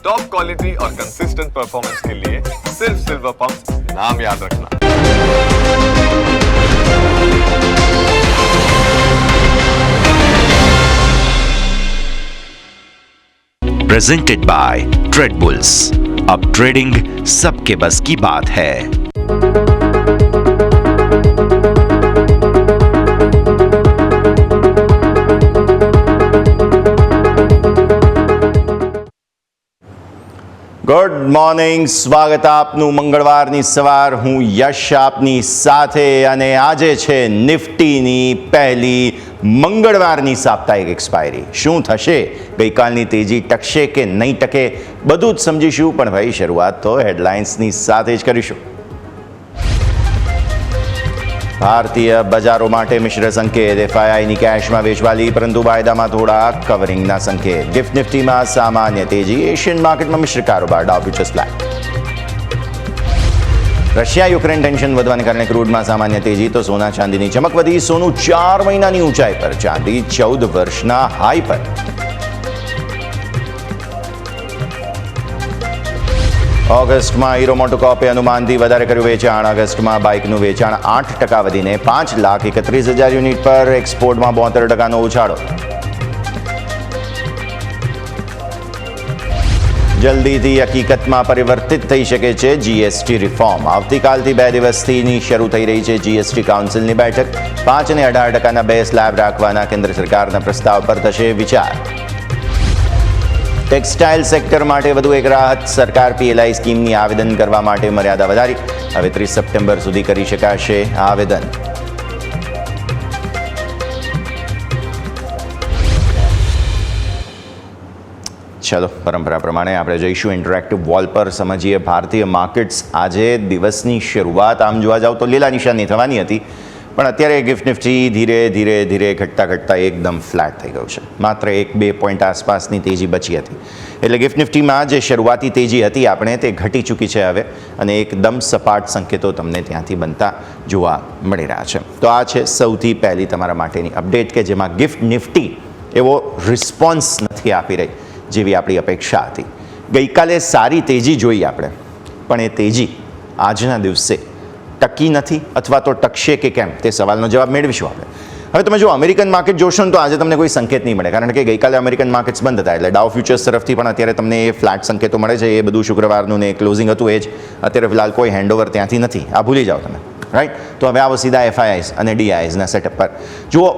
Top quality और consistent performance के लिए सिर्फ सिल्वर पंप नाम याद रखना। Presented by trade bulls. अब ट्रेडिंग सबके बस की बात है। ગુડ મોર્નિંગ, સ્વાગત આપનું મંગળવારની સવાર. હું યશ આપની સાથે, અને આજે છે નિફ્ટીની પહેલી મંગળવારની સાપ્તાહિક એક્સપાયરી. શું થશે? ગઈકાલની તેજી ટકશે કે નહીં ટકે, બધું જ સમજીશું. પણ ભાઈ, શરૂઆત તો હેડલાઇન્સની સાથે જ કરીશું. ભારતીય બજારો માટે મિશ્ર સંકેત. એફઆઈઆઈની કેશમાં વેચવાલી, પરંતુ વાયદામાં થોડા કવરિંગના સંકેત. ગિફ્ટ નિફ્ટીમાં સામાન્ય તેજી. એશિયન માર્કેટમાં મિશ્ર કારોબાર. Dow futures flat. Russia Ukraine tension વધવાને કારણે ક્રૂડમાં સામાન્ય તેજી, તો સોના ચાંદીની ચમક વધી. સોનું 4 મહિનાની ઊંચાઈ પર, ચાંદી 14 વર્ષના હાઈ પર. ઓગસ્ટમાં હીરો મોટોકોપે અનુમાનથી વધારે કર્યું વેચાણ. ઓગસ્ટમાં બાઇકનું વેચાણ 8% વધીને 5,31,000 યુનિટ પર. એક્સપોર્ટમાં 72%નો ઉછાળો. જલ્દીથી હકીકતમાં પરિવર્તિત થઈ શકે છે જીએસટી રિફોર્મ. આવતીકાલથી 2 દિવસથી શરૂ થઈ રહી છે જીએસટી કાઉન્સિલની બેઠક. 5 અને 18%ના બે સ્લેબ રાખવાના કેન્દ્ર સરકારના પ્રસ્તાવ પર થશે વિચાર. ટેક્સટાઇલ સેક્ટર માટે વધુ એક રાહત. સરકાર પીએલઆઈ સ્કીમની આવેદન કરવા માટે મર્યાદા વધારી. હવે 30 સપ્ટેમ્બર સુધી કરી શકાશે આવેદન. ચલો, પરંપરા પ્રમાણે આપણે જઈશું ઇન્ટરેક્ટિવ વોલ પર. સમજીએ ભારતીય માર્કેટ્સ. આજે દિવસની શરૂઆત આમ જોવા જાવ તો લીલા નિશાનની થવાની હતી, પણ અત્યારે ગિફ્ટ નિફ્ટી ધીરે ધીરે ઘટતા એકદમ ફ્લેટ થઈ ગયું છે. માત્ર 1-2 પોઈન્ટ આસપાસની તેજી બચી હતી. એટલે ગિફ્ટ નિફ્ટીમાં જે શરૂઆતી તેજી હતી આપણે, તે ઘટી ચૂકી છે હવે, અને એકદમ સપાટ સંકેતો તમને ત્યાંથી બનતા જોવા મળી રહ્યા છે. તો આ છે સૌથી પહેલી તમારા માટેની અપડેટ, કે જેમાં ગિફ્ટ નિફ્ટી એવો રિસ્પોન્સ નથી આપી રહી જેવી આપણી અપેક્ષા હતી. ગઈકાલે સારી તેજી જોઈ આપણે, પણ એ તેજી આજના દિવસે ટકી નથી, અથવા તો ટકશે કે કેમ, તે સવાલનો જવાબ મેળવીશું આપણે. હવે તમે જો અમેરિકન માર્કેટ જોશો ને, તો આજે તમને કોઈ સંકેત નહીં મળે, કારણ કે ગઈકાલે અમેરિકન માર્કેટ્સ બંધ હતા. એટલે ડાઉ ફ્યુચર્સ તરફથી પણ અત્યારે તમને એ ફ્લેટ સંકેતો મળે છે. એ બધું શુક્રવારનું ને ક્લોઝિંગ હતું, એ જ અત્યારે ફિલહાલ કોઈ હેન્ડઓવર ત્યાંથી નથી. આ ભૂલી જાઓ તમે, રાઈટ. તો હવે આવો સીધા એફઆઈઆઈસ અને ડીઆઈએસના સેટઅપ પર. જુઓ,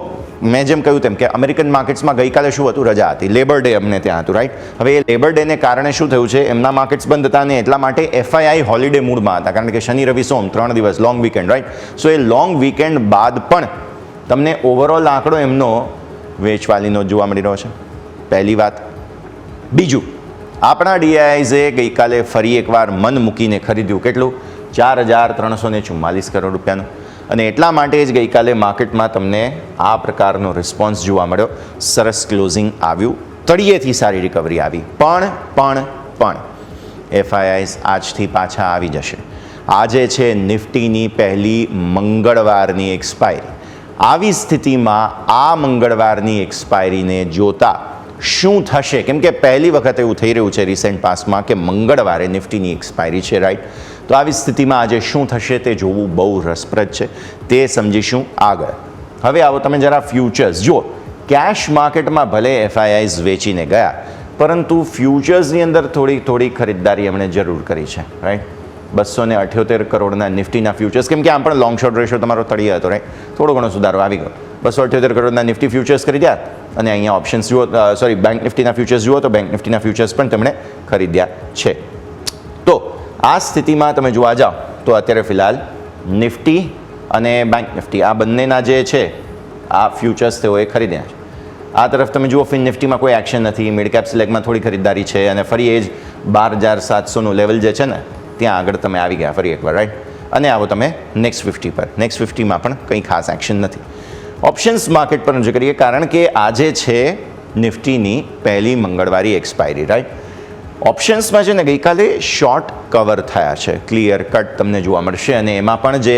મેં જેમ કહ્યું તેમ કે અમેરિકન માર્કેટ્સમાં ગઈકાલે શું હતું? રજા હતી, લેબર ડે અમને ત્યાં હતું, રાઈટ. હવે એ લેબર ડેને કારણે શું થયું છે? એમના માર્કેટ્સ બંધ હતા, ને એટલા માટે એફઆઈઆઈ હોલિડે મૂડમાં હતા, કારણ કે શનિ રવિ સોમ 3 દિવસ લોંગ વીકેન્ડ, રાઈટ. સો એ લોંગ વીકેન્ડ બાદ પણ તમને ઓવરઓલ આંકડો એમનો વેચવાલીનો જોવા મળી રહ્યો છે. પહેલી વાત. બીજું, આપણા ડીઆઈઝે ગઈકાલે ફરી એકવાર મન મૂકીને ખરીદ્યું. કેટલું? 4,344 કરોડ રૂપિયાનું. અને એટલા માટે જ ગઈકાલે માર્કેટમાં તમને આ પ્રકારનો રિસ્પોન્સ જોવા મળ્યો. સરસ ક્લોઝિંગ આવ્યું, તળિયેથી સારી રિકવરી આવી. પણ એફઆઈઆઈસ આજથી પાછા આવી જશે. આજે છે નિફ્ટીની પહેલી મંગળવારની એક્સપાયરી. આવી સ્થિતિમાં આ મંગળવારની એક્સપાયરીને જોતા શું થશે? કેમ કે પહેલી વખત એવું થઈ રહ્યું છે રિસેન્ટ પાસ્ટમાં કે મંગળવારે નિફ્ટીની એક્સપાયરી છે, રાઈટ. તો આવી સ્થિતિમાં આજે શું થશે તે જોવું બહુ રસપ્રદ છે. તે સમજીશું આગળ. હવે આવો તમે જરા ફ્યુચર્સ જુઓ. કેશ માર્કેટમાં ભલે એફઆઈઆઈસ વેચીને ગયા, પરંતુ ફ્યુચર્સની અંદર થોડી ખરીદદારી એમણે જરૂર કરી છે, રાઈટ. 278 કરોડના નિફ્ટીના ફ્યુચર્સ, કેમ કે આમ પણ લોંગ શોર્ટ રેશિયો તમારો તળિયે હતો, રાઈટ. થોડો ઘણો સુધારો આવી ગયો. 278 કરોડના નિફ્ટી ફ્યુચર્સ ખરીદ્યા. અને અહીંયા ઓપ્શન્સ જુઓ, બેંક નિફ્ટીના ફ્યુચર્સ જુઓ, તો બેંક નિફ્ટીના ફ્યુચર્સ પણ તેમણે ખરીદ્યા છે. તો આ સ્થિતિમાં તમે જોવા જાઓ તો અત્યારે ફિલહાલ નિફ્ટી અને બેંક નિફ્ટી, આ બંનેના જે છે આ ફ્યુચર્સ તેઓએ ખરીદ્યા છે. આ તરફ તમે જુઓ, ફિન નિફ્ટીમાં કોઈ એક્શન નથી. મિડ કેપ સિલેક્ટમાં થોડી ખરીદદારી છે, અને ફરી એ જ 12,700નું લેવલ જે છે ને, ત્યાં આગળ તમે આવી ગયા ફરી એકવાર, રાઈટ. અને આવો તમે નેક્સ્ટ 50 પર. નેક્સ્ટ 50માં પણ કંઈ ખાસ એક્શન નથી. ઓપ્શન્સ માર્કેટ પર નજર કરીએ, કારણ કે આજે છે નિફ્ટીની પહેલી મંગળવારી એક્સપાયરી, રાઈટ. ઓપ્શન્સમાં છે ને ગઈકાલે શોર્ટ કવર થયા છે, ક્લિયર કટ તમને જોવા મળશે. અને એમાં પણ જે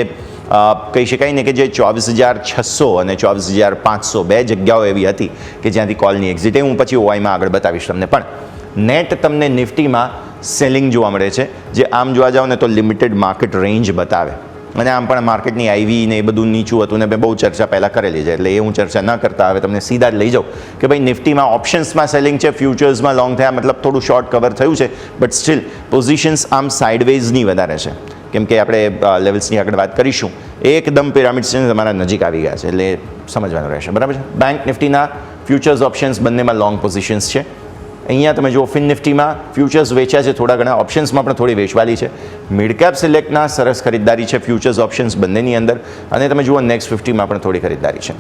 કહી શકાય ને કે જે 24,600 અને 24,500 બે જગ્યાઓ એવી હતી કે જ્યાંથી કોલની એક્ઝિટ, એ હું પછી ઓઆઈમાં આગળ બતાવીશ તમને. પણ નેટ તમને નિફ્ટીમાં સેલિંગ જોવા મળે છે, જે આમ જોવા જાઓ ને તો લિમિટેડ માર્કેટ રેન્જ બતાવે. અને આમ પણ માર્કેટની આઈવી ને એ બધું નીચું હતું ને મેં બહુ ચર્ચા પહેલાં કરેલી છે, એટલે એ હું ચર્ચા ન કરતા હવે તમને સીધા જ લઈ જાઉં કે ભાઈ નિફ્ટીમાં ઓપ્શન્સમાં સેલિંગ છે, ફ્યુચર્સમાં લોંગ થયા, મતલબ થોડું શોર્ટ કવર થયું છે, બટ સ્ટીલ પોઝિશન્સ આમ સાઇડવેઝની વધારે છે. કેમ કે આપણે લેવલ્સની આગળ વાત કરીશું, એકદમ પિરામિડ છે તમારા નજીક આવી ગયા છે, એટલે સમજવાનું રહેશે, બરાબર છે. બેંક નિફ્ટીના ફ્યુચર્સ ઓપ્શન્સ બંનેમાં લોંગ પોઝિશન્સ છે. અહીંયા તમે જુઓ ફિન નિફ્ટીમાં ફ્યુચર્સ વેચ્યા છે થોડા ઘણા, ઓપ્શન્સમાં પણ થોડી વેચવાલી છે. મિડ કેપ સિલેક્ટના સરસ ખરીદદારી છે ફ્યુચર્સ ઓપ્શન્સ બંનેની અંદર, અને તમે જુઓ નેક્સ્ટ 50માં પણ થોડી ખરીદદારી છે.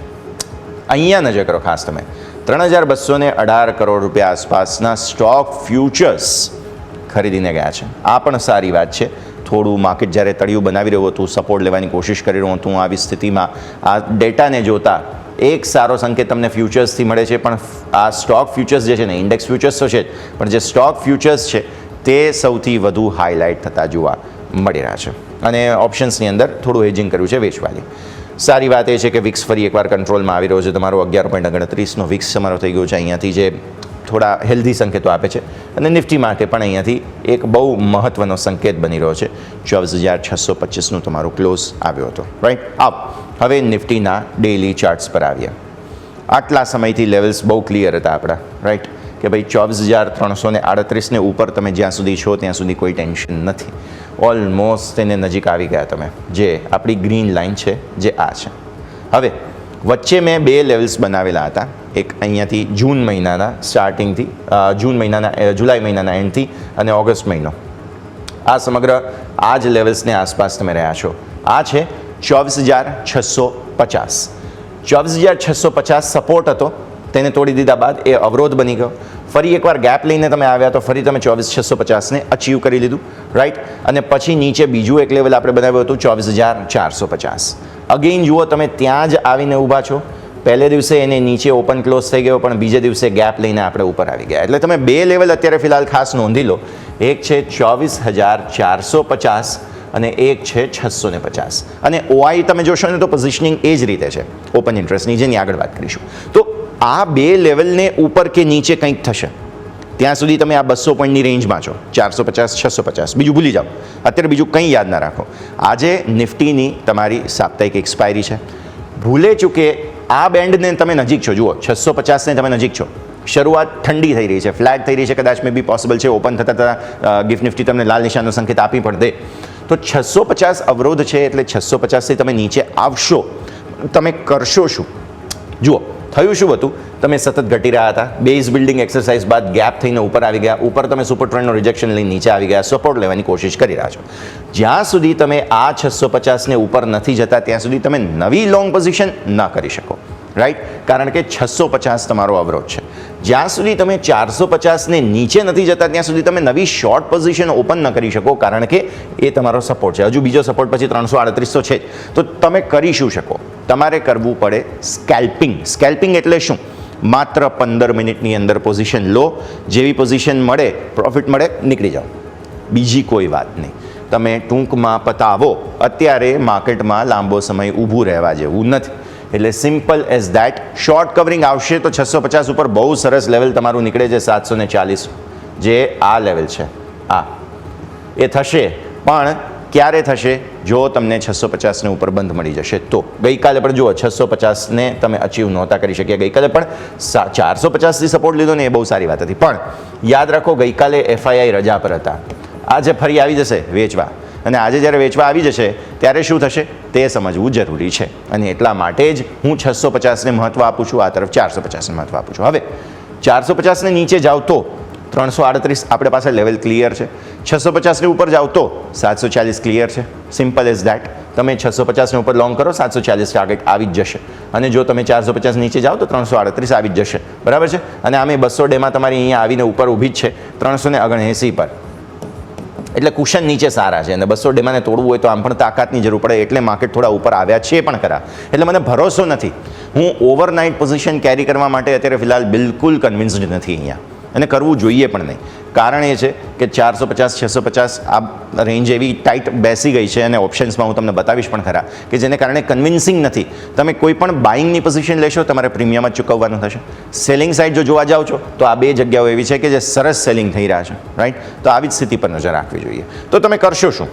અહીંયા નજર કરો ખાસ તમે 3218 કરોડ રૂપિયા આસપાસના સ્ટોક ફ્યુચર્સ ખરીદીને ગયા છે. આ પણ સારી વાત છે. થોડું માર્કેટ જ્યારે તળિયું બનાવી રહ્યું હતું, સપોર્ટ લેવાની કોશિશ કરી રહ્યું હતું, આવી સ્થિતિમાં આ ડેટાને જોતા એક સારો સંકેત તમને ફ્યુચર્સથી મળે છે. પણ આ સ્ટોક ફ્યુચર્સ જે છે ને, ઇન્ડેક્સ ફ્યુચર્સ તો છે જ, પણ જે સ્ટોક ફ્યુચર્સ છે તે સૌથી વધુ હાઇલાઇટ થતા જોવા મળી રહ્યા છે. અને ઓપ્શન્સની અંદર થોડું હેજિંગ કર્યું છે વેચવાલી. સારી વાત એ છે કે વિક્સ ફરી એકવાર કંટ્રોલમાં આવી રહ્યો છે. તમારો 11.29નો વિક્સ તમારો થઈ ગયો છે અહીંયાથી, જે થોડા હેલ્ધી સંકેતો આપે છે. અને નિફ્ટી માટે પણ અહીંયાથી એક બહુ મહત્ત્વનો સંકેત બની રહ્યો છે. 24,625નું તમારું ક્લોઝ આવ્યો હતો, રાઈટ. હવે નિફ્ટીના ડેઇલી ચાર્ટ્સ પર આવ્યા. આટલા સમયથી લેવલ્સ બહુ ક્લિયર હતા આપણા, રાઈટ, કે ભાઈ 24,338ને ઉપર તમે જ્યાં સુધી છો ત્યાં સુધી કોઈ ટેન્શન નથી. ઓલમોસ્ટ તેને નજીક આવી ગયા તમે, જે આપણી ગ્રીન લાઇન છે, જે આ છે. હવે વચ્ચે મેં 2 લેવલ્સ બનાવેલા હતા, એક અહીંયાથી જૂન મહિનાના સ્ટાર્ટિંગથી, જુલાઈ મહિનાના એન્ડથી અને ઓગસ્ટ મહિનો. આ સમગ્ર આ જ લેવલ્સને આસપાસ તમે રહ્યા છો. આ છે 24,650. 24,650 સપોર્ટ હતો, તેને તોડી દીધા બાદ એ અવરોધ બની ગયો. ફરી એકવાર ગેપ લઈને તમે આવ્યા તો ફરી તમે 24,650ને અચીવ કરી લીધું, રાઈટ. અને પછી નીચે બીજું એક લેવલ આપણે બનાવ્યું હતું 24,450. અગેઇન જુઓ તમે ત્યાં જ આવીને ઊભા છો. પહેલે દિવસે એને નીચે ઓપન ક્લોઝ થઈ ગયો, પણ બીજે દિવસે ગેપ લઈને આપણે ઉપર આવી ગયા. એટલે તમે 2 લેવલ અત્યારે ફિલહાલ ખાસ નોંધી લો. એક છે 24,450 અને એક છે 650. અને ઓઆઈ તમે જોશો ને તો પોઝિશનિંગ એ જ રીતે છે, ઓપન ઇન્ટરેસ્ટની, જેની આગળ વાત કરીશું. તો આ 2 લેવલને ઉપર કે નીચે કંઈક થશે ત્યાં સુધી તમે આ 200 પોઈન્ટની રેન્જમાં છો, 450, 650. બીજું ભૂલી જાઓ, અત્યારે બીજું કંઈ યાદ ના રાખો. આજે નિફ્ટીની તમારી સાપ્તાહિક એક્સપાયરી છે. ભૂલે ચૂકે આ બેન્ડને તમે નજીક છો, જુઓ 650ને તમે નજીક છો. શરૂઆત ઠંડી થઈ રહી છે, ફ્લેટ થઈ રહી છે, કદાચ મે બી પોસિબલ છે ઓપન થતાં ગિફ્ટ નિફ્ટી તમને લાલ નિશાનનો સંકેત આપી પણ દે. તો 650 અવરોધ છે, એટલે 650થી તમે નીચે આવશો. તમે કરશો શું? જુઓ થયું શું હતું, તમે સતત ઘટી રહ્યા હતા. બેઝ બિલ્ડિંગ એક્સરસાઇઝ બાદ ગેપ થઈને ઉપર આવી ગયા. ઉપર તમે સુપર ટ્રેન્ડનો રિજેક્શન લઈને નીચે આવી ગયા, સપોર્ટ લેવાની કોશિશ કરી રહ્યા છો. જ્યાં સુધી તમે આ 650ને ઉપર નથી જતા ત્યાં સુધી તમે નવી લોંગ પોઝિશન ન કરી શકો, રાઈટ. કારણ કે 650 તમારો અવરોધ છે. જ્યાં સુધી તમે 450ને નીચે નથી જતા ત્યાં સુધી તમે નવી શોર્ટ પોઝિશન ઓપન ન કરી શકો, કારણ કે એ તમારો સપોર્ટ છે. હજુ બીજો સપોર્ટ પછી 338 તો છે જ. તો તમે કરી શું શકો? તમારે કરવું પડે સ્કેલ્પિંગ. સ્કેલ્પિંગ એટલે શું? માત્ર 15 મિનિટની અંદર પોઝિશન લો, જેવી પોઝિશન મળે, પ્રોફિટ મળે, નીકળી જાઓ. બીજી કોઈ વાત નહીં. તમે ટૂંકમાં પતાવો. અત્યારે માર્કેટમાં લાંબો સમય ઊભું રહેવા જેવું નથી. એટલે simple as that. Short covering આવશે તો 650 ઉપર બહુ સરસ લેવલ તમારું નીકળે છે 740, જે આ લેવલ છે. એ થશે, પણ ક્યારે થશે? જો તમને 650ને ઉપર બંધ મળી જશે તો. ગઈકાલે પણ જુઓ 650ને તમે અચીવ નહોતા કરી શક્યા. ગઈકાલે પણ 450થી સપોર્ટ લીધો ને, એ બહુ સારી વાત હતી. પણ યાદ રાખો ગઈકાલે FII રજા પર હતા. આજે ફરી આવી જશે વેચવા, અને આજે જ્યારે વેચવા આવી જશે ત્યારે શું થશે તે સમજવું જરૂરી છે. અને એટલા માટે જ હું 650ને મહત્ત્વ આપું છું, આ તરફ 450ને મહત્ત્વ આપું છું. હવે 450ને નીચે જાઓ તો 338 આપણે પાસે લેવલ ક્લિયર છે. 650ને ઉપર જાઓ તો 740 ક્લિયર છે. Simple as that. તમે 650ને ઉપર લોંગ કરો, 740 ટાર્ગેટ આવી જ જશે. અને જો તમે 450 નીચે જાઓ તો 338 આવી જ જશે, બરાબર છે. અને આમે 200 ડેમાં તમારી અહીંયા આવીને ઉપર ઊભી જ છે 379 પર. એટલે કુશન નીચે સારા છે, અને 200 ડેમાને તોડવું હોય તો આમ પણ તાકાતની જરૂર પડે. એટલે માર્કેટ થોડા ઉપર આવ્યા છે પણ ખરા. એટલે મને ભરોસો નથી. હું ઓવરનાઇટ પોઝિશન કેરી કરવા માટે અત્યારે ફિલહાલ બિલકુલ કન્વિન્સ્ડ નથી અહીંયા. અને કરવું જોઈએ પણ નહીં. કારણ એ છે કે 450 650 આ રેન્જ એવી ટાઈટ બેસી ગઈ છે અને ઓપ્શન્સમાં હું તમને બતાવીશ પણ ખરા કે જેને કારણે કન્વિન્સિંગ નથી. તમે કોઈ પણ બાઇંગની પોઝિશન લેશો તમારે પ્રીમિયમ જ ચૂકવવાનું થશે. સેલિંગ સાઇડ જો જોવા જાઓ છો તો આ બે જગ્યાઓ એવી છે કે જે સરસ સેલિંગ થઈ રહ્યા છે, રાઈટ. તો આવી જ સ્થિતિ પર નજર રાખવી જોઈએ. તો તમે કરશો શું?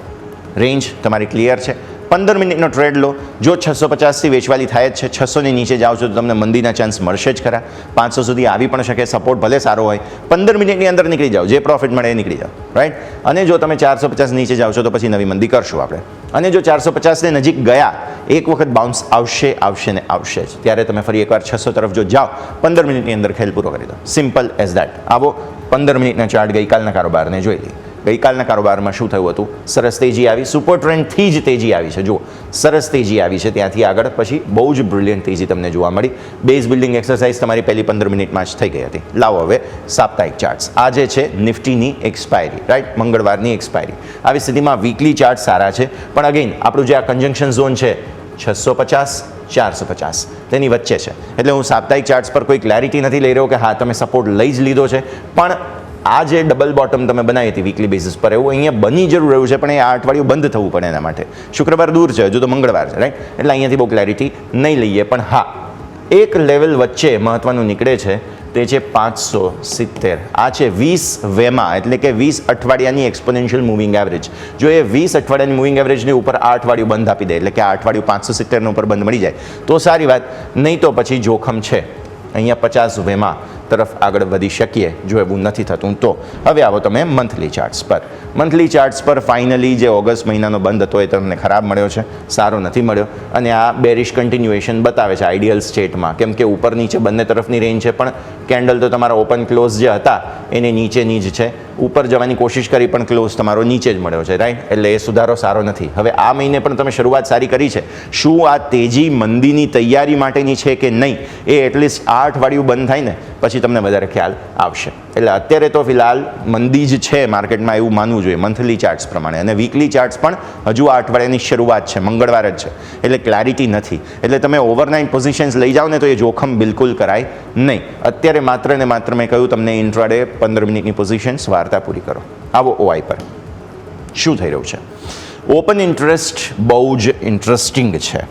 રેન્જ તમારી ક્લિયર છે. 15 મિનિટનો ટ્રેડ લો. જો 650થી વેચવાલી થાય જ છે, 600ની નીચે જાઓ છો તો તમને મંદીના ચાન્સ મળશે જ ખરા. 500 સુધી આવી પણ શકે, સપોર્ટ ભલે સારો હોય. 15 મિનિટની અંદર નીકળી જાઓ, જે પ્રોફિટ મળે એ નીકળી જાઓ, રાઈટ. અને જો તમે 450 નીચે જાઓ છો તો પછી નવી મંદી કરશું આપણે. અને જો 450ને નજીક ગયા, એક વખત બાઉન્સ આવશે ને આવશે જ, ત્યારે તમે ફરી એકવાર 600 તરફ જો જાઓ, 15 મિનિટની અંદર ખેલ પૂરો કરી દો. Simple as that. આવો 15 મિનિટના ચાર્ટ ગઈકાલના કારોબારને જોઈ લઈએ. ગઈકાલના કારોબારમાં શું થયું હતું? સરસ તેજી આવી, સુપર ટ્રેન્ડથી જ તેજી આવી છે. જુઓ, સરસ તેજી આવી છે. ત્યાંથી આગળ પછી બહુ જ બ્રિલિયન્ટ તેજી તમને જોવા મળી. બેઝ બિલ્ડિંગ એક્સરસાઇઝ તમારી પહેલી 15 મિનિટમાં જ થઈ ગઈ હતી. લાવો હવે સાપ્તાહિક ચાર્ટ્સ. આ જે છે નિફ્ટીની એક્સપાયરી, રાઈટ, મંગળવારની એક્સપાયરી. આવી સ્થિતિમાં વીકલી ચાર્ટ સારા છે, પણ અગેન આપણું જે આ કન્જંક્શન ઝોન છે 650 450 તેની વચ્ચે છે. એટલે હું સાપ્તાહિક ચાર્ટ્સ પર કોઈ ક્લેરિટી નથી લઈ રહ્યો કે હા તમે સપોર્ટ લઈ જ લીધો છે, પણ આ જે ડબલ બોટમ તમે બનાવી હતી વીકલી બેસિસ પર, એવું અહીંયા બની જરૂર રહ્યું છે, પણ એ આ અઠવાડિયું બંધ થવું પડે એના માટે. શુક્રવાર દૂર છે, હજુ તો મંગળવાર છે, રાઈટ. એટલે અહીંયાથી બહુ ક્લેરિટી નહીં લઈએ, પણ હા એક લેવલ વચ્ચે મહત્વનું નીકળે છે, તે છે 570. આ છે 20 વેમાં, એટલે કે 20 અઠવાડિયાની એક્સપોનેન્શિયલ મૂવિંગ એવરેજ. જો એ 20 અઠવાડિયાની મૂવિંગ એવરેજની ઉપર આ અઠવાડિયું બંધ આપી દે, એટલે કે આ અઠવાડિયું 570 ઉપર બંધ મળી જાય તો સારી વાત, નહીં તો પછી જોખમ છે. અહીંયા 50 વેમાં તરફ આગળ વધી શકીએ જો એવું નથી થતું તો. હવે આવો તમે મંથલી ચાર્ટ્સ પર. મંથલી ચાર્ટ્સ પર ફાઇનલી જે ઓગસ્ટ મહિનાનો બંધ હતો એ તમને ખરાબ મળ્યો છે, સારો નથી મળ્યો. અને આ બેરિશ કન્ટિન્યુએશન બતાવે છે આઈડિયલ સ્ટેટમાં, કેમ કે ઉપર નીચે બંને તરફની રેન્જ છે, પણ કેન્ડલ તો તમારા ઓપન ક્લોઝ જે હતા એને નીચેની જ છે. ઉપર જવાની કોશિશ કરી પણ ક્લોઝ તમારો નીચે જ મળ્યો છે, રાઈટ. એટલે એ સુધારો સારો નથી. હવે આ મહિને પણ તમે શરૂઆત સારી કરી છે. શું આ તેજી મંદીની તૈયારી માટેની છે કે નહીં, એ એટલીસ્ટ આ અઠવાડિયું બંધ થાય ને પછી તમને વધારે ખ્યાલ આવશે. એટલે અત્યારે તો ફિલહાલ મંદી જ છે માર્કેટમાં એવું માનવું જોઈએ મંથલી ચાર્ટ્સ પ્રમાણે. અને વીકલી ચાર્ટ્સ પણ હજુ આ અઠવાડિયાની શરૂઆત છે, મંગળવાર જ છે, એટલે ક્લેરિટી નથી. એટલે તમે ઓવરનાઇટ પોઝિશન્સ લઈ જાઓ ને તો એ જોખમ બિલકુલ કરાય નહીં. અત્યારે માત્ર ને માત્ર મેં કહ્યું તમને ઇન્ટ્રાડે 15 મિનિટની પોઝિશન્સ વાર્તા પૂરી કરો. આવો ઓઆઈ પર શું થઈ રહ્યું છે? ઓપન ઇન્ટરેસ્ટ બહુ જ ઇન્ટરેસ્ટિંગ છે.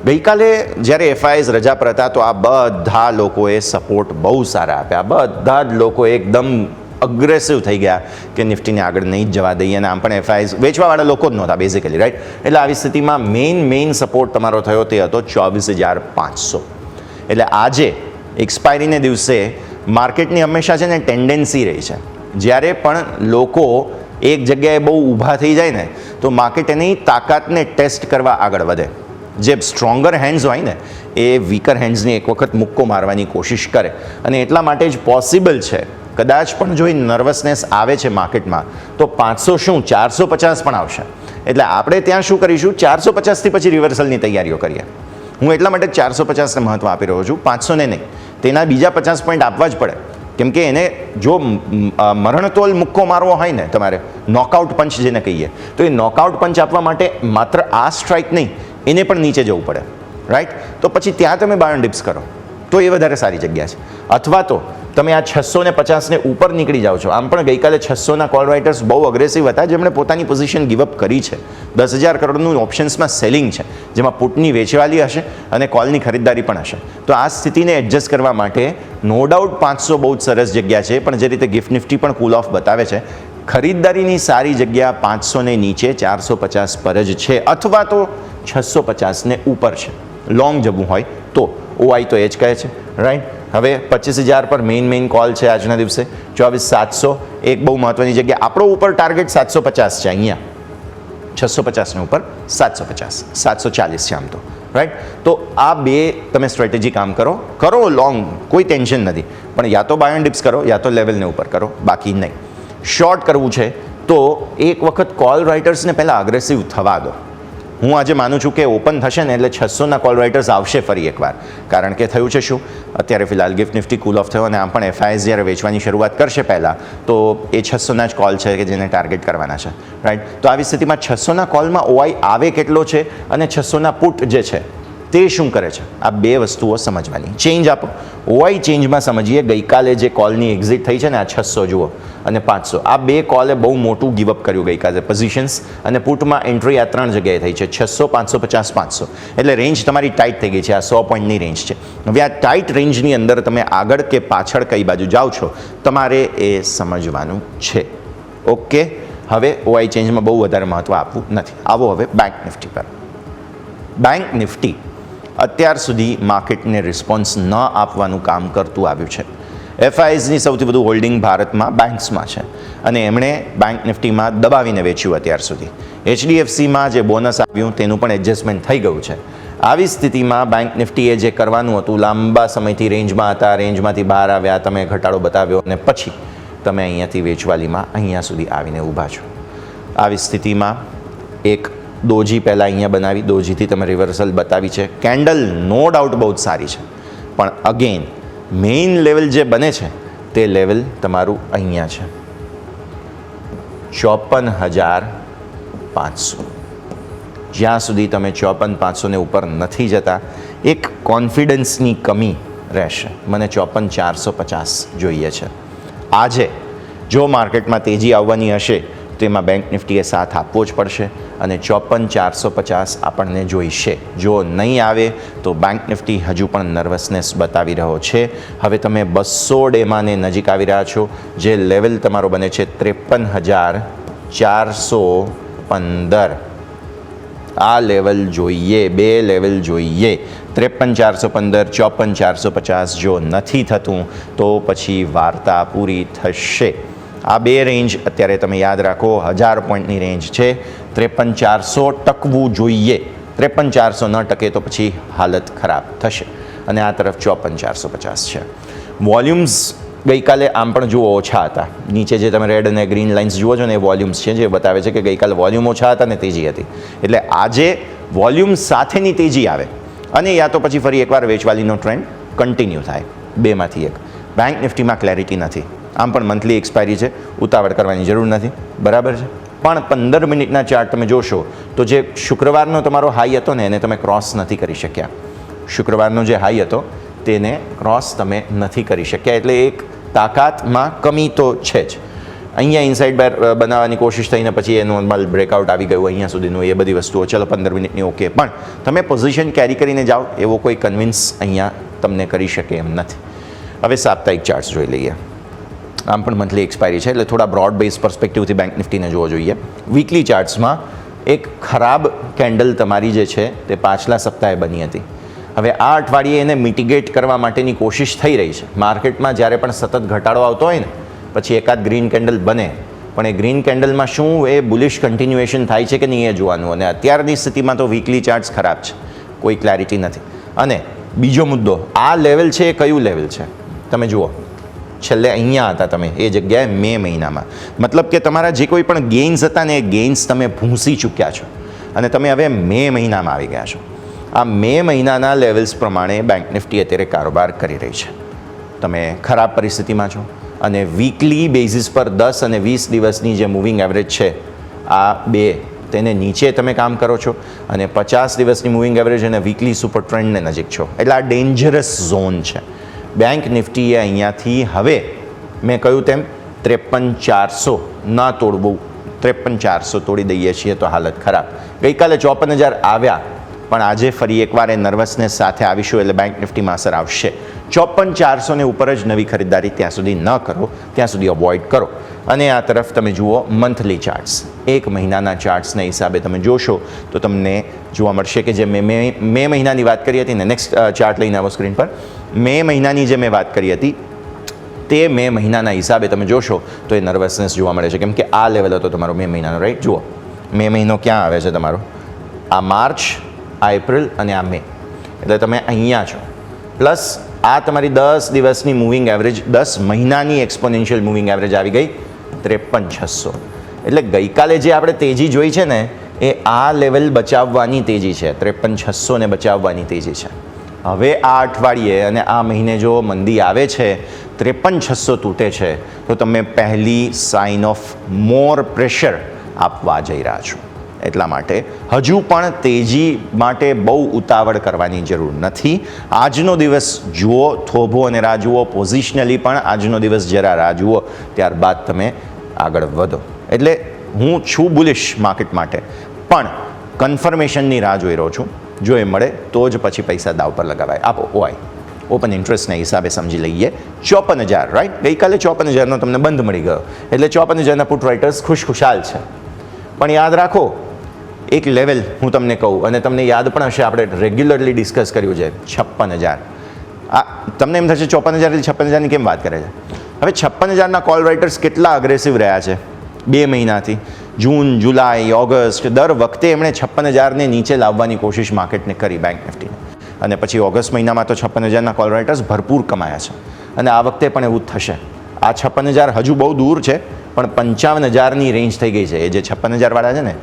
ગઈકાલે જ્યારે એફઆઈએસ રજા પર હતા તો આ બધા લોકોએ સપોર્ટ બહુ સારા આપ્યા. બધા જ લોકો એકદમ અગ્રેસિવ થઈ ગયા કે નિફ્ટીને આગળ નહીં જ જવા દઈએ. અને આમ પણ એફઆઈએસ વેચવાવાળા લોકો જ નહોતા બેઝિકલી, રાઈટ. એટલે આવી સ્થિતિમાં મેઇન સપોર્ટ તમારો થયો તે હતો 24,500. એટલે આજે એક્સપાયરીને દિવસે માર્કેટની હંમેશા છે ને ટેન્ડન્સી રહી છે, જ્યારે પણ લોકો એક જગ્યાએ બહુ ઊભા થઈ જાય ને તો માર્કેટ એની તાકાતને ટેસ્ટ કરવા આગળ વધે. જે સ્ટ્રોંગર હેન્ડ્સ હોય ને એ વીકર હેન્ડ્સને એક વખત મુક્કો મારવાની કોશિશ કરે. અને એટલા માટે જ પોસિબલ છે કદાચ પણ જો નર્વસનેસ આવે છે માર્કેટમાં તો 500 શું 450 પણ આવશે. એટલે આપણે ત્યાં શું કરીશું, 450થી પછી રિવર્સલની તૈયારીઓ કરીએ. હું એટલા માટે 450ને મહત્ત્વ આપી રહ્યો છું, 500ને નહીં. તેના બીજા 50 પોઈન્ટ આપવા જ પડે, કેમ કે એને જો મરણતોલ મુક્કો મારવો હોય ને તમારે, નોકઆઉટ પંચ જેને કહીએ, તો એ નોકઆઉટ પંચ આપવા માટે માત્ર આ સ્ટ્રાઇક નહીં, એને પણ નીચે જવું પડે, રાઈટ. તો પછી ત્યાં તમે બાય ડિપ્સ કરો તો એ વધારે સારી જગ્યા છે. અથવા તો તમે આ 650ને ઉપર નીકળી જાઓ છો. આમ પણ ગઈકાલે 600ના કોલ રાઇટર્સ બહુ અગ્રેસિવ હતા, જેમણે પોતાની પોઝિશન ગિવઅપ કરી છે. 10,000 કરોડનું ઓપ્શન્સમાં સેલિંગ છે, જેમાં પુટની વેચવાલી હશે અને કોલની ખરીદદારી પણ હશે. તો આ સ્થિતિને એડજસ્ટ કરવા માટે નો ડાઉટ 500 બહુ જ સરસ જગ્યા છે, પણ જે રીતે ગિફ્ટ નિફ્ટી પણ કૂલ ઓફ બતાવે છે, ખરીદદારીની સારી જગ્યા 500ને નીચે 450 પર જ છે, અથવા તો 650ને ઉપર છે લોંગ જવું હોય તો. ઓઆઈ તો એ જ કહે છે, રાઈટ. હવે 25,000 પર મેઇન કોલ છે આજના દિવસે. 24,700 એક બહુ મહત્વની જગ્યા. આપણો ઉપર ટાર્ગેટ 750 છે, અહીંયા 650ને ઉપર 750 740 છે આમ તો, રાઈટ. તો આ બે તમે સ્ટ્રેટેજી કામ કરો લોંગ, કોઈ ટેન્શન નથી, પણ યા તો બાય એન્ડ ડિપ્સ કરો યા તો લેવલને ઉપર કરો, બાકી નહીં. શોર્ટ કરવું છે તો એક વખત કોલ રાઇટર્સને પહેલાં અગ્રેસિવ થવા દો. હું આજે માનું છું કે ઓપન થશે ને એટલે 600ના કોલ રાઇટર્સ આવશે ફરી એકવાર. કારણ કે થયું છે શું, અત્યારે ફિલહાલ ગિફ્ટ નિફ્ટી કૂલ ઓફ થયો અને આમ પણ એફઆઈએસ જ્યારે વેચવાની શરૂઆત કરશે પહેલાં તો એ 600ના જ કોલ છે કે જેને ટાર્ગેટ કરવાના છે, રાઈટ. તો આવી સ્થિતિમાં 600ના કોલમાં ઓઆઈ આવે કેટલો છે અને 600ના પુટ જે છે તે શું કરે છે આ બે વસ્તુઓ સમજવાની. ચેન્જ આપો. ઓઆઈ ચેન્જમાં સમજીએ ગઈકાલે જે કોલની એક્ઝિટ થઈ છે ને આ 600 જુઓ અને 500, આ બે કોલે બહુ મોટું ગીવઅપ કર્યું ગઈકાલે પોઝિશન્સ, અને પુટમાં એન્ટ્રી આ 3 જગ્યાએ થઈ છે 600, 550, 500. એટલે રેન્જ તમારી ટાઈટ થઈ ગઈ છે. આ 100 પોઈન્ટની રેન્જ છે. હવે આ ટાઈટ રેન્જની અંદર તમે આગળ કે પાછળ કઈ બાજુ જાઓ છો તમારે એ સમજવાનું છે. ઓકે, હવે ઓઆઈ ચેન્જમાં બહુ વધારે મહત્ત્વ આપવું નથી. આવો હવે બેંક નિફ્ટી પર. બેંક નિફ્ટી અત્યાર સુધી માર્કેટને રિસ્પોન્સ ન આપવાનું કામ કરતું આવ્યું છે. એફઆઈઝની સૌથી વધુ હોલ્ડિંગ ભારતમાં બેંક્સમાં છે અને એમણે બેંક નિફ્ટીમાં દબાવીને વેચ્યું અત્યાર સુધી. એચડીએફસીમાં જે બોનસ આવ્યું તેનું પણ એડજસ્ટમેન્ટ થઈ ગયું છે. આવી સ્થિતિમાં બેંક નિફ્ટીએ જે કરવાનું હતું, લાંબા સમયથી રેન્જમાં હતા, રેન્જમાંથી બહાર આવ્યા, તમે ઘટાડો બતાવ્યો અને પછી તમે અહીંયાથી વેચવાલીમાં અહીંયા સુધી આવીને ઊભા છો. આવી સ્થિતિમાં એક દોજી પહેલાં અહીંયા બનાવી, દોજીથી તમે રિવર્સલ બતાવી છે. કેન્ડલ નો ડાઉટ બહુ જ સારી છે, પણ અગેન મેઇન લેવલ જે બને છે તે લેવલ તમારું અહીંયા છે 54,500. જ્યાં સુધી તમે 54,500 ઉપર નથી જતા એક કોન્ફિડન્સની કમી રહેશે. મને 54,450 જોઈએ છે. આજે જો માર્કેટમાં તેજી આવવાની હશે તો એમાં બેંક નિફ્ટીએ સાથ આપવો જ પડશે અને 54,450 આપણને જોઈશે. જો નહીં આવે તો બેંક નિફ્ટી હજુ પણ નર્વસનેસ બતાવી રહ્યો છે. હવે તમે 200 ડેમાને નજીક આવી રહ્યા છો. જે લેવલ તમારો બને છે 53,415. આ લેવલ જોઈએ, બે લેવલ જોઈએ. 53,415, 54,450. જો નથી થતું તો પછી વાર્તા પૂરી થશે. આ બે રેન્જ અત્યારે તમે યાદ રાખો, 1000 પોઈન્ટની રેન્જ છે. 53,400 ટકવું જોઈએ. 53,400 ન ટકે તો પછી હાલત ખરાબ થશે. અને આ તરફ 54,450 છે. વોલ્યુમ્સ ગઈકાલે આમ પણ જુઓ ઓછા હતા. નીચે જે તમે રેડ અને ગ્રીન લાઇન્સ જુઓ છો ને એ વોલ્યુમ્સ છે, જે બતાવે છે કે ગઈકાલે વોલ્યુમ ઓછા હતા અને તેજી હતી. એટલે આજે વોલ્યુમ સાથેની તેજી આવે અને યા તો પછી ફરી એકવાર વેચવાલીનો ટ્રેન્ડ કન્ટિન્યુ થાય. બેમાંથી એક. બેંક નિફ્ટીમાં ક્લેરિટી નથી. આમ પણ મંથલી એક્સપાયરી છે, ઉતાવળ કરવાની જરૂર નથી, બરાબર છે. પણ 15 મિનિટના ચાર્ટ તમે જોશો તો જે શુક્રવારનો તમારો હાઈ હતો ને એને તમે ક્રોસ નથી કરી શક્યા. શુક્રવારનો જે હાઈ હતો તેને ક્રોસ તમે નથી કરી શક્યા. એટલે એક તાકાતમાં કમી તો છે જ. અહીંયા ઇનસાઇડ બાર બનાવવાની કોશિશ થઈને પછી એ નોર્મલ બ્રેકઆઉટ આવી ગયું અહીંયા સુધીનું, એ બધી વસ્તુઓ ચલો 15 મિનિટની ઓકે, પણ તમે પોઝિશન કેરી કરીને જાઓ એવો કોઈ કન્વિન્સ અહીંયા તમને કરી શકે એમ નથી. હવે સાપ્તાહિક ચાર્ટ્સ જોઈ લઈએ. આમ પણ મંથલી એક્સપાયરી છે એટલે થોડા બ્રોડ બેઝ પર્સપેક્ટિવથી બેંક નિફ્ટીને જોવો જોઈએ. વીકલી ચાર્ટ્સમાં એક ખરાબ કેન્ડલ તમારી જે છે તે પાછલા સપ્તાહે બની હતી. હવે આ અઠવાડિયે એને મિટિગેટ કરવા માટેની કોશિશ થઈ રહી છે. માર્કેટમાં જ્યારે પણ સતત ઘટાડો આવતો હોય ને પછી એકાદ ગ્રીન કેન્ડલ બને, પણ એ ગ્રીન કેન્ડલમાં શું એ બુલિશ કન્ટિન્યુએશન થાય છે કે નહીં એ જોવાનું. અને અત્યારની સ્થિતિમાં તો વીકલી ચાર્ટ્સ ખરાબ છે, કોઈ ક્લેરિટી નથી. અને બીજો મુદ્દો, આ લેવલ છે એ કયું લેવલ છે તમે જુઓ. છેલ્લે અહીંયા હતા તમે એ જગ્યાએ મે મહિનામાં. મતલબ કે તમારા જે કોઈ પણ ગેઇન્સ હતા ને એ ગેઇન્સ તમે ભૂંસી ચૂક્યા છો અને તમે હવે મે મહિનામાં આવી ગયા છો. આ મે મહિનાના લેવલ્સ પ્રમાણે બેંક નિફ્ટી અત્યારે કારોબાર કરી રહી છે. તમે ખરાબ પરિસ્થિતિમાં છો અને વીકલી બેઝિસ પર 10 અને 20 દિવસની જે મૂવિંગ એવરેજ છે આ બે તેને નીચે તમે કામ કરો છો અને 50 દિવસની મૂવિંગ એવરેજ અને વીકલી સુપર ટ્રેન્ડને નજીક છો. એટલે આ ડેન્જરસ ઝોન છે. બેંક નિફ્ટીએ અહીંયાથી હવે મેં કહ્યું તેમ 53,400 ના તોડવું. 53,400 તોડી દઈએ છીએ તો હાલત ખરાબ. ગઈકાલે 54,000 આવ્યા, પણ આજે ફરી એકવાર એ નર્વસનેસ સાથે આવીશું એટલે બેંક નિફ્ટીમાં અસર આવશે. 54,400 ને ઉપર જ નવી ખરીદારી ત્યાં સુધી ન કરો, ત્યાં સુધી અવોઇડ કરો. અને આ તરફ તમે જુઓ મંથલી ચાર્ટ્સ. એક મહિનાના ચાર્ટ્સના હિસાબે તમે જોશો તો તમને જોવા મળશે કે જે મે મહિનાની વાત કરી હતી ને, નેક્સ્ટ ચાર્ટ લઈને આવો સ્ક્રીન પર. મે મહિનાની જે મેં વાત કરી હતી તે મે મહિનાના હિસાબે તમે જોશો તો એ નર્વસનેસ જોવા મળે છે. કેમ કે આ લેવલ હતો તમારો મે મહિનાનો, રાઈટ? જુઓ મે મહિનો ક્યાં આવે છે તમારો? આ માર્ચ, આ એપ્રિલ અને આ મે. એટલે તમે અહીંયા છો. પ્લસ આ તમારી 10 દિવસની મૂવિંગ એવરેજ, 10 મહિનાની એક્સપોનેન્શિયલ મૂવિંગ એવરેજ આવી ગઈ 53,600. એટલે ગઈકાલે જે આપણે તેજી જોઈ છે ને એ આ લેવલ બચાવવાની તેજી છે. 53,600 ને બચાવવાની તેજી છે. હવે આ અઠવાડિયે અને આ મહિને જો મંદી આવે છે, 53,600 તૂટે છે, તો તમે પહેલી સાઇન ઓફ મોર પ્રેશર આપવા જઈ રહ્યા છો. એટલા માટે હજુ પણ તેજી માટે બહુ ઉતાવળ કરવાની જરૂર નથી. આજનો દિવસ જુઓ, થોભો અને રાહ જુઓ, પોઝિશનલી પણ આજનો દિવસ જરા રાહ જુઓ, ત્યારબાદ તમે આગળ વધો. એટલે હું છું બુલિશ માર્કેટ માટે, પણ કન્ફર્મેશનની રાહ જોઈ રહ્યો છું. જો એ મળે તો જ પછી પૈસા દાવ પર લગાવાય. આપો ઓઆઈ ઓપન ઇન્ટરેસ્ટના હિસાબે સમજી લઈએ. 54,000 રાઈટ, ગઈકાલે 54,000નો તમને બંધ મળી ગયો, એટલે 54,000ના પુટ રાઇટર્સ ખુશખુશાલ છે. પણ યાદ રાખો, એક લેવલ હું તમને કહું, અને તમને યાદ પણ હશે, આપણે રેગ્યુલરલી ડિસ્કસ કર્યું છે, 56,000. આ તમને એમ થશે 54,000 એટલે 56,000ની કેમ વાત કરે છે? હવે 56,000ના કોલ રાઇટર્સ કેટલા અગ્રેસિવ રહ્યા છે 2 મહિનાથી. જૂન, જુલાઈ, ઓગસ્ટ, દર વખતે એમણે 56,000ને નીચે લાવવાની કોશિશ માર્કેટને કરી, બેંક નિફ્ટીને. અને પછી ઓગસ્ટ મહિનામાં તો 56,000ના કોલ રાઇટર્સ ભરપૂર કમાયા છે, અને આ વખતે પણ એવું જ થશે. આ 56,000 હજુ બહુ દૂર છે, પણ 55,000ની રેન્જ થઈ ગઈ છે. એ જે 56,000 વાળા છે ને,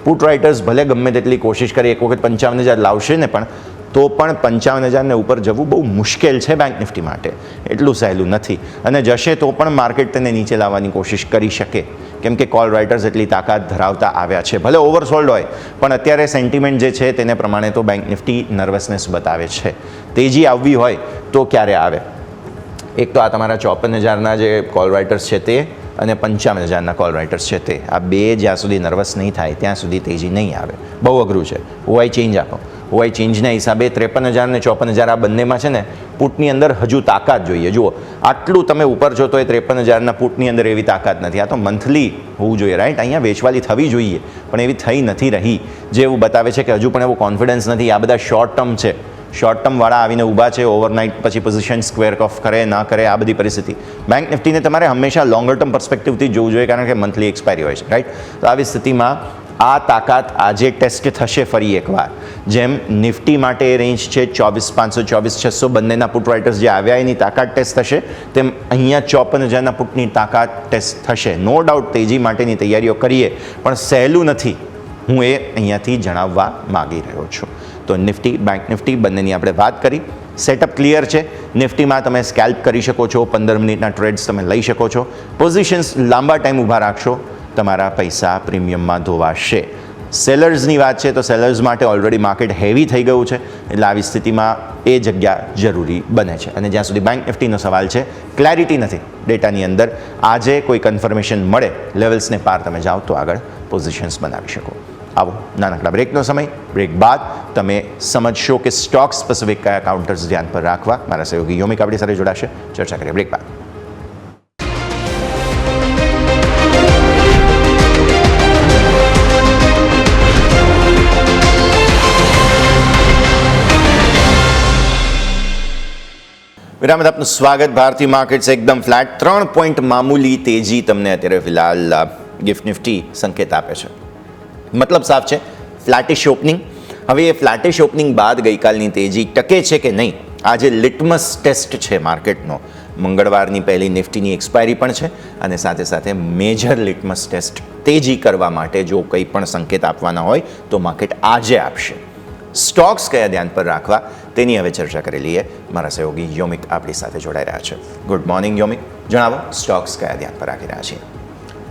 પુટ રાઇટર્સ ભલે ગમે તેટલી કોશિશ કરી, એક વખત 55,000 લાવશે ને, પણ તો પણ 55,000ને ઉપર જવું બહુ મુશ્કેલ છે બેંક નિફ્ટી માટે. એટલું સહેલું નથી, અને જશે તો પણ માર્કેટ તેને નીચે લાવવાની કોશિશ કરી શકે, કેમ કે કોલ રાઇટર્સ એટલી તાકાત ધરાવતા આવ્યા છે. ભલે ઓવરસોલ્ડ હોય, પણ અત્યારે સેન્ટિમેન્ટ જે છે તેને પ્રમાણે તો બેંક નિફ્ટી નર્વસનેસ બતાવે છે. તેજી આવવી હોય તો ક્યારે આવે? એક તો આ તમારા 54,000ના જે કોલ રાઇટર્સ છે તે, અને 55,000ના કોલ રાઇટર્સ છે તે, આ બે જ્યાં સુધી નર્વસ નહીં થાય ત્યાં સુધી તેજી નહીં આવે. બહુ અઘરું છે. ઓઆઈ ચેન્જ આપો. ઓઆઈ ચેન્જના હિસાબે 53,000 ને 54,000 આ બંનેમાં છે ને, પુટની અંદર હજુ તાકાત જોઈએ. જુઓ, આટલું તમે ઉપર છો તો એ 53,000ના પુટની અંદર એવી તાકાત નથી. આ તો મંથલી હોવું જોઈએ, રાઈટ? અહીંયા વેચવાલી થવી જોઈએ, પણ એવી થઈ નથી રહી, જે એવું બતાવે છે કે હજુ પણ એવો કોન્ફિડન્સ નથી. આ બધા શોર્ટ ટર્મ છે, શોર્ટ ટર્મવાળા આવીને ઊભા છે, ઓવરનાઇટ પછી પોઝિશન સ્ક્વેર ઓફ કરે ના કરે, આ બધી પરિસ્થિતિ. બેંક નિફ્ટીને તમારે હંમેશા લોંગર ટર્મ પર્સપેક્ટિવથી જોવું જોઈએ, કારણ કે મંથલી એક્સપાયરી હોય છે, રાઈટ? તો આવી સ્થિતિમાં આ તાકાત આજે ટેસ્ટ થશે ફરી એકવાર. જેમ નિફ્ટી માટે એ રેન્જ છે 24,500, 24,600 બંનેના પુટ રાઇટર્સ જે આવ્યા એની તાકાત ટેસ્ટ થશે, તેમ અહીંયા 54,000ના પુટની તાકાત ટેસ્ટ થશે. નો ડાઉટ તેજી માટેની તૈયારીઓ કરીએ, પણ સહેલું નથી, હું એ અહીંયાથી જણાવવા માગી રહ્યો છું. તો નિફ્ટી, બેંક નિફ્ટી બંનેની આપણે વાત કરી. સેટઅપ ક્લિયર છે. નિફ્ટીમાં તમે સ્કેલ્પ કરી શકો છો, 15 મિનિટના ટ્રેડ્સ તમે લઈ શકો છો. પોઝિશન્સ લાંબા ટાઈમ ઊભા રાખશો, તમારા પૈસા પ્રીમિયમમાં ધોવાશે. સેલર્સની વાત છે તો સેલર્સ માટે ઓલરેડી માર્કેટ હેવી થઈ ગયું છે, એટલે આવી સ્થિતિમાં એ જગ્યા જરૂરી બને છે. અને જ્યાં સુધી બેંક નિફ્ટીનો સવાલ છે, ક્લેરિટી નથી ડેટાની અંદર. આજે કોઈ કન્ફર્મેશન મળે, લેવલ્સને પાર તમે જાઓ તો આગળ પોઝિશન્સ બનાવી શકો. આવો નાનકડા બ્રેકનો સમય. બ્રેક બાદ તમે સમજશો કે સ્ટોક સ્પેસિફિક કયા કાઉન્ટર્સ ધ્યાન પર રાખવા. મારા સહયોગી યોમિક આપણી સાથે જોડાશે. ચર્ચા કરીએ બ્રેક બાદ. વિરામ બાદ આપનું સ્વાગત. ભારતીય માર્કેટ્સ એકદમ ફ્લેટ, 3 પોઈન્ટ મામૂલી તેજી તમને અત્યારે ફિલહાલ ગિફ્ટ નિફ્ટી સંકેત આપે છે. મતલબ સાફ છે, ફ્લેટિશ ઓપનિંગ. હવે એ ફ્લેટિશ ઓપનિંગ બાદ ગઈકાલની તેજી ટકે છે કે નહીં, આજે લિટમસ ટેસ્ટ છે માર્કેટનો. મંગળવારની પહેલી નિફ્ટીની એક્સપાયરી પણ છે, અને સાથે સાથે મેજર લિટમસ ટેસ્ટ તેજી કરવા માટે જો કંઈ પણ સંકેત આપવાના હોય તો માર્કેટ આજે આપશે. સ્ટોક્સ કયા ધ્યાન પર રાખવા તેની હવે ચર્ચા કરી લઈએ. મારા સહયોગી યોમિક આપણી સાથે જોડાઈ રહ્યા છે. ગુડ મોર્નિંગ યોમિક, જણાવો સ્ટોક્સ કયા ધ્યાન પર રાખી રહ્યા છીએ?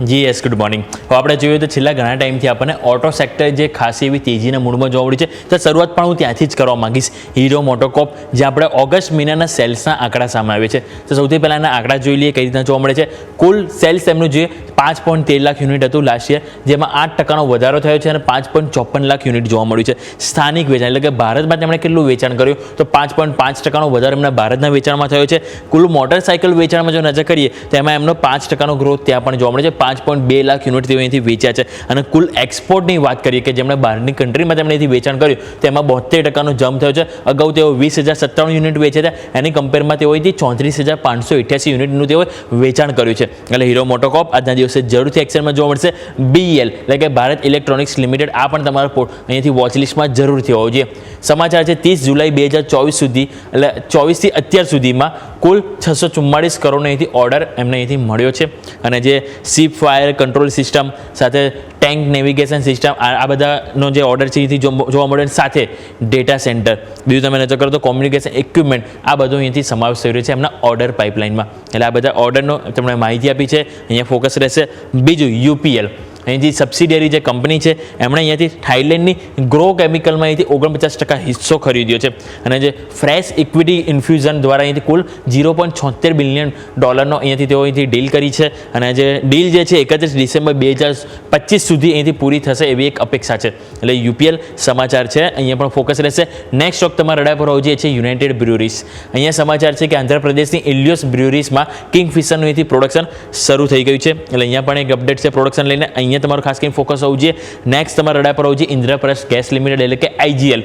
જી યસ, ગુડ મોર્નિંગ. હવે આપણે જોઈએ તો છેલ્લા ઘણા ટાઈમથી આપણને ઓટો સેક્ટર જે ખાસી એવી તેજીના મૂડમાં જોવા મળી છે, તો શરૂઆત પણ હું ત્યાંથી જ કરવા માંગીશ. હીરો મોટોકોપ, જે આપણે ઓગસ્ટ મહિનાના સેલ્સના આંકડા સામે આવે છે, તો સૌથી પહેલાં એના આંકડા જોઈ લઈએ કઈ રીતના જોવા મળે છે. કુલ સેલ્સ એમનું જે 5.13 લાખ યુનિટ હતું લાસ્ટ યર, જેમાં 8% વધારો થયો છે, અને 5.54 લાખ યુનિટ જોવા મળ્યું છે. સ્થાનિક વેચાણ એટલે કે ભારતમાં તેમણે કેટલું વેચાણ કર્યું, તો 5.5% વધારો એમના ભારતના વેચાણમાં થયો છે. કુલ મોટરસાઇકલ વેચાણમાં જો નજર કરીએ તો એમાં એમનો 5% ગ્રોથ ત્યાં પણ જોવા મળે છે. 5.2 લાખ યુનિટ તેઓ અહીંથી વેચ્યા છે. અને કુલ એક્સપોર્ટની વાત કરીએ કે જેમણે બહારની કન્ટ્રીમાં તેમણે અહીંથી વેચાણ કર્યું, તેમાં 72% જમ્પ થયો છે. અગાઉ તેઓ 20,097 યુનિટ વેચ્યા હતા, એની કમ્પેરમાં તેઓ અહીંથી 34,588 યુનિટનું તેઓએ વેચાણ કર્યું છે. એટલે હીરો મોટોકોપ આજના દિવસે જરૂરથી એક્શનમાં જોવા મળશે. BEL એટલે કે ભારત ઇલેક્ટ્રોનિક્સ લિમિટેડ, આ પણ તમારા અહીંયાથી વોચલિસ્ટમાં જરૂરથી હોવો જોઈએ. સમાચાર છે 30 જુલાઈ 2024 સુધી, એટલે 24થી અત્યાર સુધીમાં કુલ 644 કરોડનો અહીંથી ઓર્ડર એમને અહીંથી મળ્યો છે. અને જે શિપ ફાયર કંટ્રોલ સિસ્ટમ સાથે ટેન્ક નેવિગેશન સિસ્ટમ, આ બધાનો જે ઓર્ડર છે અહીંથી જોવા મળે, સાથે ડેટા સેન્ટર, બીજું તમે નજર કરો તો કોમ્યુનિકેશન ઇક્વિપમેન્ટ, આ બધું અહીંથી સમાવેશ થઈ રહ્યો છે એમના ઓર્ડર પાઇપલાઇનમાં. એટલે આ બધા ઓર્ડરનો તમને માહિતી આપી છે, અહીંયા ફોકસ રહેશે. બીજું UPL, અહીંથી સબસિડિયરી જે કંપની છે એમણે અહીંયાથી થાઇલેન્ડની ગ્રો કેમિકલમાં અહીંથી 49% હિસ્સો ખરીદ્યો છે અને જે ફ્રેશ ઇક્વિટી ઇન્ફ્યુઝન દ્વારા અહીંથી કુલ $0.76 બિલિયન અહીંયાથી તેઓ અહીંથી ડીલ કરી છે અને જે ડીલ જે છે 31 ડિસેમ્બર 2025 સુધી અહીંથી પૂરી થશે એવી એક અપેક્ષા છે. એટલે યુપીએલ સમાચાર છે, અહીંયા પણ ફોકસ રહેશે. નેક્સ્ટ સ્ટોક તમારા રડાર પર હોવો જોઈએ છે યુનાઇટેડ બ્રુરીઝ. અહીંયા સમાચાર છે કે આંધ્રપ્રદેશની ઇલિયોસ બ્રુરીઝમાં કિંગફિશરનું અહીંથી પ્રોડક્શન શરૂ થઈ ગયું છે. એટલે અહીંયા પણ એક અપડેટ છે પ્રોડક્શન લઈને, અહીંયા તમારું ખાસ કરીને ફોકસ હોવું જોઈએ. નેક્સ્ટ તમારા રડાર પર હોવું જોઈએ ઇન્દ્રપ્રસ્થ ગેસ લિમિટેડ એટલે કે IGL.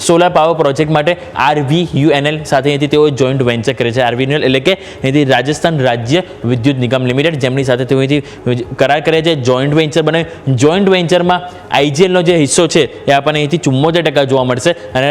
સોલાર પાવર પ્રોજેક્ટ માટે RVUNL સાથે અહીંથી તેઓ જોઈન્ટ વેન્ચર કરે છે. RVUNL એટલે કે અહીંથી રાજસ્થાન રાજ્ય વિદ્યુત નિગમ લિમિટેડ, જેમની સાથે તેઓ અહીંથી કરાર કરે છે, જોઈન્ટ વેન્ચર બનાવી. જોઈન્ટ વેન્ચરમાં IGLનો જે હિસ્સો છે એ આપણને અહીંથી 74% જોવા મળશે અને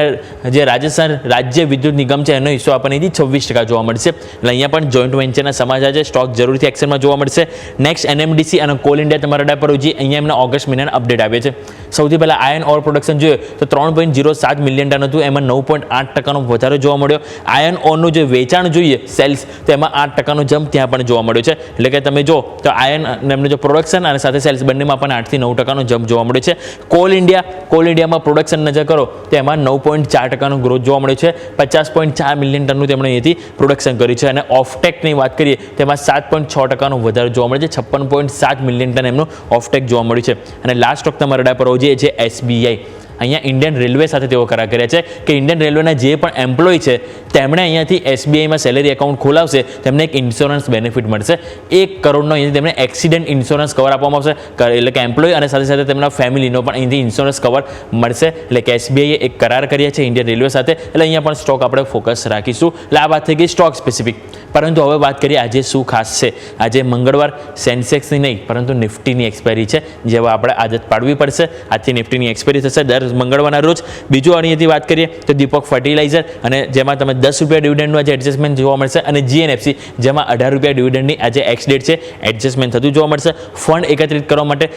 જે રાજસ્થાન રાજ્ય વિદ્યુત નિગમ છે એનો હિસ્સો આપણને અહીંથી 26% જોવા મળશે. એટલે અહીંયા પણ જોઈન્ટ વેન્ચરના સમાચાર છે, સ્ટોક જરૂરથી એક્શનમાં જોવા મળશે. નેક્સ્ટ NMDC અને કોલ ઇન્ડિયા તમારા રડાર પર હોજી. અહીંયા એમના ઓગસ્ટ મહિનાના અપડેટ આવે છે. સૌથી પહેલાં આયર્ન ઓર પ્રોડક્શન જોઈએ તો 3.07 મિલિયન ટન હતું, એમાં 9.8% વધારો જોવા મળ્યો. આયર્ન ઓરનું જે વેચાણ જોઈએ સેલ્સ, તો એમાં 8% જમ્પ ત્યાં પણ જોવા મળ્યો છે. એટલે કે તમે જો તો આયર્ન એમનું જો પ્રોડક્શન અને સાથે સેલ્સ બંનેમાં પણ 8 થી 9% જમ્પ જોવા મળ્યો છે. કોલ ઇન્ડિયામાં પ્રોડક્શન નજર કરો તો એમાં 9.4% ગ્રોથ જોવા મળ્યો છે. 50.4 મિલિયન ટનનું તેમણે અહીંથી પ્રોડક્શન કર્યું છે અને ઓફટેકની વાત કરીએ તેમાં 7.6% વધારો જોવા મળે છે. 56.7 મિલિયન ટન એમનું ઓફટેક જોવા મળ્યું છે. અને લાસ્ટ સ્ટોક તમારા રડાર પર હોવો જોઈએ છે SBI. અહીંયા ઇન્ડિયન રેલવે સાથે તેઓ કરાર કર્યા છે કે ઇન્ડિયન રેલવેના જે પણ એમ્પ્લોય છે તેમણે અહીંયાથી SBIમાં સેલેરી એકાઉન્ટ ખોલાવશે તેમને એક ઇન્સ્યોરન્સ બેનિફિટ મળશે. 1 કરોડનો અહીંયાથી તેમને એક્સિડન્ટ ઇન્સ્યોરન્સ કવર આપવામાં આવશે. એટલે કે એમ્પ્લોય અને સાથે સાથે તેમના ફેમિલીનો પણ અહીંથી ઇન્સ્યોરન્સ કવર મળશે. એટલે કે SBIએ એક કરાર કર્યા છે ઇન્ડિયન રેલવે સાથે. એટલે અહીંયા પણ સ્ટોક આપણે ફોકસ રાખીશું. એટલે આ વાત થઈ ગઈ સ્ટોક સ્પેસિફિક. પરંતુ હવે વાત કરીએ આજે શું ખાસ છે. આજે મંગળવાર સેન્સેક્સની નહીં પરંતુ નિફ્ટીની એક્સપાયરી છે, જેવા આપણે આદત પાડવી પડશે. આજથી નિફ્ટીની એક્સપાયરી થશે દર મંગળવારના રોજ. બીજું અહીંયાથી વાત કરીએ તો દીપક ફર્ટિલાઇઝર, અને જેમાં તમે ₹10 ડિવિડન્ડનું આજે એડજસ્ટમેન્ટ જોવા મળશે, અને GNFC જેમાં ₹18 ડિવિડન્ડની આજે એક્સ ડેટ છે એડજસ્ટમેન્ટ થતું જોવા મળશે. ફંડ એકત્રિત કરવા માટે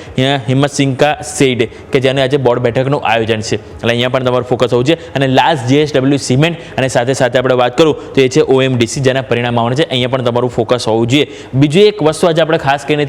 હિંમત સિંકા સેડ કે જેને આજે બોર્ડ બેઠકનું આયોજન છે. એટલે અહીંયા પણ તમારું ફોકસ હોવું છે. અને લાસ્ટ JSW સિમેન્ટ અને સાથે સાથે આપણે વાત કરું તો એ છે OMDC જેના પરિણામ આવવાના છે. અહીંયા પણ તમારું ફોકસ હોવું જોઈએ. બીજું એક વસ્તુ આજે આપણે ખાસ કરીને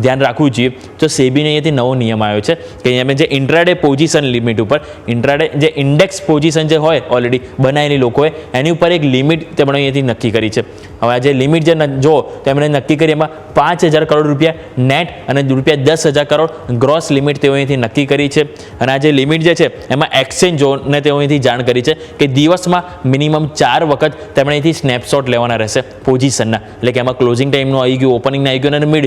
ધ્યાન રાખવું જોઈએ તો સેબીને અહીંયાથી નવો નિયમ આવ્યો છે કે અહીંયા જે ઇન્ટ્રાડે પોઝિશન લિમિટ ઉપર ઇન્ટ્રાડે જે ઇન્ડેક્સ પોઝિશન જે હોય ઓલરેડી બનાવેલી લોકોએ એની ઉપર એક લિમિટ તેમણે અહીંયાથી નક્કી કરી છે. હવે આ જે લિમિટ જે જો તેમણે નક્કી કરી એમાં 5,000 કરોડ રૂપિયા નેટ અને ₹10,000 કરોડ ગ્રોસ લિમિટ તેઓ અહીંથી નક્કી કરી છે. અને આ જે લિમિટ જે છે એમાં એક્સચેન્જોને તેઓ અહીંથી જાણ કરી છે કે દિવસમાં મિનિમમ 4 વખત તેમણે અહીંથી સ્નેપશોટ લેવાના રહેશે પોઝિશનના. એટલે કે એમાં ક્લોઝિંગ ટાઈમનું આવી ગયું, ઓપનિંગના આવી ગયું અને મિડ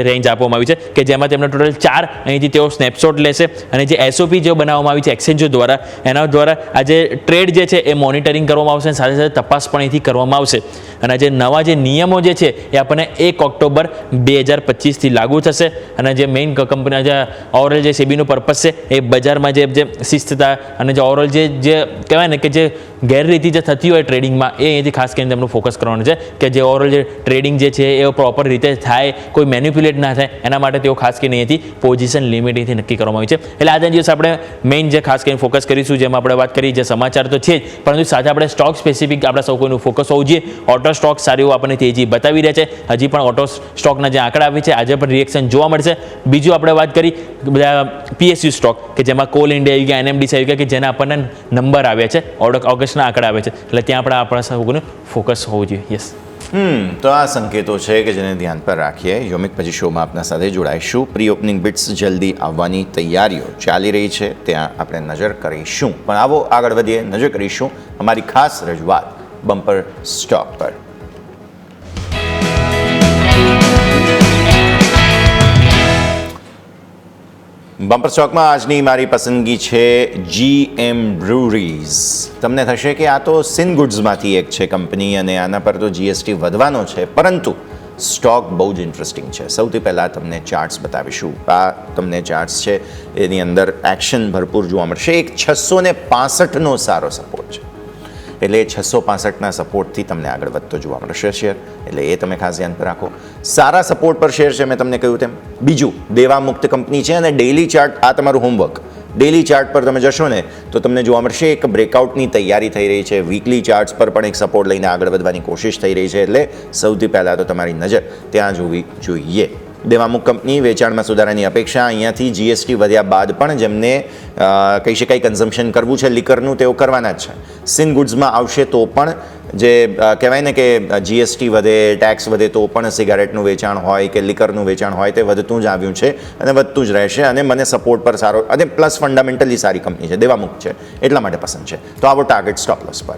રેન્જ આપવામાં આવી છે કે જેમાં તેમને ટોટલ 4 અહીંથી તેઓ સ્નેપશોટ લેશે. અને જે SOP જે બનાવવામાં આવી છે એક્સચેન્જો દ્વારા, એના દ્વારા આ જે ટ્રેડ જે છે એ મોનિટરિંગ કરવામાં આવશે અને સાથે સાથે તપાસ પણ અહીંથી કરવામાં આવશે. અને જે નવા જે નિયમો જે છે એ આપણને 1 ઓક્ટોબર 2025થી લાગુ થશે. અને જે મેઇન કંપની જે ઓવરઓલ જે સેબીનું પર્પઝ છે એ બજારમાં જે શિસ્તતા અને જે ઓવરઓલ જે કહેવાય ને કે જે ગેરરીતિ જે થતી હોય ટ્રેડિંગમાં એ અહીંથી ખાસ કરીને તેમનું ફોકસ કરવાનું છે કે જે ઓવરઓલ જે ટ્રેડિંગ જે છે એ પ્રોપર રીતે થાય, કોઈ મેન્યુપ્યુલેટ ના થાય, એના માટે તેઓ ખાસ કરીને અહીંથી પોઝિશન લિમિટ અહીંથી નક્કી કરવામાં આવી છે. એટલે આજના દિવસ આપણે મેઇન જે ખાસ કરીને ફોકસ કરીશું, જેમાં આપણે વાત કરી જે સમાચાર તો છે જ, પરંતુ સાથે આપણે સ્ટોક સ્પેસિફિક આપણે સૌ કોઈનું ફોકસ હોવું જોઈએ. ઓટો સ્ટોક સારી એવું આપણને તેજી બતાવી રહ્યા છે. હજી પણ ઓટો સ્ટોકના જે આંકડા આવી છે આજે પણ રિએક્શન જોવા મળશે. બીજું આપણે વાત કરી બધા PSU સ્ટોક કે જેમાં કોલ ઇન્ડિયા આવી ગયા, NMDC આવી ગયા કે જેના આપણને નંબર આવ્યા છે, ઓગસ્ટના આંકડા આવે છે. એટલે ત્યાં આપણે આપણા સૌ કોઈનું ફોકસ હોવું જોઈએ. યસ. તો આ સંકેતો છે કે જેને ધ્યાન પર રાખીએ. યોમિક પછી શોમાં આપના સાથે જોડાઈશું. પ્રી ઓપનિંગ બિટ્સ જલ્દી આવવાની તૈયારીઓ ચાલી રહી છે, ત્યાં આપણે નજર કરીશું. પણ આવો આગળ વધીએ, નજર કરીશું અમારી ખાસ રજૂઆત બમ્પર સ્ટોક પર. બમ્પર સ્ટોકમાં આજની મારી પસંદગી છે GM બ્રુરીઝ. તમને થશે કે આ તો સિન ગુડ્સમાંથી એક છે કંપની અને આના પર તો GST વધવાનો છે, પરંતુ સ્ટોક બહુ જ ઇન્ટરેસ્ટિંગ છે. સૌથી પહેલાં તમને ચાર્ટ્સ બતાવીશું. આ તમને ચાર્ટ્સ છે એની અંદર એક્શન ભરપૂર જોવા મળશે. એક 665નો સારો સપોર્ટ છે, એટલે 665ના સપોર્ટથી તમને આગળ વધતો જોવા મળશે શેર. એટલે એ તમે ખાસ ધ્યાન પર રાખો. સારા સપોર્ટ પર શેર છે, મેં તમને કહ્યું તેમ. બીજું, દેવા મુક્ત કંપની છે અને ડેઇલી ચાર્ટ, આ તમારું હોમવર્ક. ડેઇલી ચાર્ટ પર તમે જશો ને તો તમને જોવા મળશે એક બ્રેકઆઉટની તૈયારી થઈ રહી છે. વીકલી ચાર્ટ્સ પર પણ એક સપોર્ટ લઈને આગળ વધવાની કોશિશ થઈ રહી છે. એટલે સૌથી પહેલાં તો તમારી નજર ત્યાં જોવી જોઈએ. દેવામુખ કંપની વેચાણમાં સુધારાની અપેક્ષા. અહીંયાથી જીએસટી વધ્યા બાદ પણ જેમને કહી શકાય કન્ઝમ્પશન કરવું છે લિકરનું, તેઓ કરવાના જ છે. સિન ગુડ્સમાં આવશે તો પણ જે કહેવાય ને કે જીએસટી વધે, ટેક્સ વધે તો પણ સિગારેટનું વેચાણ હોય કે લિકરનું વેચાણ હોય તે વધતું જ આવ્યું છે અને વધતું જ રહેશે. અને મને સપોર્ટ પર સારો અને પ્લસ ફંડામેન્ટલી સારી કંપની છે, દેવામુખ છે, એટલા માટે પસંદ છે. તો આવો ટાર્ગેટ સ્ટોપ લોસ પર.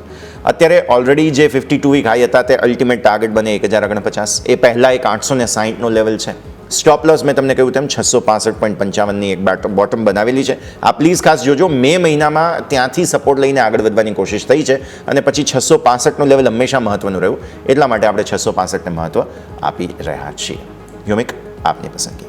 અત્યારે ઓલરેડી જે 52 વીક હાઈ હતા તે અલ્ટિમેટ ટાર્ગેટ બને 1049. એ પહેલાં એક 860નો લેવલ છે. સ્ટોપ લોસ મેં તમને કહ્યું તેમ 665.55ની એક બોટમ બનાવેલી છે. આ પ્લીઝ ખાસ જોજો, મે મહિનામાં ત્યાંથી સપોર્ટ લઈને આગળ વધવાની કોશિશ થઈ છે અને પછી 665નું લેવલ હંમેશા મહત્વનું રહ્યું, એટલા માટે આપણે 665ને મહત્વ આપી રહ્યા છીએ. યોમિક, આપની પસંદગી.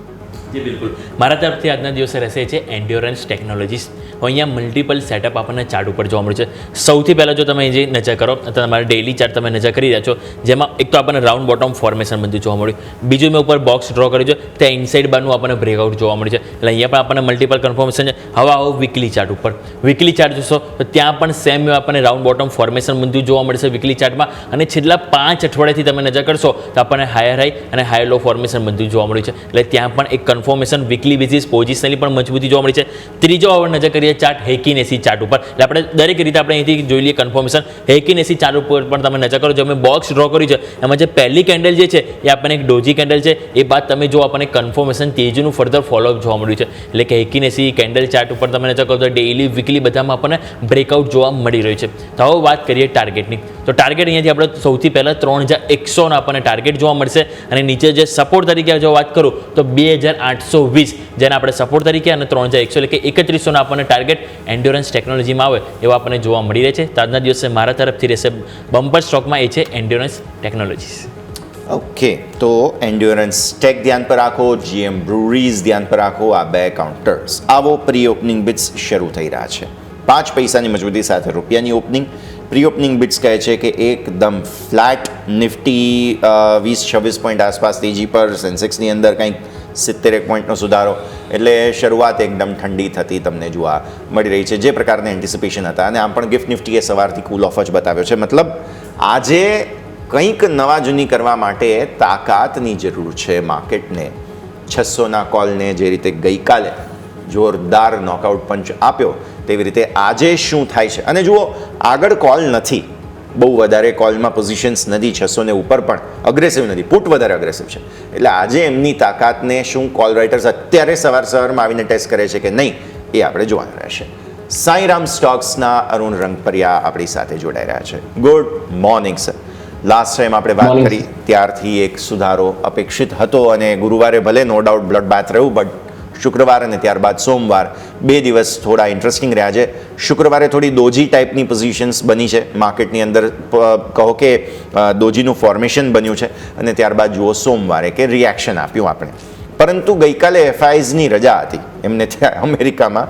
જી બિલકુલ, મારા તરફથી આજના દિવસે રહેશે છે એન્ડ્યોરન્સ ટેકનોલોજીસ. અહીંયા મલ્ટિપલ સેટઅપ આપણને ચાર્ટ ઉપર જોવા મળે છે. સૌથી પહેલાં જો તમે જે નજર કરો તો તમારા ડેઇલી ચાર્ટ તમે નજર કરી રહ્યા છો, જેમાં એક તો આપણને રાઉન્ડ બોટમ ફોર્મેશન બધું જોવા મળ્યું. બીજું મેં ઉપર બોક્સ ડ્રો કર્યું છે, ત્યાં ઇનસાઇડ બારનું આપણને બ્રેકઆઉટ જોવા મળે છે. એટલે અહીંયા પણ આપણને મલ્ટિપલ કન્ફર્મેશન છે. હવે આવો વીકલી ચાર્ટ ઉપર. વીકલી ચાર્ટ જોશો તો ત્યાં પણ સેમ આપણને રાઉન્ડ બોટમ ફોર્મેશન બધું જોવા મળશે વીકલી ચાર્ટમાં. અને છેલ્લા 5 અઠવાડિયાથી તમે નજર કરશો તો આપણને હાયર હાઈ અને હાયર લો ફોર્મેશન બધું જોવા મળ્યું છે. એટલે ત્યાં પણ એક કન્ફર્મેશન વીકલી બેઝિસ પોઝિશનલી પણ મજબૂતી જોવા મળી છે. ત્રીજો હવે નજર કરીએ ચાર્ટ હેકિનેસી ચાર્ટ ઉપર. એટલે આપણે દરેક રીતે આપણે અહીંથી જોઈ લઈએ કન્ફર્મેશન. હેકિનેસી ચાર્ટ ઉપર પણ તમે નજર કરો, જો મેં બોક્સ ડ્રો કર્યું છે એમાં જે પહેલી કેન્ડલ જે છે એ આપણને એક ડોજી કેન્ડલ છે. એ બાદ તમે જો આપણને કન્ફર્મેશન તેજીનું ફર્ધર ફોલોઅપ જોવા મળ્યું છે. એટલે કે હેકિનેસી કેન્ડલ ચાર્ટ ઉપર તમે નજર કરો તો ડેઇલી વીકલી બધામાં આપણને બ્રેકઆઉટ જોવા મળી રહ્યું છે. તો હવે વાત કરીએ ટાર્ગેટની. તો ટાર્ગેટ અહીંયાથી આપણે સૌથી પહેલાં 3100નો આપણને ટાર્ગેટ જોવા મળશે. અને નીચે જે સપોર્ટ તરીકે જો વાત કરું તો 2820, જેને આપણે સપોર્ટ તરીકે, અને 3100 એટલે કે 3100નો આપણને ટાર્ગેટ એન્ડ્યોરન્સ ટેકનોલોજીમાં આવે એવા આપણને જોવા મળી રહે છે. તો આજના દિવસે મારા તરફથી રહેશે બમ્પર સ્ટોકમાં એ છે એન્ડ્યોરન્સ ટેકનોલોજીસ. ઓકે, તો એન્ડ્યોરન્સ ટેક ધ્યાન પર રાખો, જીએમ બ્રુરીઝ ધ્યાન પર રાખો. આ બે કાઉન્ટર્સ આવો પ્રી ઓપનિંગ બિટ્સ શરૂ થઈ રહ્યા છે. 5 પૈસાની મજબૂતી સાથે રૂપિયાની ઓપનિંગ. પ્રી ઓપનિંગ બિટ્સ કહે છે કે એકદમ ફ્લેટ નિફ્ટી 20-26 પોઈન્ટ આસપાસ તેજી પર, સેન્સેક્સની અંદર કંઈક 70 પોઈન્ટનો સુધારો. એટલે શરૂઆત એકદમ ઠંડી થતી તમને જોવા મળી રહી છે, જે પ્રકારના એન્ટિસિપેશન હતા. અને આમ પણ ગિફ્ટ નિફ્ટીએ સવારથી કૂલ ઓફ જ બતાવ્યો છે. મતલબ આજે કંઈક નવા જૂની કરવા માટે તાકાતની જરૂર છે માર્કેટને. 600ના કોલને જે રીતે ગઈકાલે જોરદાર નોકઆઉટ પંચ આપ્યો તેવી રીતે આજે શું થાય છે. અને જુઓ, આગળ કોલ નથી, બહુ વધારે કોલમાં પોઝિશન્સ નથી, 600ને ઉપર પણ અગ્રેસિવ નથી, પુટ વધારે અગ્રેસિવ છે. એટલે આજે એમની તાકાતને શું કોલ રાઇટર્સ અત્યારે સવારમાં આવીને ટેસ્ટ કરે છે કે નહીં, એ આપણે જોવાનું રહેશે. સાંઈરામ સ્ટોક્સના અરુણ રંગપરિયા આપણી સાથે જોડાઈ રહ્યા છે. Good morning sir. Last time આપણે વાત કરી ત્યારથી એક સુધારો અપેક્ષિત હતો અને ગુરુવારે ભલે નો ડાઉટ બ્લડ બાથ રહ્યું, બટ શુક્રવાર અને ત્યારબાદ સોમવાર 2 દિવસ થોડા ઇન્ટરેસ્ટિંગ રહ્યા છે. શુક્રવારે થોડી દોજી ટાઈપની પોઝિશન્સ બની છે માર્કેટની અંદર, કહો કે દોજીનું ફોર્મેશન બન્યું છે. અને ત્યારબાદ જુઓ સોમવારે કે રિએક્શન આપ્યું આપણે. પરંતુ ગઈકાલે એફઆઈઝની રજા હતી, એમને ત્યાં અમેરિકામાં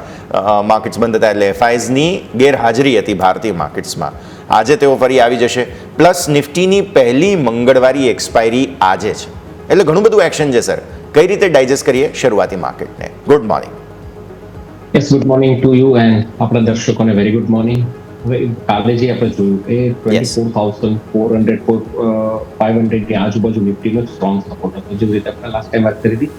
માર્કેટ્સ બંધ હતા એટલે એફઆઈઝની ગેરહાજરી હતી ભારતીય માર્કેટ્સમાં. આજે તેઓ ફરી આવી જશે. પ્લસ નિફ્ટીની પહેલી મંગળવારી એક્સપાયરી આજે છે, એટલે ઘણું બધું એક્શન છે સર. કઈ રીતે ડાયજેસ્ટ કરીએ શરૂઆતી માર્કેટને? Good morning. Yes, good morning to you and આપણા દર્શકોને વેરી ગુડ મોર્નિંગ. હવે કાલે જે આપણે જોયું એ 24,400-500 ની આજુબાજુ નિફ્ટીનો સ્ટ્રોંગ સપોર્ટ હતો. જેવી રીતે આપણે લાસ્ટ ટાઈમ વાત કરી હતી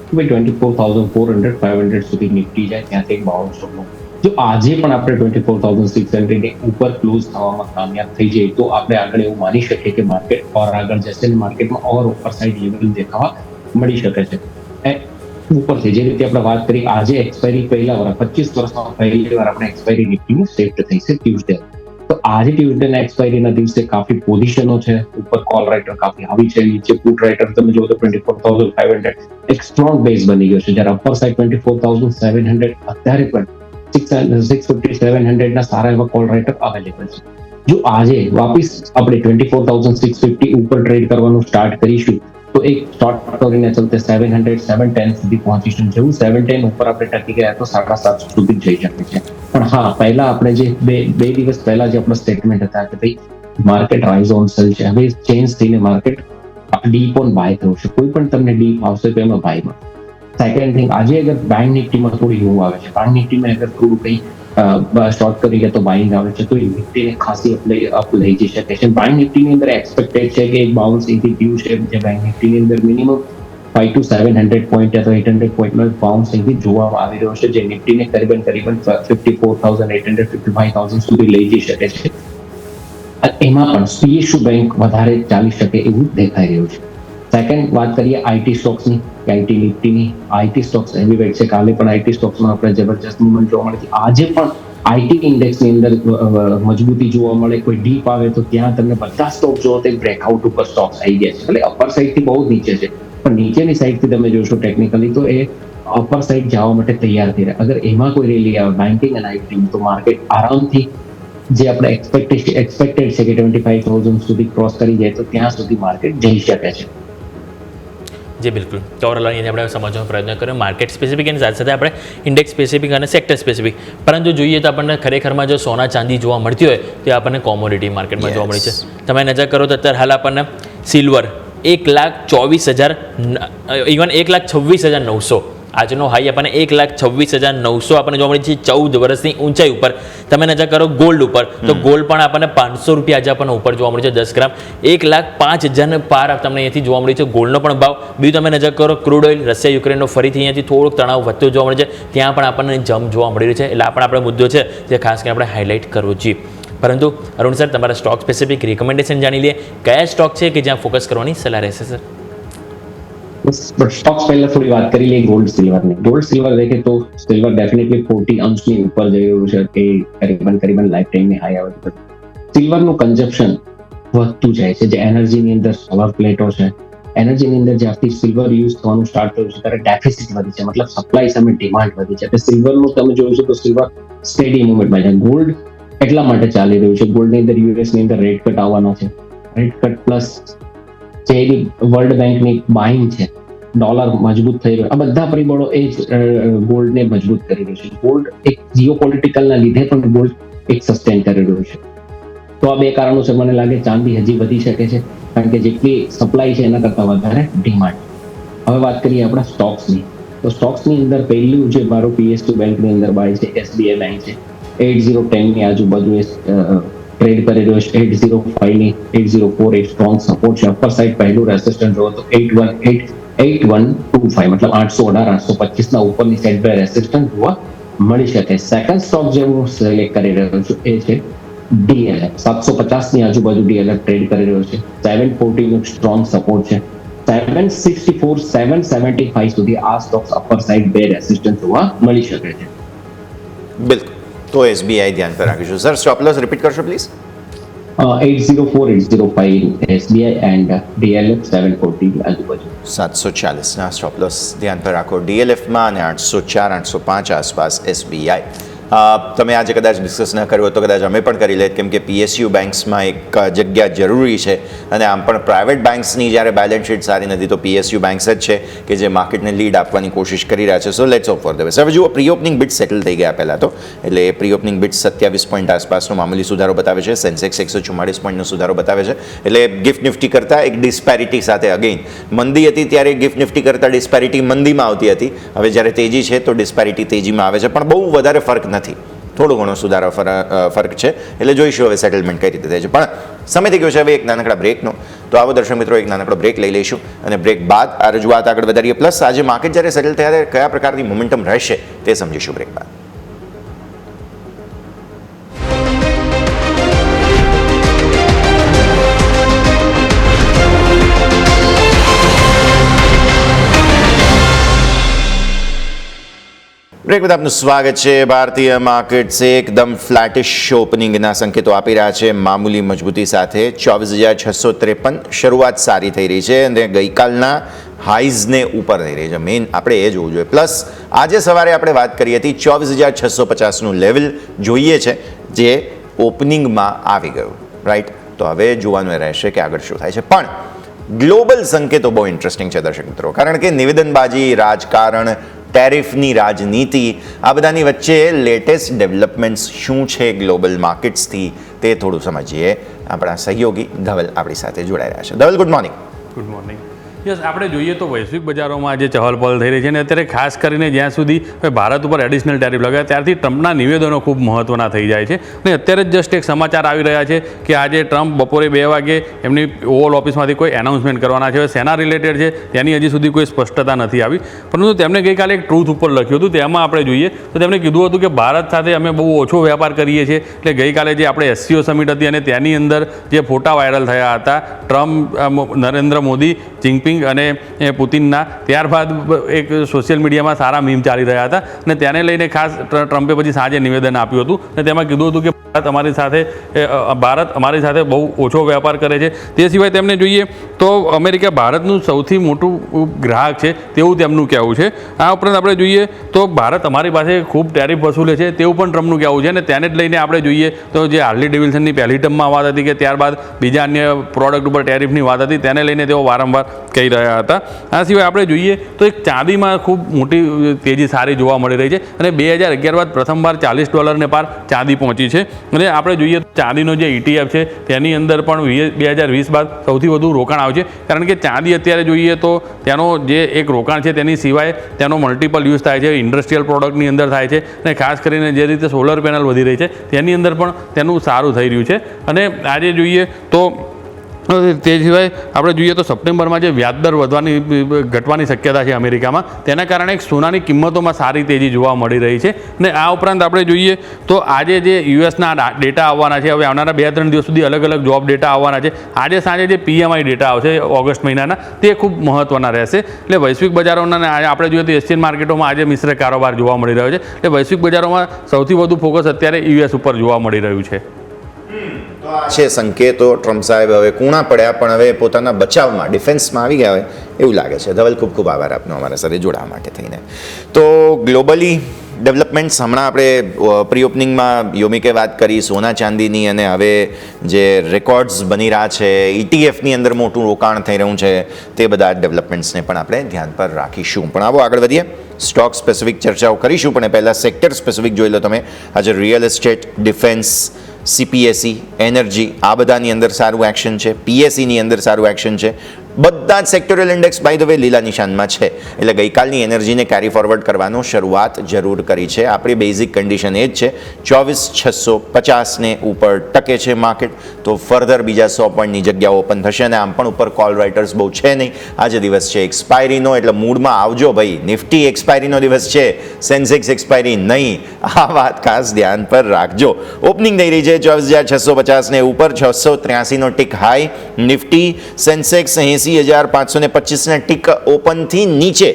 કે ભાઈ 24,400-500 સુધી નિફ્ટી જાય ત્યાંથી એક બાઉન્સ સ્ટોકનો. જો આજે પણ આપણે 24,600 ની ઉપર ક્લોઝ થવામાં કામયાબ થઈ જાય તો આપણે આગળ એવું માની શકીએ કે માર્કેટ ઓર આગળ જશે અને માર્કેટમાં ઓર ઉપર સાઇડ લેવલ દેખાવા મળી શકે છે. ઉપરથી જે રીતે આપણે વાત કરી, આજે એક્સપાયરી પહેલા વાર 25 વર્ષમાં પહેલી વાર આપણે એક્સપાયરી નિફ્ટીની શિફ્ટ થઈ છે ટ્યુઝડે. તો આજે ટ્યુઝડેના એક્સપાયરીના દિવસે કાફી પોઝિશનો છે. ઉપર કોલ રાઇટર કાફી આવી છે, નીચે પુટ રાઇટર તમે જુઓ તો 24,500 એક સ્ટ્રોંગ બેઝ બની ગયો છે. જ્યારે અપર સાઇડ 24,700, અત્યારે પણ 650-700 ના સારા એવા કોલ રાઇટર અવેલેબલ છે. જો આજે વાપસ આપણે 24,650 ઉપર ટ્રેડ કરવાનું સ્ટાર્ટ કરીશું તો એક શોર્ટ કરીને ચલતે 700-710 સુધી પહોંચીશું. જેવું 710 ઉપર આપણે ટકી ગયા તો 750 સુધી જઈ શકે છે. પણ હા, પહેલા આપણે જે બે દિવસ પહેલા જે આપણો સ્ટેટમેન્ટ હતા કે ભાઈ માર્કેટ રાઇઝ ઓન સેલ છે, હવે ચેન્જ થઈને માર્કેટ ડીપ ઓન બાય થયું છે. કોઈ પણ તમને ડીપ આવશે તો એમાં બાયમાં. સેકન્ડ થિંગ, આજે અગર બેંક નિફ્ટીમાં થોડી મૂવ આવે છે, બેંક નિફ્ટીમાં અગર થોડું કંઈ શોર્ટ કરી ગયા તો બાઇંગ આવે છે, તો એ નિફ્ટીને ખાસી અપ લઈ જઈ શકે છે. બેંક નિફ્ટીની અંદર એક્સપેક્ટેડ છે કે એક બાઉન્સ અહીંથી ડ્યુ છે, જે બેંક નિફ્ટીની અંદર મિનિમમ 5 to 700 પોઈન્ટ અથવા 800 પોઈન્ટનો બાઉન્સ અહીંથી જોવામાં આવી રહ્યો છે, જે નિફ્ટીને કરીબન 54,800 55,000 સુધી લઈ જઈ શકે છે. અને એમાં પણ PSU બેંક વધારે ચાલી શકે એવું દેખાઈ રહ્યું છે. સેકન્ડ વાત કરીએ આઈટી સ્ટોક્સની, આઈટી નિફ્ટીની. આઈટી સ્ટોક્સ હેવીવેટ છે. કાલે પણ આઈટી સ્ટોક્સમાં આપણે જબરજસ્ત મૂવમેન્ટ જોવા મળી હતી. આજે પણ આઈટી ઇન્ડેક્સની અંદર મજબૂતી જોવા મળે. કોઈ ડીપ આવે તો ત્યાં તમને બધા સ્ટોક જોવો તો બ્રેકઆઉટ ઉપર સ્ટોક્સ આવી ગયા છે. એટલે અપર સાઈડથી બહુ નીચે છે, પણ નીચેની સાઈડથી તમે જોશો ટેકનિકલી તો એ અપર સાઈડ જવા માટે તૈયાર થઈ રહ્યા. અગર એમાં કોઈ રેલી આવે બેન્કિંગ અને આઈટી તો માર્કેટ આરામથી જે આપણે એક્સપેક્ટેડ છે કે 25,000 સુધી ક્રોસ કરી જાય તો ત્યાં સુધી માર્કેટ જઈ શકે છે. જી બિલકુલ. તો ઓવરઓલ અહીંયા આપણે સમજવાનો પ્રયત્ન કર્યો માર્કેટ સ્પેસિફિક એની સાથે સાથે આપણે ઇન્ડેક્સ સ્પેસિફિક અને સેક્ટર સ્પેસિફિક. પરંતુ જોઈએ તો આપણને ખરેખરમાં જો સોના ચાંદી જોવા મળતી હોય તો આપણને કોમોડિટી માર્કેટમાં જોવા મળી છે. તમે નજર કરો તો અત્યારે હાલ આપણને સિલ્વર 1,24,000 ઇવન 1,26,900 આજનો હાઈ આપણને 1,26,900 આપણને જોવા મળી છે 14 વર્ષની ઊંચાઈ ઉપર. તમે નજર કરો ગોલ્ડ ઉપર તો ગોલ્ડ પણ આપણને 500 રૂપિયા આજે આપણને ઉપર જોવા મળ્યું છે 10 ગ્રામ 1,05,000 પાર તમને અહીંયાથી જોવા મળ્યું છે ગોલ્ડનો પણ ભાવ. બીજું તમે નજર કરો ક્રૂડ ઓઇલ રશિયા યુક્રેનનો ફરીથી અહીંયાથી થોડોક તણાવ વધતો જોવા મળે છે, ત્યાં પણ આપણને જમ્પ જોવા મળી રહ્યું છે. એટલે આપણે મુદ્દો છે જે ખાસ કરીને આપણે હાઇલાઇટ કરવો જોઈએ. પરંતુ અરુણ સર, તમારા સ્ટોક સ્પેસિફિક રિકમેન્ડેશન જાણી લઈએ. કયા સ્ટોક છે કે જ્યાં ફોકસ કરવાની સલાહ રહેશે સર? સ્ટોક્સ પહેલા થોડી વાત કરી લઈએ ગોલ્ડ સિલ્વરની. ગોલ્ડ સિલ્વર દેખે તો સિલ્વર ડેફિનેટલી 40 અંશની ઉપર જઈ રહ્યું છે કે કરીબન લાઈફ ટાઈમની હાઈ આવે છે. સિલ્વરનું કન્ઝપ્શન વધતું જાય છે. જે એનર્જીની અંદર સોલર પ્લેટો છે, એનર્જીની અંદર જ્યારથી સિલ્વર યુઝ થવાનું સ્ટાર્ટ થયું છે ત્યારે ડેફિસિટ વધી છે, મતલબ સપ્લાય સામે ડિમાન્ડ વધી છે. એટલે સિલ્વરનું તમે જોયું છે તો સિલ્વર સ્ટેડી મુવમેન્ટમાં છે. ગોલ્ડ એટલા માટે ચાલી રહ્યું છે. ગોલ્ડની અંદર યુએસની અંદર રેટ કટ આવવાનો છે. રેટ કટ પ્લસ જે વર્લ્ડ બેંકની બાઇંગ છે, ડોલર મજબૂત થઈ રહ્યો, આ બધા પરિબળો એ જ ગોલ્ડને મજબૂત કરી રહ્યું છે. ગોલ્ડ એક જીઓપોલિટિકલના લીધે પણ ગોલ્ડ એક સસ્ટેન કરી રહ્યું છે. તો આ બે કારણોસર મને લાગે ચાંદી હજી વધી શકે છે, કારણ કે જેટલી સપ્લાય છે એના કરતાં વધારે ડિમાન્ડ. હવે વાત કરીએ આપણા સ્ટોક્સની. તો સ્ટોક્સની અંદર પહેલું જે મારું PSU બેંકની અંદર બાય છે SBI બેંક છે. 8010 ની આજુબાજુ ટ્રેડ કરી રહ્યો છે. 805 ની 804 એક સ્ટ્રોંગ સપોર્ટ છે. અપર સાઈડ પહેલું રેસિસ્ટન્સ જોવો તો 8125 મતલબ 818-825 ના ઉપરની સાઈડ પર રેસિસ્ટન્સ જોવા મળી શકે. સેકન્ડ સ્ટોક જે હું સિલેક્ટ કરી રહ્યો છું એ છે DLF. 750 ની આજુબાજુ DLF ટ્રેડ કરી રહ્યો છે. 740 નું સ્ટ્રોંગ સપોર્ટ છે. 764 775 સુધી આ સ્ટોક્સ અપર સાઈડ બે રેસિસ્ટન્સ જોવા મળી શકે છે. બિલકુલ. તો SBI ધ્યાન પર રાખીશું. સર સ્ટોપ લોસ રિપીટ કરશો પ્લીઝ? 804 805 SBI એન્ડ DLF 740 આજુબાજુ. 740 ના સ્ટોપ લોસ ધ્યાન પર રાખો DLFમાં અને 804 805 આસપાસ SBI. તમે આજે કદાચ ડિસ્કસ ન કર્યો તો કદાચ અમે પણ કરી લેત, કેમ કે PSU બેંક્સમાં એક જગ્યા જરૂરી છે અને આમ પણ પ્રાઇવેટ બેંક્સની જ્યારે બેલેન્સ શીટ સારી નથી તો PSU બેંક્સ જ છે કે જે માર્કેટને લીડ આપવાની કોશિશ કરી રહ્યા છે. So let's hope for the best. હવે જુઓ, પ્રી ઓપનિંગ બિટ સેટલ થઈ ગયા પહેલાં તો, એટલે પ્રી ઓપનિંગ બિટ 27 પોઈન્ટ આસપાસનો મામૂલી સુધારો બતાવે છે. સેન્સેક્સ 144 પોઈન્ટનો સુધારો બતાવે છે. એટલે ગિફ્ટ નિફ્ટી કરતાં એક ડિસ્પેરિટી સાથે અગેન મંદી હતી ત્યારે ગિફ્ટ નિફ્ટી કરતાં ડિસ્પેરિટી મંદીમાં આવતી હતી. હવે જ્યારે તેજી છે તો ડિસ્પેરિટી તેજીમાં આવે છે, પણ બહુ વધારે ફરક નથી. થોડો ઘણો સુધારો ફરક છે. એટલે જોઈશું હવે સેટલમેન્ટ કઈ રીતે થાય છે. પણ સમય થઈ ગયો છે હવે એક નાનકડા બ્રેકનો. તો આવો દર્શક મિત્રો, એક નાનકડો બ્રેક લઈ લઈશું અને બ્રેક બાદ આ રજૂઆત આગળ વધારીએ. પ્લસ આજે માર્કેટ જ્યારે સેટલ થયા ત્યારે કયા પ્રકારની મોમેન્ટમ રહેશે તે સમજીશું બ્રેક બાદ. બ્રેક બાદ આપનું સ્વાગત છે. ભારતીય માર્કેટ્સ એકદમ ફ્લેટિશ ઓપનિંગના સંકેતો આપી રહ્યા છે, મામૂલી મજબૂતી સાથે 24,653. શરૂઆત સારી થઈ રહી છે અને ગઈકાલના હાઈઝને ઉપર થઈ રહી છે. મેઇન આપણે એ જોવું જોઈએ. પ્લસ આજે સવારે આપણે વાત કરી હતી 24,650નું લેવલ જોઈએ છે જે ઓપનિંગમાં આવી ગયું, રાઈટ? તો હવે જોવાનું એ રહેશે કે આગળ શું થાય છે. પણ ગ્લોબલ સંકેતો બહુ ઇન્ટરેસ્ટિંગ છે દર્શક મિત્રો, કારણ કે નિવેદનબાજી, રાજકારણ, ટેરિફની રાજનીતિ, આ બધાની વચ્ચે લેટેસ્ટ ડેવલપમેન્ટ્સ શું છે ગ્લોબલ માર્કેટ્સથી તે થોડું સમજીએ. આપણા સહયોગી ધવલ આપણી સાથે જોડાઈ રહ્યા છે. Dhaval, good morning. Good morning. Yes, આપણે જોઈએ તો વૈશ્વિક બજારોમાં જે ચહલપહલ થઈ રહી છે અને અત્યારે ખાસ કરીને જ્યાં સુધી હવે ભારત ઉપર એડિશનલ ટેરિફ લગાવ્યા ત્યારથી ટ્રમ્પના નિવેદનો ખૂબ મહત્ત્વના થઈ જાય છે અને અત્યારે જ જસ્ટ એક સમાચાર આવી રહ્યા છે કે આજે ટ્રમ્પ બપોરે 2 વાગે એમની ઓવલ ઓફિસમાંથી કોઈ એનાઉન્સમેન્ટ કરવાના છે. હવે શેના રિલેટેડ છે તેની હજી સુધી કોઈ સ્પષ્ટતા નથી આવી, પરંતુ તેમણે ગઈકાલે એક ટ્રુથ ઉપર લખ્યું હતું. તેમાં આપણે જોઈએ તો તેમણે કીધું હતું કે ભારત સાથે અમે બહુ ઓછો વેપાર કરીએ છીએ. એટલે ગઈકાલે જે આપણે SCO સમિટ હતી અને તેની અંદર જે ફોટા વાયરલ થયા હતા ટ્રમ્પ, નરેન્દ્ર મોદી, જિનપિંગ અને પુતિનના, ત્યારબાદ એક સોશિયલ મીડિયામાં સારા મીમ ચાલી રહ્યા હતા અને તેને લઈને ખાસ ટ્રમ્પે પછી સાંજે નિવેદન આપ્યું હતું અને તેમાં કીધું હતું કે ભારત અમારી સાથે બહુ ઓછો વેપાર કરે છે. તે સિવાય તેમને જોઈએ તો અમેરિકા ભારતનું સૌથી મોટું ગ્રાહક છે તેવું તેમનું કહેવું છે. આ ઉપરાંત આપણે જોઈએ તો ભારત અમારી પાસે ખૂબ ટેરિફ વસૂલે છે તેવું પણ ટ્રમ્પનું કહેવું છે અને તેને જ લઈને આપણે જોઈએ તો જે હાર્લી ડેવિડસનની પહેલી ટર્મમાં વાત હતી કે ત્યારબાદ બીજા અન્ય પ્રોડક્ટ ઉપર ટેરિફની વાત હતી, તેને લઈને તેઓ વારંવાર કહી રહ્યા હતા. આ સિવાય આપણે જોઈએ તો એક ચાંદીમાં ખૂબ મોટી તેજી સારી જોવા મળી રહી છે અને 2011 બાદ પ્રથમવાર $40 પાર ચાંદી પહોંચી છે. અને આપણે જોઈએ તો ચાંદીનો જે ETF છે તેની અંદર પણ 2020 બાદ સૌથી વધુ રોકાણ આવે છે, કારણ કે ચાંદી અત્યારે જોઈએ તો તેનો જે એક રોકાણ છે તેની સિવાય તેનો મલ્ટિપલ યુઝ થાય છે, ઇન્ડસ્ટ્રીયલ પ્રોડક્ટની અંદર થાય છે અને ખાસ કરીને જે રીતે સોલર પેનલ વધી રહી છે તેની અંદર પણ તેનું સારું થઈ રહ્યું છે. અને આજે જોઈએ તો તે સિવાય આપણે જોઈએ તો સપ્ટેમ્બરમાં જે વ્યાજદર ઘટવાની શક્યતા છે અમેરિકામાં, તેના કારણે સોનાની કિંમતોમાં સારી તેજી જોવા મળી રહી છે. અને આ ઉપરાંત આપણે જોઈએ તો આજે જે યુએસના ડેટા આવવાના છે, હવે આવનારા 2-3 દિવસ સુધી અલગ અલગ જોબ ડેટા આવવાના છે. આજે સાંજે જે PMI ડેટા આવશે ઓગસ્ટ મહિનાના, તે ખૂબ મહત્ત્વના રહેશે. એટલે વૈશ્વિક બજારોના આપણે જોઈએ તો એશિયન માર્કેટોમાં આજે મિશ્ર કારોબાર જોવા મળી રહ્યો છે. એટલે વૈશ્વિક બજારોમાં સૌથી વધુ ફોકસ અત્યારે US ઉપર જોવા મળી રહ્યું છે. છે સંકેતો ટ્રમ્પ સાહેબ હવે કૂણા પડ્યા પણ હવે પોતાના બચાવમાં ડિફેન્સમાં આવી ગયા હોય એવું લાગે છે. ધવલ, ખૂબ ખૂબ આભાર આપનો અમારા સાથે જોડાવા માટે થઈને. તો ગ્લોબલી ડેવલપમેન્ટ્સ હમણાં આપણે પ્રી ઓપનિંગમાં યોમિકે વાત કરી સોના ચાંદીની, અને હવે જે રેકોર્ડ્સ બની રહ્યા છે, ETFની અંદર મોટું રોકાણ થઈ રહ્યું છે, તે બધા ડેવલપમેન્ટ્સને પણ આપણે ધ્યાન પર રાખીશું. પણ આવો આગળ વધીએ, સ્ટોક સ્પેસિફિક ચર્ચાઓ કરીશું, પણ પહેલાં સેક્ટર સ્પેસિફિક જોઈ લો તમે. આજે real estate, defence, CPSE, energy, આ બધાની અંદર સારું એક્શન છે. PSEની અંદર સારું એક્શન છે. બધા જ sectorial index by the way લીલા નિશાનમાં છે. એટલે ગઈકાલની એનર્જીને કેરી ફોરવર્ડ કરવાનો શરૂઆત જરૂર કરી છે. આપણી બેઝિક કન્ડિશન એ જ છે 24,650ને ઉપર ટકે છે માર્કેટ, તો ફર્ધર બીજા 100 પોઈન્ટની જગ્યાઓ ઓપન થશે. અને આમ પણ ઉપર કોલ રાઇટર્સ બહુ છે નહીં. આજે દિવસ છે એક્સપાયરીનો, એટલે મૂડમાં આવજો ભાઈ. નિફ્ટી એક્સપાયરીનો દિવસ છે, સેન્સેક્સ એક્સપાયરી નહીં. આ વાત ખાસ ધ્યાન પર રાખજો. ઓપનિંગ થઈ રહી છે 24,650ને ઉપર, 683નો ટિક હાઈ. નિફ્ટી, સેન્સેક્સ 80,525ના ટિક ઓપનથી નીચે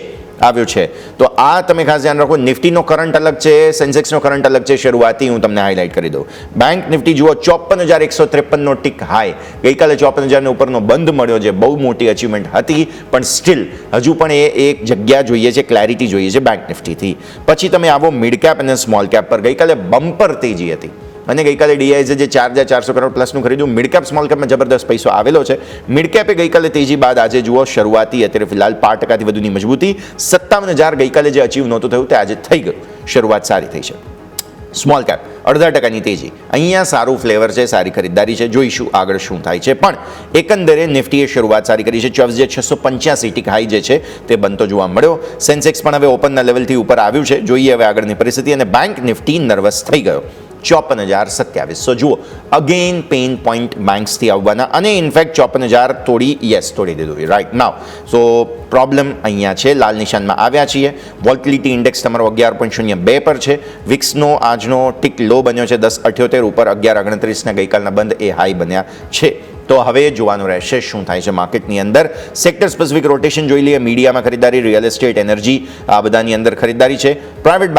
આવ્યો છે. તો આ તમે ખાસ ધ્યાન રાખો. નિફ્ટીનો કરંટ અલગ છે, સેન્સેક્સનો કરંટ અલગ છે. શરૂઆતી હું તમને હાઇલાઇટ કરી દઉં. બેંક નિફ્ટી જુઓ 54,153નો ટિક હાઈ. ગઈકાલે 54,000 ઉપરનો બંધ મળ્યો, જે બહુ મોટી અચીવમેન્ટ હતી, પણ સ્ટીલ હજુ પણ એ એક જગ્યા જોઈએ છે, ક્લેરિટી જોઈએ છે બેંક નિફ્ટીથી. પછી તમે આવો મિડ કેપ અને સ્મોલ કેપ પર. ગઈકાલે બમ્પર તેજી હતી અને ગઈકાલે ડીઆઈઝે જે 4,400 કરોડ પ્લસનું ખરીદ્યું. મિડ કેપ સ્મોલ કેપમાં જબરદસ્ત પૈસો આવેલો છે. મિડ કેપે ગઈકાલે તેજી બાદ આજે જુઓ શરૂઆતી અત્યારે ફિલહાલ 5% વધુની મજબૂતી. 57,000 ગઈકાલે જે અચીવ નહોતું થયું તે આજે થઈ ગયું. શરૂઆત સારી થઈ છે. સ્મોલ કેપ 0.5% તેજી. અહીંયા સારું ફ્લેવર છે, સારી ખરીદદારી છે. જોઈશું આગળ શું થાય છે. પણ એકંદરે નિફ્ટીએ શરૂઆત સારી કરી છે. 24,685 ટિક હાઈ જે છે તે બનતો જોવા મળ્યો. સેન્સેક્સ પણ હવે ઓપનના લેવલથી ઉપર આવ્યું છે. જોઈએ હવે આગળની પરિસ્થિતિ. અને બેંક નિફ્ટી નર્વસ થઈ ગયો 54,027. સો જુઓ, અગેન પેઇન પોઈન્ટ બેંક્સથી આવવાના, અને ઇનફેક્ટ 54,000 તોડી દીધું રાઈટ નાવ. સો પ્રોબ્લેમ અહીંયા છે. લાલ નિશાનમાં આવ્યા છીએ. વોલ્ટિલિટી ઇન્ડેક્સ તમારો 11.02 પર છે. વિક્સનો આજનો ટિક લો બન્યો છે 10.78 ઉપર. 11.29ના ગઈકાલના બંધ એ હાઈ બન્યા છે. તો હવે જોવાનું રહેશે શું થાય છે માર્કેટની અંદર. સેક્ટર સ્પેસિફિક રોટેશન જોઈ લઈએ. મીડિયામાં ખરીદારી, રિયલ એસ્ટેટ, એનર્જી, આ બધાની અંદર ખરીદારી છે. પ્રાઇવેટ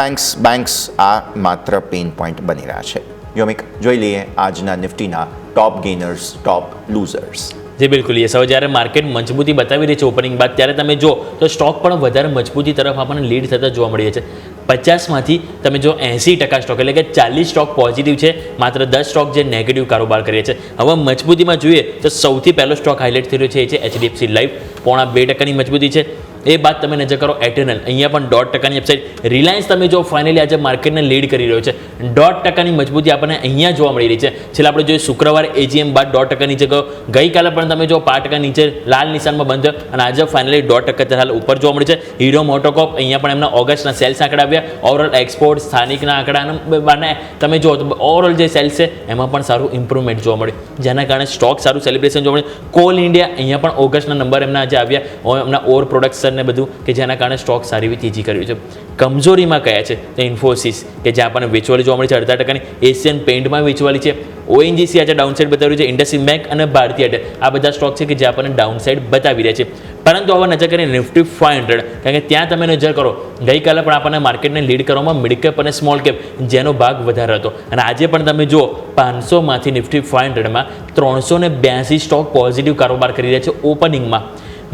બેંક્સ આ માત્ર પેઇન પોઈન્ટ બની રહ્યા છે. યોમિક, જોઈ લઈએ આજના નિફ્ટીના ટોપ ગેઇનર્સ, ટોપ લૂઝર્સ. જી બિલકુલ. એ હવે જ્યારે માર્કેટ મજબૂતી બતાવી રહી છે ઓપનિંગ બાદ, ત્યારે તમે જો તો સ્ટોક પણ વધારે મજબૂતી તરફ આપણને લીડ થતા જોવા મળી છે. 50માંથી તમે જો 80% સ્ટોક, એટલે કે 40 સ્ટોક પોઝિટિવ છે, માત્ર 10 સ્ટોક જે નેગેટિવ કારોબાર કરીએ છે. હવે મજબૂતીમાં જોઈએ તો સૌથી પહેલો સ્ટોક હાઇલાઇટ થઈ રહ્યો છે એ છે HDFC લાઇફ. 0.5% મજબૂતી છે. એ બાદ તમે નજર કરો એટર્નલ, અહીંયા પણ 1.5%ની અપસાઇડ. રિલાયન્સ તમે જો ફાઇનલી આજે માર્કેટને લીડ કરી રહ્યો છે, 1.5%ની મજબૂતી આપણને અહીંયા જોવા મળી રહી છે. છેલ્લે આપણે જોઈએ શુક્રવારે એજીએમ બાદ 1% નીચે ગયો, ગઈકાલે પણ તમે જો 5% નીચે લાલ નિશાનમાં બંધ થયો અને આજે ફાઇનલી 1% હાલ ઉપર જોવા મળે છે. હીરો મોટોકોપ અહીંયા પણ એમના ઓગસ્ટના સેલ્સ આંકડા આવ્યા, ઓવરઓલ એક્સપોર્ટ સ્થાનિકના આંકડા તમે જો તો ઓવરઓલ જે સેલ્સ છે એમાં પણ સારું ઇમ્પ્રુવમેન્ટ જોવા મળ્યું, જેના કારણે સ્ટોક સારું સેલિબ્રેશન જોવા મળ્યું. કોલ ઇન્ડિયા અહીંયા પણ ઓગસ્ટના નંબર એમના આજે આવ્યા, એમના ઓવર પ્રોડક્શન ને બધું, કે જેના કારણે સ્ટોક સારી એવી તેજી કર્યું છે. કમજોરીમાં કયા છે તો ઇન્ફોસિસ કે જ્યાં આપણને વેચવાલી જોવા મળી છે 18%ની, એશિયન પેઇન્ટમાં વેચવાલી છે, ઓએનજીસી આજે ડાઉનસાઇડ બતાવ્યું છે, ઇન્ડસઇન્ડ બેંક અને ભારતીય એરટેલ આ બધા સ્ટોક છે કે જે આપણને ડાઉનસાઇડ બતાવી રહ્યા છે. પરંતુ હવે નજર કરીએ નિફ્ટી 500, કારણ કે ત્યાં તમે નજર કરો ગઈકાલે પણ આપણને માર્કેટને લીડ કરવામાં મિડ કેપ અને સ્મોલ કેપ જેનો ભાગ વધારે હતો અને આજે પણ તમે જુઓ 500માંથી નિફ્ટી 500માં 382 સ્ટોક પોઝિટિવ કારોબાર કરી રહ્યા છે ઓપનિંગમાં.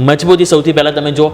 મજબૂતી સૌથી પહેલાં તમે જો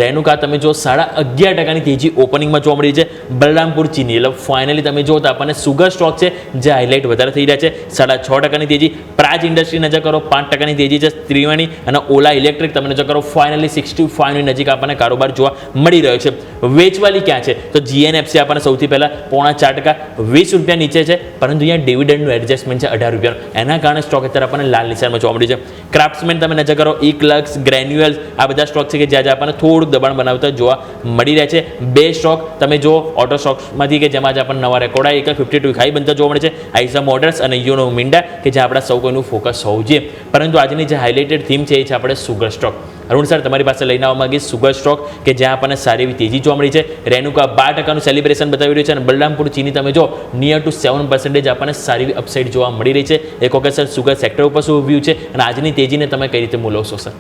રેનુકા તમે જો 11.5%ની તેજી ઓપનિંગમાં જોવા મળી છે. બલરામપુર ચીની એટલે ફાઇનલી તમે જો તો આપણને સુગર સ્ટોક છે જે હાઇલાઇટ વધારે થઈ રહ્યા છે, 6.5%ની તેજી. પ્રાજ ઇન્ડસ્ટ્રી નજર કરો 5%ની તેજી છે. ત્રિવેણી અને ઓલા ઇલેક્ટ્રિક તમે નજર કરો ફાઇનલી 65ની નજીક આપણને કારોબાર જોવા મળી રહ્યો છે. વેચવાલી ક્યાં છે તો જીએનએફસી આપણને સૌથી પહેલાં 0.4%, 20 રૂપિયા નીચે છે, પરંતુ અહીંયા ડિવિડન્ડનું એડજસ્ટમેન્ટ છે 18 રૂપિયાનું, એના કારણે સ્ટોક અત્યારે આપણને લાલ નિશાનમાં જોવા મળ્યું છે. ક્રાફ્ટ્સમેન તમે નજર કરો, ઇક્લક્સ, ગ્રેન્યુઅલ્સ આ બધા સ્ટોક છે કે જ્યાં આપણને થોડુંક દબાણ બનાવતા જોવા મળી રહ્યા છે. બે સ્ટોક તમે જો ઓટો સ્ટોક્સમાંથી કે જેમાં આપણને નવા રેકોર્ડ આવે 52 ખાઈ બનતા જોવા મળે છે, આઈસા મોટર્સ અને યુનો મિન્ડા કે જ્યાં આપણા સૌ કોઈનું ફોકસ હોવું જોઈએ. પરંતુ આજની જે હાઇલાઇટેડ થીમ છે એ છે આપણે સુગર સ્ટોક. અરુણ સર તમારી પાસે લઈને આવવા માંગીશ સુગર સ્ટોક કે જ્યાં આપણને સારી એવી તેજી જોવા મળી છે. રેનુકા 12%નું સેલિબ્રેશન બતાવી રહ્યું છે અને બલરામપુર ચીની તમે જો નિયર ટુ 7% આપણને સારી એવી અપસાઇડ જોવા મળી રહી છે. એક વખત સર સુગર સેક્ટર ઉપર શું વ્યૂ છે અને આજની તેજીને તમે કઈ રીતે મૂલવશો સર?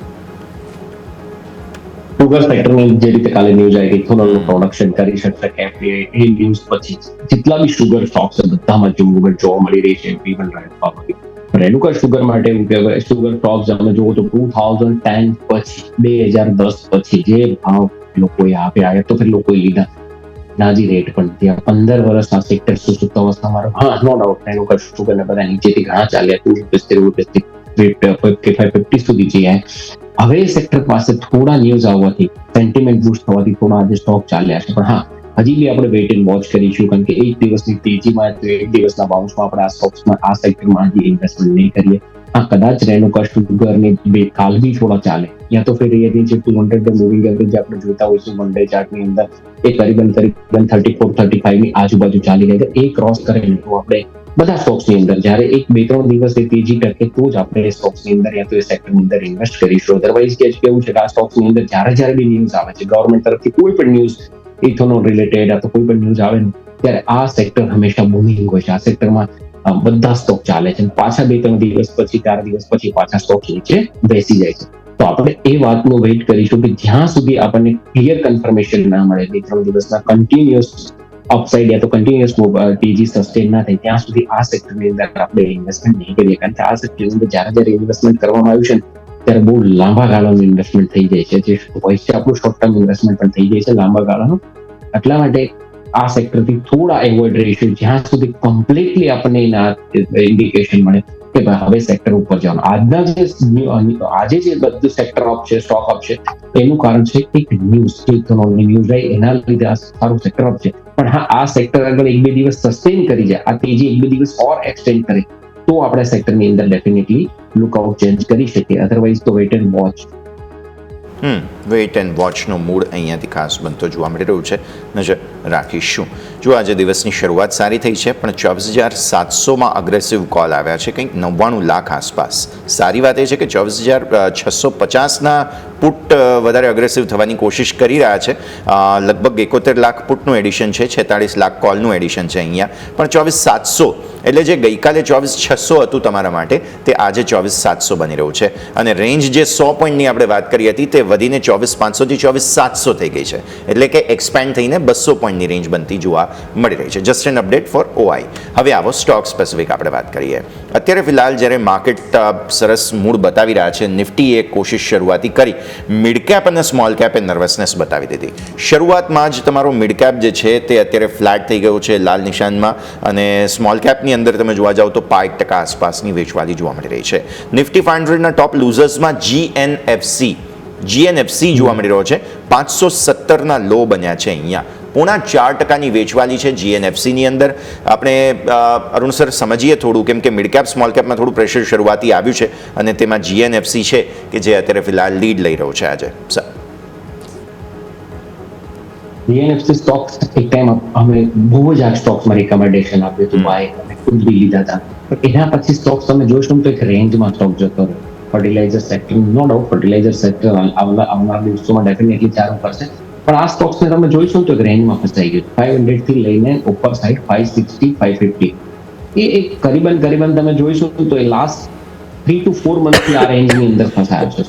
સુગર સેક્ટરની જે રીતે કાલે ન્યૂઝ આવી ગઈ ઇથેનોલનું પ્રોડક્શન કરી શકશે એફડીઆઈ, એ ન્યૂઝ પછી જેટલા બી સુગર સ્ટોક્સ છે બધામાં જ મૂવમેન્ટ જોવા મળી રહી છે. ઇવન રેનુકા શુગર માટે એવું કહેવાય સુગર સ્ટોક્સ અમે જોવો તો 2010 પછી 2010 પછી જે ભાવ લોકોએ આપ્યા તો ફરી લોકોએ લીધા નાજી રેટ પણ ત્યાં 15 વર્ષ આ સેક્ટર સુસુપ્ત અવસ્થામાં હા નો ડાઉટ રેનુકા શુગર ને બધા નીચેથી ઘણા ચાલ્યા 50 સુધી જઈ હવે સેક્ટર પાસે થોડા ન્યૂઝ આવવાથી સેન્ટિમેન્ટ બૂસ્ટ થવાથી થોડા આજે સ્ટોક ચાલ્યા છે. પણ હા હજી બી આપણે વેઇટ એન્ડ વોચ કરીશું કારણ કે એક દિવસની તેજીમાં એક દિવસના બાઉન્સમાં આપણે આ સ્ટોક્સમાં આ સેક્ટરમાં હજી ઇન્વેસ્ટમેન્ટ નહીં કરીએ. હા કદાચ રેનુકા શુગર ને બે કાલ બી થોડા ચાલે યા તો ફિર એ જે 200 મૂવિંગ એવરેજ આપણે જોતા હોઈશું વન ડે ચાર્ટની અંદર એ કરીબન 34-35 ની આજુબાજુ ચાલી રહી છે. એ ક્રોસ કરે તો આપણે બધા સ્ટોક્સની અંદર જ્યારે એક 2-3 દિવસ એ તેજી ટકે તો જ આપણે એ સ્ટોક્સની અંદર યા તો એ સેક્ટરની અંદર ઇન્વેસ્ટ કરીશું. અધરવાઇઝ કેવું છે કે આ સ્ટોક્સની અંદર જ્યારે બી ન્યૂઝ આવે છે ગવર્મેન્ટ તરફથી કોઈ પણ ન્યૂઝ ઇથેનોલ રિલેટેડ અથવા કોઈ પણ ન્યૂઝ આવે ને ત્યારે આ સેક્ટર હંમેશા બૂમિંગ હોય છે. આ સેક્ટરમાં બધા સ્ટોક ચાલે છે પાછા 2-3 દિવસ પછી 4 દિવસ પછી પાછા સ્ટોક નીચે બેસી જાય છે. તો આપણે એ વાતનો વેઇટ કરીશું કે જ્યાં સુધી આપણને ક્લિયર કન્ફર્મેશન ના મળે 2-3 દિવસના કન્ટિન્યુઅસ અપસાઇડ યા તો કન્ટિન્યુઅસ તેજી સસ્ટેન ના થાય ત્યાં સુધી આ સેક્ટરની અંદર આપણે ઇન્વેસ્ટમેન્ટ નહીં કરીએ. કારણ કે આ સેક્ટરની અંદર જ્યારે ઇન્વેસ્ટમેન્ટ કરવામાં આવ્યું છે ત્યારે બહુ લાંબા ગાળાનું ઇન્વેસ્ટમેન્ટ થઈ જાય છે. જે હોય છે આપણું શોર્ટ ટર્મ ઇન્વેસ્ટમેન્ટ પણ થઈ જાય છે લાંબા ગાળાનું. એટલા માટે આ સેક્ટરથી થોડા એવોઇડ રહીશું જ્યાં સુધી કમ્પ્લીટલી આપણને એના ઇન્ડિકેશન મળે કે ભાઈ હવે સેક્ટર ઉપર જવાનું. આજે જે બધું સેક્ટર અપ છે સ્ટોક અપ છે એનું કારણ છે એક ન્યૂઝ રહી એના લીધે આ સારું સેક્ટર અપ છે. પણ હા આ સેક્ટર આગળ 1-2 દિવસ સસ્ટેન કરી જાય આ તેજી 1-2 દિવસ ઓર એક્સટેન્ડ કરે તો આપણે સેક્ટરની અંદર ડેફિનેટલી લુકઆઉટ ચેન્જ કરી શકીએ. અધરવાઇઝ તો wait and watch. Wait and વોચનો મૂડ અહીંયાથી ખાસ બનતો જોવા મળી રહ્યું છે. નજર રાખીશું. જો આજે દિવસની શરૂઆત સારી થઈ છે પણ 24,700માં અગ્રેસિવ કોલ આવ્યા છે કંઈક 99 લાખ આસપાસ. સારી વાત એ છે કે 24,650ના પુટ વધારે અગ્રેસિવ થવાની કોશિશ કરી રહ્યા છે. લગભગ 71 લાખ પુટનું એડિશન છે, 46 લાખ કોલનું એડિશન છે અહીંયા. પણ 24,700 એટલે જે ગઈકાલે 24,600 હતું તમારા માટે તે આજે 24,700 બની રહ્યું છે અને રેન્જ જે 100 પોઈન્ટની આપણે વાત કરી હતી તે વધીને 24,500થી 24,700 થઈ ગઈ છે. એટલે કે એક્સપેન્ડ થઈને 200 પોઈન્ટની રેન્જ બનતી જોવા મળી રહી છે. Just an update for OI. હવે આવો સ્ટોક સ્પેસિફિક આપણે વાત કરીએ. અત્યારે ફિલહાલ જ્યારે માર્કેટ સરસ મૂડ બતાવી રહ્યા છે નિફ્ટીએ એક કોશિશ શરૂઆતી કરી મિડ કેપ અને સ્મોલ કેપે નર્વસનેસ બતાવી દીધી. શરૂઆતમાં જ તમારો મિડ કેપ જે છે તે અત્યારે ફ્લેટ થઈ ગયો છે લાલ નિશાનમાં અને સ્મોલ કેપની અંદર તમે જોવા જાઓ તો 5% આસપાસની વેચવાલી જોવા મળી રહી છે. નિફ્ટી 500ના ટોપ લૂઝર્સમાં GNFC GNFC જોવા મળી રહ્યો છે 517ના લો બન્યા છે અહીંયા. 0.4% વેચવાલી છે GNFCની અંદર. આપણે અરુણ સર સમજીએ થોડું, કેમ કે મિડ કેપ સ્મોલ કેપમાં થોડું પ્રેશર શરૂઆતી આવ્યું છે અને તેમાં GNFC છે કે જે અત્યારે ફિલહાલ લીડ લઈ રહ્યો છે આજે. સર, GNFC સ્ટોક્સ એક ટાઈમ અમે બહુ જ આ સ્ટોક્સમાં રિકમેન્ડેશન આપ્યું હતું, બાય અમે ખુદ બી લીધા હતા. પણ એના પછી સ્ટોક્સ તમે જોશો તો એક રેન્જમાં સ્ટોક જતો રહ્યો. Fertiliser sector, no doubt fertiliser sector આવનાર દિવસોમાં ડેફિનેટલી ચાલુ કરશે, પણ આ સ્ટોક્સને તમે જોઈશું તો એક રેન્જમાં ફસાઈ ગયું. 500 થી લઈને ઉપર સાઈડ 560 550 એ એક કરીબન તમે જોઈશું તો એ લાસ્ટ 3 to 4 મંથથી આ રેન્જની અંદર ફસાયો છે.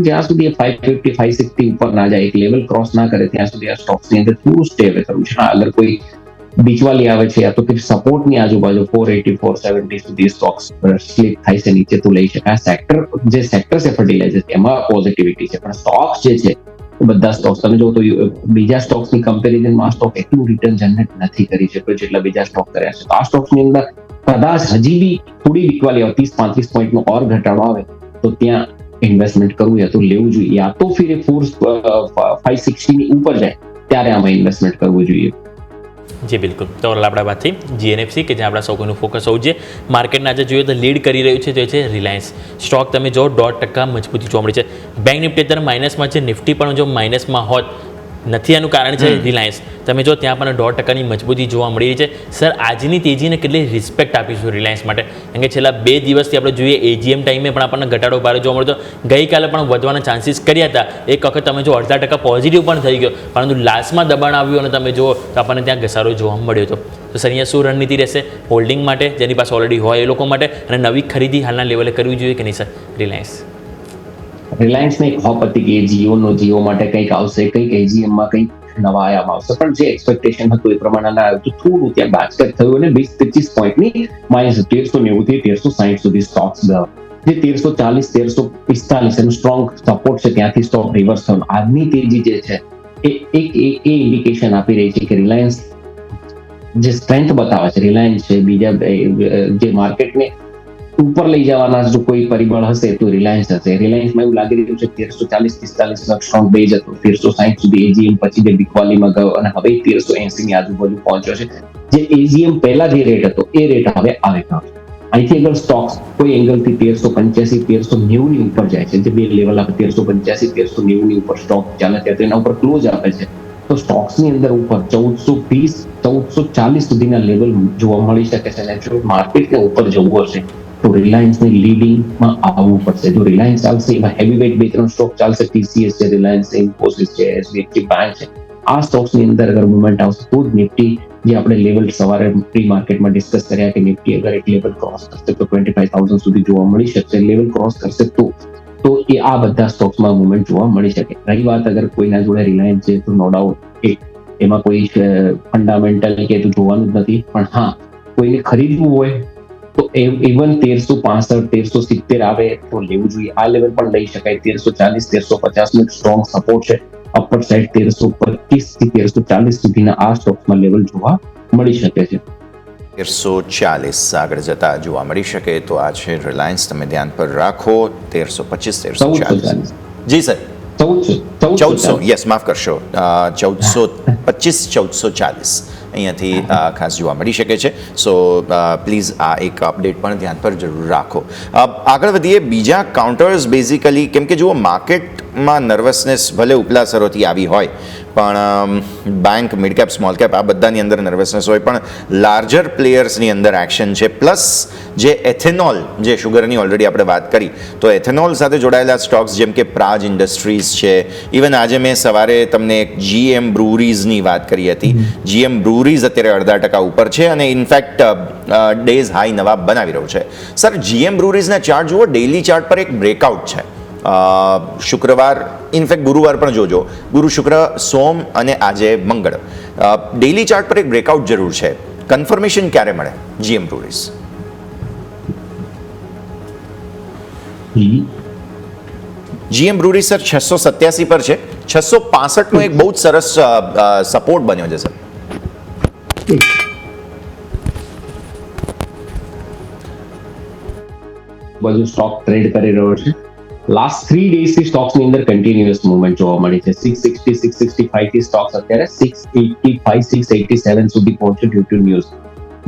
જ્યાં સુધી એ 550 560 ઉપર ના જાય, એક લેવલ ક્રોસ ના કરે ત્યાં સુધી આ સ્ટોક્સની અંદર થોડું સ્ટે અવે કરવું છે. અગર કોઈ બીચવાલી આવે છે યા તો કે સપોર્ટની આજુબાજુ 480 470 સુધી સ્ટોક્સ સ્લીપ થાય છે નીચે તો લઈ શકાય. સેક્ટર જે સેક્ટર છે ફર્ટિલાઇઝર એમાં પોઝિટિવિટી છે, પણ સ્ટોક્સ જે છે બધા સ્ટોક્સ તમે જો તો બીજા સ્ટોક્સની કમ્પેરિઝનમાં આ સ્ટોક એટલું રિટર્ન જનરેટ નથી કરી શક્યો જેટલા બીજા સ્ટોક કર્યા છે. તો આ સ્ટોક્સની અંદર કદાચ હજી બી થોડી વીકવાલી આવે, 30-35 પોઈન્ટનો ઓર ઘટાડો આવે તો ત્યાં ઇન્વેસ્ટમેન્ટ કરવું યા તો લેવું જોઈએ, યા તો ફિર 560 ની ઉપર જાય ત્યારે આમાં ઇન્વેસ્ટમેન્ટ કરવું જોઈએ. જી બિલકુલ. તો આપણા વાતથી GNFC કે જ્યાં આપણા સૌ કોઈનું ફોકસ હોવું જોઈએ. માર્કેટના આજે જોઈએ તો લીડ કરી રહ્યું છે, જે છે રિલાયન્સ સ્ટોક. તમે જો 1.5% મજબૂતી જોવા મળી છે. બેંક નિફ્ટી અત્યારે માઇનસમાં છે, નિફ્ટી પણ જો માઇનસમાં હોત નથી, એનું કારણ છે રિલાયન્સ. તમે જો ત્યાં પણ 1.5%ની મજબૂતી જોવા મળી રહી છે. સર, આજની તેજીને કેટલી રિસ્પેક્ટ આપીશું રિલાયન્સ માટે? કારણ કે છેલ્લા 2 દિવસથી આપણે જોઈએ AGM ટાઈમે પણ આપણને ઘટાડો ભારે જોવા મળતો. ગઈકાલે પણ વધવાના ચાન્સીસ કર્યા હતા. એક વખત તમે જો 0.5% પોઝિટિવ પણ થઈ ગયો, પરંતુ લાસ્ટમાં દબાણ આવ્યું અને તમે જુઓ તો આપણને ત્યાં ઘસારો જોવા મળ્યો હતો. તો સર, અહીંયા શું રણનીતિ રહેશે હોલ્ડિંગ માટે, જેની પાસે ઓલરેડી હોય એ લોકો માટે, અને નવી ખરીદી હાલના લેવલે કરવી જોઈએ કે નહીં સર રિલાયન્સ? રિલાયન્સને એક હોપ હતી કે જીઓ માટે કંઈક આવશે, કંઈક AGM-માં કંઈક નવા આયામ આવશે, પણ જે એક્સપેક્ટેશન હતું એ પ્રમાણે ના આવ્યું. તો થોડું ત્યાં બાસ્કેટ થયું અને 20-25 પોઈન્ટની માઇનસ 1390 થી 1360 સુધી સ્ટોક્સ ગયો. જે 1340 1345 એનું સ્ટ્રોંગ સપોર્ટ છે, ત્યાંથી સ્ટોક રિવર્સ થયો. આજની તેજી જે છે એ ઇન્ડિકેશન આપી રહી છે કે રિલાયન્સ જે સ્ટ્રેન્થ બતાવે છે, રિલાયન્સ છે, બીજા જે માર્કેટને ઉપર લઈ જવાના જો કોઈ પરિબળ હશે તો રિલાયન્સ હશે. રિલાયન્સમાં એવું લાગી રહ્યું છે 1340-45 સ્ટ્રોંગ બેઝ હતો, 1360 સુધી AGM પછી જે બીકવાલીમાં ગયો અને હવે 1380 ની આજુબાજુ પહોંચ્યો છે. જે AGM પહેલા જે રેટ હતો એ રેટ હવે આવી ગયો છે. અહીંથી અગર સ્ટોક્સ કોઈ એંગલથી 1385 1390 ની ઉપર જાય છે, જે બે લેવલ આપે 1385 1390 ની ઉપર સ્ટોક ચાલે છે, તેના ઉપર ક્લોઝ આપે છે, તો સ્ટોક્સની અંદર ઉપર 1420 1440 સુધીના લેવલ જોવા મળી શકે છે. અને જો માર્કેટને ઉપર જવું હશે તો રિલાયન્સને લીડિંગમાં આવવું પડશે. જો રિલાયન્સ ચાલશે એમાં હેવી વેઇટ 2-3 સ્ટોક ચાલશે, TCS છે, રિલાયન્સ, ઇન્ફોસિસ છે, HDFC બેંક છે. આ સ્ટોક્સની અંદર અગર મુવમેન્ટ આવશે તો જ નિફ્ટી, જે આપણે લેવલ સવારે પ્રી માર્કેટમાં ડિસ્કસ કર્યા કે નિફ્ટી અગર એક લેવલ ક્રોસ કરશે તો 25,000 સુધી જોવા મળી શકશે. લેવલ ક્રોસ કરશે તો એ આ બધા સ્ટોક્સમાં મુવમેન્ટ જોવા મળી શકે. રહી વાત અગર કોઈના જોડે રિલાયન્સ છે તો નો ડાઉટ એમાં કોઈ ફંડામેન્ટલ કે તો જોવાનું જ નથી, પણ હા કોઈને ખરીદવું હોય તો ઇવન 1365 1370 આવે તો લેવું જોઈએ. આ લેવલ પણ લઈ શકાય. 1340 1350 નું સ્ટ્રોંગ સપોર્ટ છે. અપર સાઈડ 1325 થી 1340 સુધીના આ સ્ટોક્સમાં લેવલ જોવા મળી શકે છે. 1340 આગળ જતા જોવા મળી શકે તો આ છે રિલાયન્સ. તમે ધ્યાન પર રાખો. 1325 1340. જી સર, 1400, યસ, માફ કરશો, 1425 1440 અહીંયાથી ખાસ જોવા મળી શકે છે. સો પ્લીઝ આ એક અપડેટ પણ ધ્યાન પર જરૂર રાખો. આગળ વધીએ બીજા કાઉન્ટર્સ. બેઝિકલી કેમ કે જુઓ, માર્કેટમાં નર્વસનેસ ભલે ઉપલા સ્તરોથી આવી હોય, પણ bank, mid cap, small cap આ બધાની અંદર નર્વસનેસ હોય, પણ લાર્જર પ્લેયર્સની અંદર એક્શન છે. પ્લસ જે એથેનોલ, જે શુગરની ઓલરેડી આપણે વાત કરી, તો એથેનોલ સાથે જોડાયેલા સ્ટોક્સ જેમ કે પ્રાજ ઇન્ડસ્ટ્રીઝ છે. ઇવન આજે મેં સવારે તમને એક GM બ્રુવરીઝની વાત કરી હતી. GM બ્રુવરીઝ અત્યારે 0.5% ઉપર છે અને ઇનફેક્ટ ડેઝ હાઈ નવા બનાવી રહ્યું છે. સર, GM બ્રુવરીઝના ચાર્ટ જુઓ, ડેઇલી ચાર્ટ પર એક બ્રેકઆઉટ છે. શુક્રવાર, ઇનફેક્ટ ગુરુવાર પણ જોજો, ગુરુ, શુક્ર, સોમ અને આજે મંગળ. ડેઇલી ચાર્ટ પર એક બ્રેકઆઉટ જરૂર છે. કન્ફર્મેશન ક્યારે મળે GM breweries? GM breweries sir 687 પર છે. 665 નો એક બહુ જ સરસ સપોર્ટ બન્યો છે સર. બધું સ્ટોક ટ્રેડ કરી રહ્યો છે. લાસ્ટ 3 ડેઝ થી સ્ટોક્સ ની અંદર કન્ટિન્યુઅસ મૂવમેન્ટ જોવા મળી છે. 660 665 થી સ્ટોક્સ અત્યારે 685 687 સુધી પહોંચ્યો ડ્યુ ટુ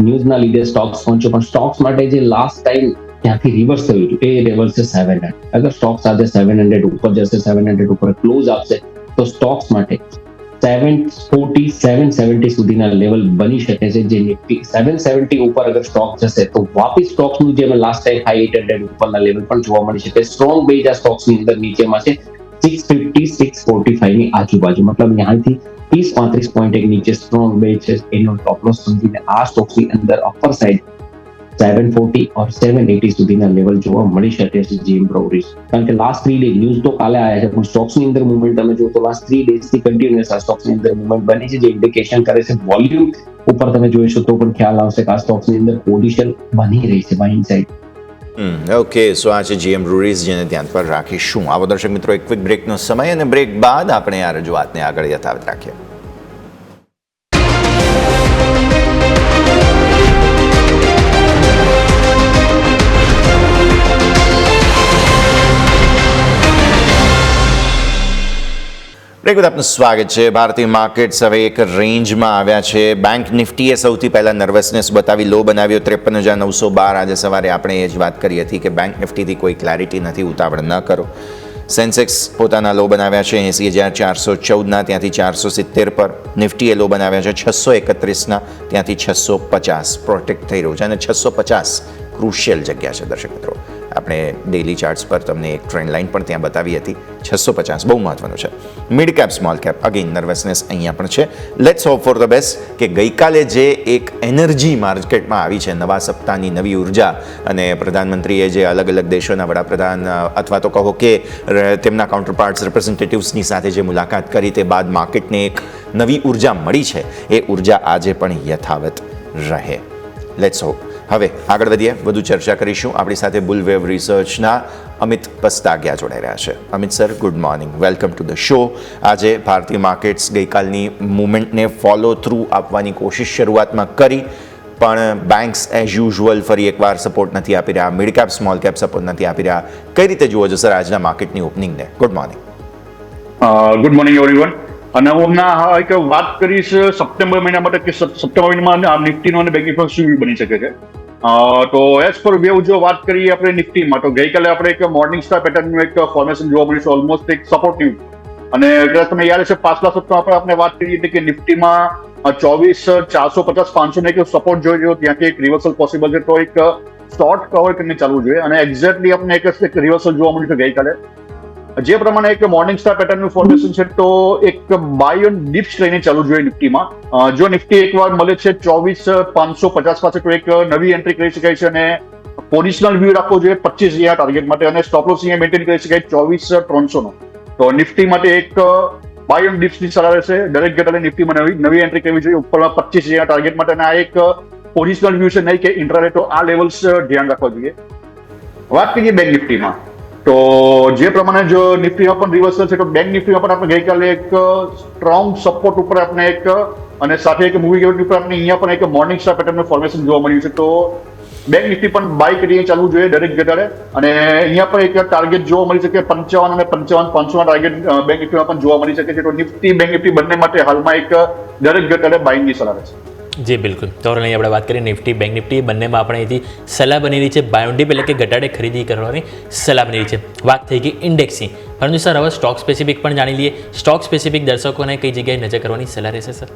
ન્યૂઝના લીધે સ્ટોક્સ પહોંચ્યો. પણ સ્ટોક્સ માટે જે લાસ્ટ ટાઈમ ત્યાંથી રિવર્સ થયું હતું એ રિવર્સ છે 700. અગર સ્ટોક્સ આજે 700 ઉપર જશે, 700 ઉપર ક્લોઝ આપશે તો સ્ટોક્સ માટે 740 770 સુધીના લેવલ બની શકે છે. જે નિફ્ટી 770 ઉપર અગર સ્ટોક જશે તો વાપસ સ્ટોક્સનું જે લાસ્ટ ટાઈમ હાઈ 800 ઉપરના લેવલ પણ જોવા મળી શકે. સ્ટ્રોંગ બેઝ આ સ્ટોક્સની અંદર નીચેમાં છે 650 645 ની આજુબાજુ, મતલબ ત્યાંથી 30-35 પોઈન્ટ એક નીચે સ્ટ્રોંગ બેઝ છે. એનો ટોપ લોસ સમજીને આ સ્ટોક્સની અંદર અપર સાઈડ 740 or 780 સુધીના લેવલ જોવા મળી શકે છે GM બ્રોવરીઝ. કારણ કે લાસ્ટ 3 ડે ન્યૂઝ તો કાલે આવ્યા છે પણ સ્ટોક્સની અંદર મૂવમેન્ટ તમે જો તો લાસ્ટ 3 ડેઝ થી કન્ટિન્યુઅસ આ સ્ટોક્સની અંદર મૂવમેન્ટ બની છે, જે ઇન્ડિકેશન કરે છે વોલ્યુમ ઉપર તમે જોઈશો તો પણ ખ્યાલ આવશે કે આ સ્ટોક્સની અંદર પોઝિશન બની રહી છે બાઇંગ સાઈડ. ઓકે, સો આ છે GM બ્રુવરીઝ, જેને ધ્યાન પર રાખીશું. આવો દર્શક મિત્રો, એક ક્વિક બ્રેકનો સમય અને બ્રેક બાદ આપણે આ રજૂઆતને આગળ યથાવત રાખીએ. બ્રેક બાદ આપનું સ્વાગત છે. ભારતીય માર્કેટ્સ હવે એક રેન્જમાં આવ્યા છે. બેંક નિફ્ટીએ સૌથી પહેલાં નર્વસનેસ બતાવી લો બનાવ્યો 53,912. આજે સવારે આપણે એ જ વાત કરી હતી કે બેંક નિફ્ટીથી કોઈ ક્લેરિટી નથી, ઉતાવળ ન કરો. સેન્સેક્સ પોતાના લો બનાવ્યા છે 80,414ના, ત્યાંથી 470 પર. નિફ્ટીએ લો બનાવ્યા છે 631ના, ત્યાંથી 650 પ્રોટેક્ટ થઈ રહ્યું છે. અને 650 ક્રુશિયલ જગ્યા છે દર્શક મિત્રો. આપણે ડેલી ચાર્ટ્સ પર તમને એક ટ્રેન્ડ લાઇન પણ ત્યાં બતાવી હતી. 650 બહુ મહત્વનું છે. Mid cap small cap again nervousness અહીંયા પણ છે. Let's hope for the best કે ગઈકાલે જે એક એનર્જી માર્કેટમાં આવી છે, નવા સપ્તાહની નવી ઉર્જા, અને પ્રધાનમંત્રીએ જે અલગ અલગ દેશોના વડાપ્રધાન અથવા તો કહો કે તેમના કાઉન્ટરપાર્ટ્સ રિપ્રેઝેન્ટેટિવ્સની સાથે જે મુલાકાત કરી તે બાદ માર્કેટને એક નવી ઉર્જા મળી છે, એ ઉર્જા આજે પણ યથાવત રહે. Let's hope. હવે આગળ વધીએ, વધુ ચર્ચા કરીશું. આપણી સાથે બુલવેવ રિસર્ચના અમિત પસ્તાગિયા જોડાઈ રહ્યા છે. Amit sir, good morning, welcome to the show. આજે ભારતીય માર્કેટ્સ ગઈકાલની મુવમેન્ટને ફોલો થ્રુ આપવાની કોશિશ શરૂઆતમાં કરી, પણ બેંક્સ એઝ યુઝ્યુઅલ ફરી એકવાર સપોર્ટ નથી આપી રહ્યા. Mid cap small cap support નથી આપી રહ્યા. કઈ રીતે જુઓ છો સર આજના માર્કેટની ઓપનિંગને? Good morning. Good morning everyone. અને હું હમણાં એક વાત કરીશ સપ્ટેમ્બર મહિના માટે કે સપ્ટેમ્બર મહિનામાં નિફ્ટીનો અને બેંક નિફ્ટી શું બની શકે છે. તો એઝ પર વેવ જો વાત કરીએ આપણે નિફ્ટીમાં, તો ગઈકાલે આપણે એક મોર્નિંગ સ્ટાર પેટર્નનું એક ફોર્મેશન જોવા મળ્યું છે, ઓલમોસ્ટ એક સપોર્ટિવ. અને તમને યાદ હશે પાછલા સપ્તાહમાં આપણે વાત કરી હતી કે નિફ્ટીમાં 24,450-500 એક સપોર્ટ જોઈ, ત્યાંથી એક રિવર્સલ પોસિબલ છે, તો એક શોર્ટ કવર કરીને ચાલવું જોઈએ. અને એક્ઝેક્ટલી આપણે એક રિવર્સલ જોવા મળ્યું છે ગઈકાલે. જે પ્રમાણે એક મોર્નિંગ સ્ટાર પેટર્નનું ફોર્મેશન છે, તો એક બાય ઓન ડિપ્સ લઈને ચાલુ જોઈએ નિફ્ટીમાં. જો નિફ્ટી એકવાર મળે છે 24,550 પાસે, તો એક નવી એન્ટ્રી કરી શકાય છે અને પોઝિશનલ વ્યૂ રાખવો જોઈએ 25,000 ટાર્ગેટ માટે, અને સ્ટોપ લોસ અહીંયા મેન્ટેન કરી શકાય 24,300નો. તો નિફ્ટી માટે એક બાય ઓન ડિપ્સની સલાહ રહેશે. દરેક ઘટાડે નિફ્ટીમાં નવી એન્ટ્રી કરવી જોઈએ ઉપરમાં 25,000 ટાર્ગેટ માટે, અને આ એક પોઝિશનલ વ્યૂ છે, નહીં કે ઇન્ટ્રાડે. તો આ લેવલ્સ ધ્યાન રાખવા જોઈએ. વાત કરીએ બેંક નિફ્ટીમાં, તો જે પ્રમાણે જો નિફ્ટીમાં પણ રિવર્સલ છે, તો બેંક નિફ્ટીમાં પણ આપણે ગઈકાલે એક સ્ટ્રોંગ સપોર્ટ ઉપર આપણે એક, અને સાથે એક મૂવિંગ એવરેજ ઉપર આપણે અહીંયા પણ એક મોર્નિંગ સ્ટાર પેટર્નનું ફોર્મેશન જોવા મળ્યું છે. તો બેંક નિફ્ટી પણ બાય કરીને ચાલવું જોઈએ દરેક ઘટાડે, અને અહીંયા પણ એક ટાર્ગેટ જોવા મળી શકે 55 અને 55,500 ટાર્ગેટ બેંક નિફ્ટીમાં પણ જોવા મળી શકે છે. તો નિફ્ટી બેંક નિફ્ટી બંને માટે હાલમાં એક દરેક ઘટાડે બાઇંગની સલાહ છે. જી બિલકુલ. તો અહીં આપણે વાત કરીએ નિફ્ટી બેંક નિફ્ટી બંનેમાં આપણે અહીંથી સલાહ બની રહી છે બાય ઓન ડિપ, એટલે કે ઘટાડે ખરીદી કરવાની સલાહ બની રહી છે. વાત થઈ ગઈ ઇન્ડેક્સની, પરંતુ સર હવે સ્ટોક સ્પેસિફિક પણ જાણી લઈએ. સ્ટોક સ્પેસિફિક દર્શકોને કઈ જગ્યાએ નજર કરવાની સલાહ રહેશે સર?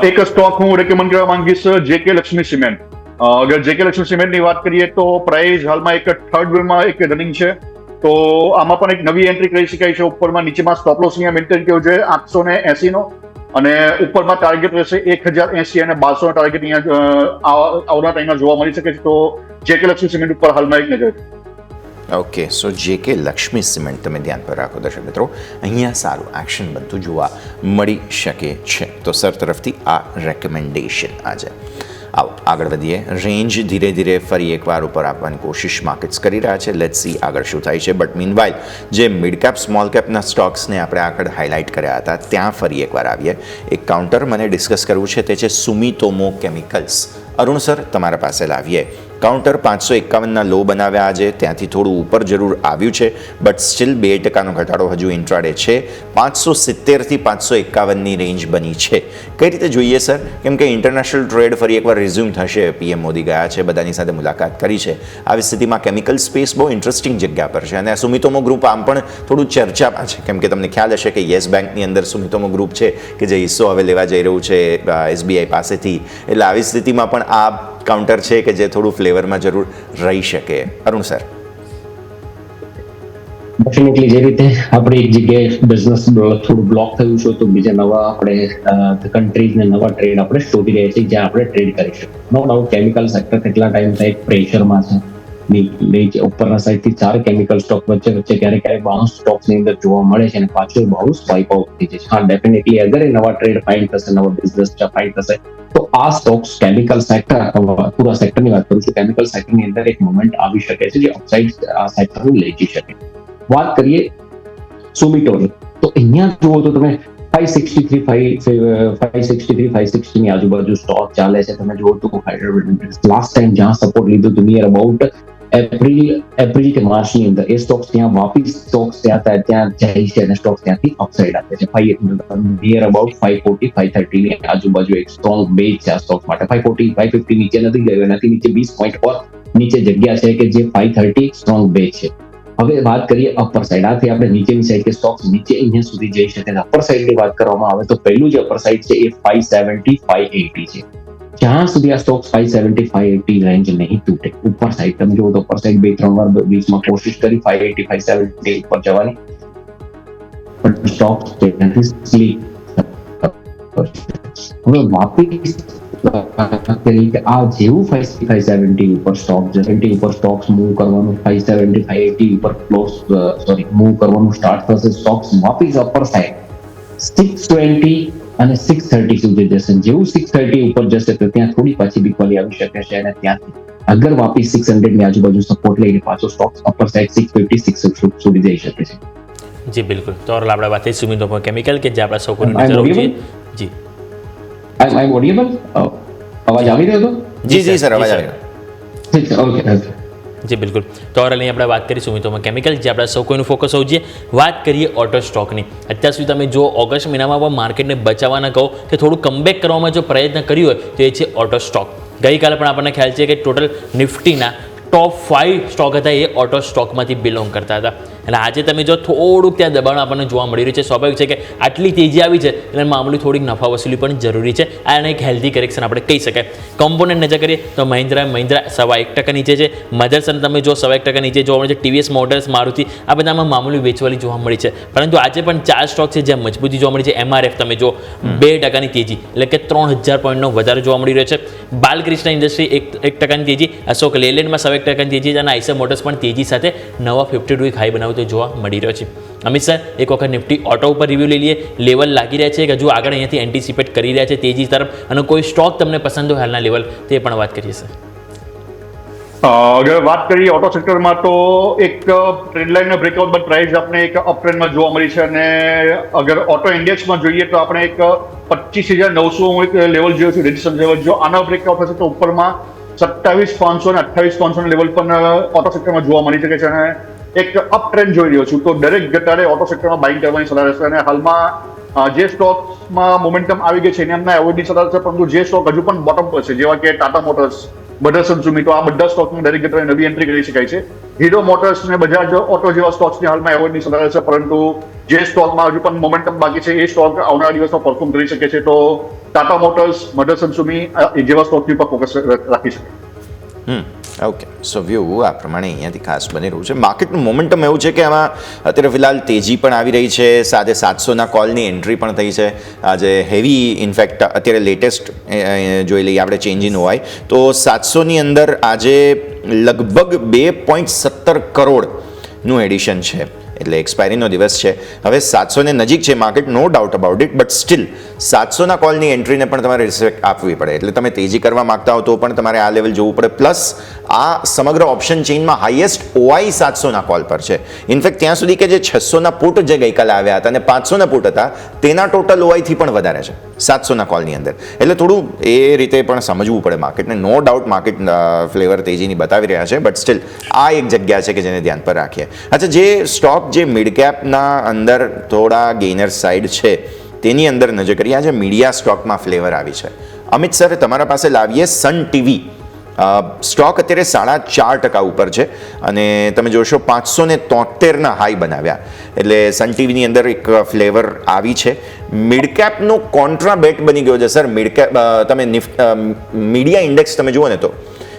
એક સ્ટોક હું રેકમેન્ડ કરવા માંગીશ, જેકે લક્ષ્મી સિમેન્ટ. અગર જેકે લક્ષ્મી સિમેન્ટની વાત કરીએ તો પ્રાઇસ હાલમાં એક થર્ડ વેવમાં એક રનિંગ છે, તો આમાં પણ એક નવી એન્ટ્રી કરી શકાય છે. ઉપરમાં નીચેમાં સ્ટોપ લોસ અહીંયા મેન્ટેન કરવો જોઈએ 880નો, અને ઉપરમાં ટાર્ગેટ રહેશે 1,080 અને 1200 ટાર્ગેટ અહીંયા આવનારા ટાઈમમાં જોવા મળી શકે છે. તો જેકે લક્ષ્મી સિમેન્ટ ઉપર હાલમાં એક નજર. ઓકે, સો જેકે લક્ષ્મી સિમેન્ટ તમે ધ્યાન પર રાખો દર્શક મિત્રો, અહીંયા સારું એક્શન બનતું જોવા મળી શકે છે. તો સર તરફથી આ રેકમેન્ડેશન આજે. આવો આગળ વધીએ. રેન્જ ધીરે ધીરે ફરી એકવાર ઉપર આપવાની કોશિશ માર્કેટ્સ કરી રહ્યા છે. લેટ્સ સી આગળ શું થાય છે. બટ મીનવાઇલ જે મિડ કેપ સ્મોલ કેપના સ્ટોક્સને આપણે આગળ હાઇલાઇટ કર્યા હતા, ત્યાં ફરી એકવાર આવીએ. એક કાઉન્ટર મને ડિસ્કસ કરવું છે, તે છે સુમિતોમો કેમિકલ્સ. અરુણ સર, તમારા પાસે લાવીએ. કાઉન્ટર 551ના લો બનાવ્યા આજે, ત્યાંથી થોડું ઉપર જરૂર આવ્યું છે, બટ સ્ટીલ 2% ઘટાડો હજુ ઇન્ટ્રાડે છે. 570થી 551ની રેન્જ બની છે. કઈ રીતે જોઈએ સર? કેમ કે ઇન્ટરનેશનલ ટ્રેડ ફરી એકવાર રિઝ્યુમ થશે. પીએમ મોદી ગયા છે, બધાની સાથે મુલાકાત કરી છે. આવી સ્થિતિમાં કેમિકલ સ્પેસ બહુ ઇન્ટરેસ્ટિંગ જગ્યા પર છે અને સુમિતોમો ગ્રુપ આમ પણ થોડું ચર્ચામાં છે, કેમ કે તમને ખ્યાલ હશે કે યસ બેંકની અંદર સુમિતોમો ગ્રુપ છે કે જે હિસ્સો હવે લેવા જઈ રહ્યું છે SBI પાસેથી. એટલે આવી સ્થિતિમાં પણ આ કાઉન્ટર છે કે જે થોડું ફ્લેવરમાં જરૂર રહી શકે. અરુણ સર, ડેફિનેટલી જે રીતે આપણે એક જગ્યાએ બિઝનેસ થોડું બ્લોક થયું છે તો બીજા નવા આપણે કન્ટ્રીઝને નવા ટ્રેડ આપણે શોધી રહ્યા છીએ જ્યાં આપણે ટ્રેડ કરી શકીએ. નો ડાઉટ કેમિકલ સેક્ટર કેટલા ટાઈમથી એક પ્રેશરમાં છે. નીચે ઉપરના સાઈડથી 4 કેમિકલ સ્ટોક વચ્ચે ક્યારેક બાઉન્સ સ્ટોક્સની અંદર જોવા મળે છે અને પાછું બાઉન્સ વાઇપ આઉટ થઈ જાય છે. હા, ડેફિનેટલી અગર એ નવા ટ્રેડ ફાઇન્ડ થશે, નવા બિઝનેસ ફાઇન્ડ થશે તો આ સ્ટોક્સ કેમિકલ સેક્ટર, પૂરા સેક્ટરની વાત કરું છું, કેમિકલ સેક્ટરની અંદર એક મોમેન્ટ આવી શકે છે જે અપસાઇડ આ સેક્ટરને લઈ જઈ શકે. વાત કરીએ સુમિટોની તો અહીંયા જુઓ તો તમે 560 ની આજુબાજુ સ્ટોક ચાલે છે. તમે જુઓ તો લાસ્ટ ટાઈમ જ્યાં સપોર્ટ લીધું હતું નિયર અબાઉટ એપ્રિલ કે માર્ચની અંદર એ સ્ટોક્સ ત્યાં વાપી સ્ટોક્સ ત્યાં જાય છે અને સ્ટોક્સ ત્યાંથી અપસાઇડ આપે છે. નિયર અબાઉટ 540 530 ની આજુબાજુ એક સ્ટ્રોંગ બેઝ છે આ સ્ટોક્સ માટે. 540 550 નીચે નથી ગયો, એનાથી નીચે 20 પોઈન્ટ પર નીચે જગ્યા છે કે જે 530 સ્ટ્રોંગ બેઝ છે. હવે વાત કરીએ અપર સાઇડ, આથી આપણે નીચેની સાઈડ કે સ્ટોક્સ નીચે અહીંયા સુધી જઈ શકે છે. અપર સાઇડની વાત કરવામાં આવે તો પહેલું જે અપર સાઇડ છે એ 570 580 છે. જ્યાં સુધી આ સ્ટોક્સ 570 580 રેન્જ નહીં તૂટે, ઉપર સાઈડ તમે જુઓ તો ઉપર સાઈડ 2-3 વાર બીચમાં કોશિશ કરી 580 570 ઉપર જવાની, પણ સ્ટોક્સ ત્યાંથી સ્લીપ. હવે વાપી આ જેવું 570 ઉપર સ્ટોક 70 ઉપર સ્ટોક્સ મૂવ કરવાનું, 570 580 ઉપર મૂવ કરવાનું સ્ટાર્ટ થશે. સ્ટોક્સ વાપસ અપર સાઈડ 620 અને 630 સુધી જશે. જેવું 630 ઉપર જશે તો ત્યાં થોડી પાછી બીકવાલી આવી શકે છે અને ત્યાંથી અગર વાપસ 600 ની આજુબાજુ સપોર્ટ લઈને પાછો સ્ટોક્સ અપર સાઈડ 650 660 સુધી જઈ શકે છે. જી બિલકુલ. તો આપણે વાત થઈ સુમિતોમો કેમિકલ કે જે આપણા સૌ કોઈને નજર હોવી જોઈએ. જી I'm audible? અવાજ આવી રહ્યો હતો? જી સર, અવાજ આવી રહ્યો. ઓકે. જી બિલકુલ. તો અહીં આપણે વાત કરી સુમિતોમો કેમિકલ જે આપણા સૌ કોઈનું ફોકસ હોવું જોઈએ. વાત કરીએ ઓટો સ્ટોકની. અત્યાર સુધી તમે જો ઓગસ્ટ મહિનામાં પણ માર્કેટને બચાવવાના કહો કે થોડું કમબેક કરવામાં જો પ્રયત્ન કર્યો હોય તો એ છે ઓટો સ્ટોક. ગઈકાલે પણ આપણને ખ્યાલ છે કે ટોટલ નિફ્ટીના ટોપ 5 સ્ટોક હતા એ ઓટો સ્ટોકમાંથી બિલોંગ કરતા હતા. અને આજે તમે જો થોડુંક ત્યાં દબાણ આપણને જોવા મળી રહ્યું છે. સ્વાભાવિક છે કે આટલી તેજી આવી છે એટલે મામૂલી થોડીક નફા વસૂલી પણ જરૂરી છે. આને એક હેલ્ધી કરેક્શન આપણે કહી શકાય. કમ્પોનન્ટ નજર કરીએ તો મહિન્દ્રા 1.5% નીચે છે. મધરસન તમે જો 1% નીચે જોવા મળે છે. TVS મોટર્સ, મારુતિ આ બધામાં મામૂલી વેચવાલી જોવા મળી છે. પરંતુ આજે પણ 4 સ્ટોક છે જ્યાં મજબૂતી જોવા મળી છે. MRF તમે જો 2% તેજી એટલે કે 3000 પોઈન્ટનો વધારો જોવા મળી રહ્યો છે. બાલકૃષ્ણ ઇન્ડસ્ટ્રી 1% તેજી, અશોક લેલેન્ડમાં 1% તેજી અને આઈસર મોટર્સ પણ તેજી સાથે નવા 52 વીક હાઈ બનાવતો જોવા મળી રહ્યો છે. અમિત સર, એક વખત નિફ્ટી ઓટો ઉપર રિવ્યુ લઈ લઈએ. લેવલ લાગી રહ્યા છે કે હજુ આગળ અહીંયાથી એન્ટિસિપેટ કરી રહ્યા છે તેજી તરફ, અને કોઈ સ્ટોક તમને પસંદ હોય હાલના લેવલ તે પણ વાત કરીએ સર. અગર વાત કરીએ ઓટો સેક્ટરમાં તો એક ટ્રેન્ડ લાઇનનો બ્રેકઆઉટ બાદ પ્રાઇસ આપણે એક અપ ટ્રેન્ડમાં જોવા મળી છે અને અગર ઓટો ઇન્ડેક્સમાં જોઈએ તો આપણે એક 25,900 એક લેવલ જોયું છે, રેઝિસ્ટન્સ લેવલ. જો આનો બ્રેકઆઉટ થશે તો ઉપરમાં 27,500 અને 28,500 લેવલ પણ ઓટો સેક્ટરમાં જોવા મળી શકે છે અને એક અપ ટ્રેન્ડ જોઈ રહ્યો છું. તો દરેક ઘટાડે ઓટો સેક્ટરમાં બાઇંગ કરવાની સલાહ રહેશે અને હાલમાં જે સ્ટોક્સમાં મોમેન્ટમ આવી ગઈ છે એને એમના એવોર્ડની સલાહ છે, પરંતુ જે સ્ટોક હજુ પણ બોટમ પર છે જેવા કે ટાટા મોટર્સ, મધરસન સુમિટો, આ બધા સ્ટોકમાં દરેક ઘટાડે નવી એન્ટ્રી કરી શકાય છે. હીરો મોટર્સ ને બજાજ ઓટો જેવા સ્ટોક્સની હાલમાં એવોર્ડની સલાહ રહેશે, પરંતુ જે સ્ટોકમાં હજુ પણ મોમેન્ટમ બાકી છે એ સ્ટોક આવનારા દિવસમાં પરફોર્મ કરી શકે છે. તો ટાટા મોટર્સ, મધરસન સુમી જેવા સ્ટોકની ઉપર ફોકસ રાખી શકે. ઓકે, સો વ્યૂ આ પ્રમાણે અહીંયાથી ખાસ બની રહ્યું છે. માર્કેટનું મોમેન્ટમ એવું છે કે આમાં અત્યારે ફિલહાલ તેજી પણ આવી રહી છે, સાથે 700ના કોલની એન્ટ્રી પણ થઈ છે આજે હેવી. ઇનફેક્ટ અત્યારે લેટેસ્ટ જોઈ લઈએ આપણે ચેન્જ ઇન હોય તો 700ની અંદર આજે લગભગ 2.17 કરોડનું એડિશન છે, એટલે એક્સપાયરીનો દિવસ છે. હવે 700 ને નજીક છે market, no doubt about it, but still 700ના કોલની એન્ટ્રીને પણ તમારે રિસ્પેક્ટ આપવી પડે. એટલે તમે તેજી કરવા માંગતા હો તો પણ તમારે આ લેવલ જોવું પડે. પ્લસ આ સમગ્ર ઓપ્શન ચેઇનમાં હાઈએસ્ટ ઓઆઈ 700ના કોલ પર છે. ઇનફેક્ટ ત્યાં સુધી કે જે 600ના પુટ જે ગઈકાલે આવ્યા હતા અને 500ના પુટ હતા તેના ટોટલ ઓઆઈથી પણ વધારે છે 700ના કોલની અંદર. એટલે થોડું એ રીતે પણ સમજવું પડે માર્કેટને. નો ડાઉટ માર્કેટ ફ્લેવર તેજીની બતાવી રહ્યા છે, બટ સ્ટીલ આ એક જગ્યા છે કે જેને ધ્યાન પર રાખીએ. અચ્છા, જે સ્ટોક જે મિડ કેપના અંદર થોડા ગેઇનર સાઇડ છે તેની અંદર નજર કરીએ. આજે મીડિયા સ્ટોકમાં ફ્લેવર આવી છે. અમિત સર, તમારા પાસે લાવીએ સન ટીવી. સ્ટોક અત્યારે 4.5% ઉપર છે અને તમે જોશો 573ના હાઈ બનાવ્યા. એટલે સન ટીવીની અંદર એક ફ્લેવર આવી છે. મિડકેપનો કોન્ટ્રા બેટ બની ગયો છે સર. મિડકેપ તમે મીડિયા ઇન્ડેક્સ તમે જુઓ ને તો,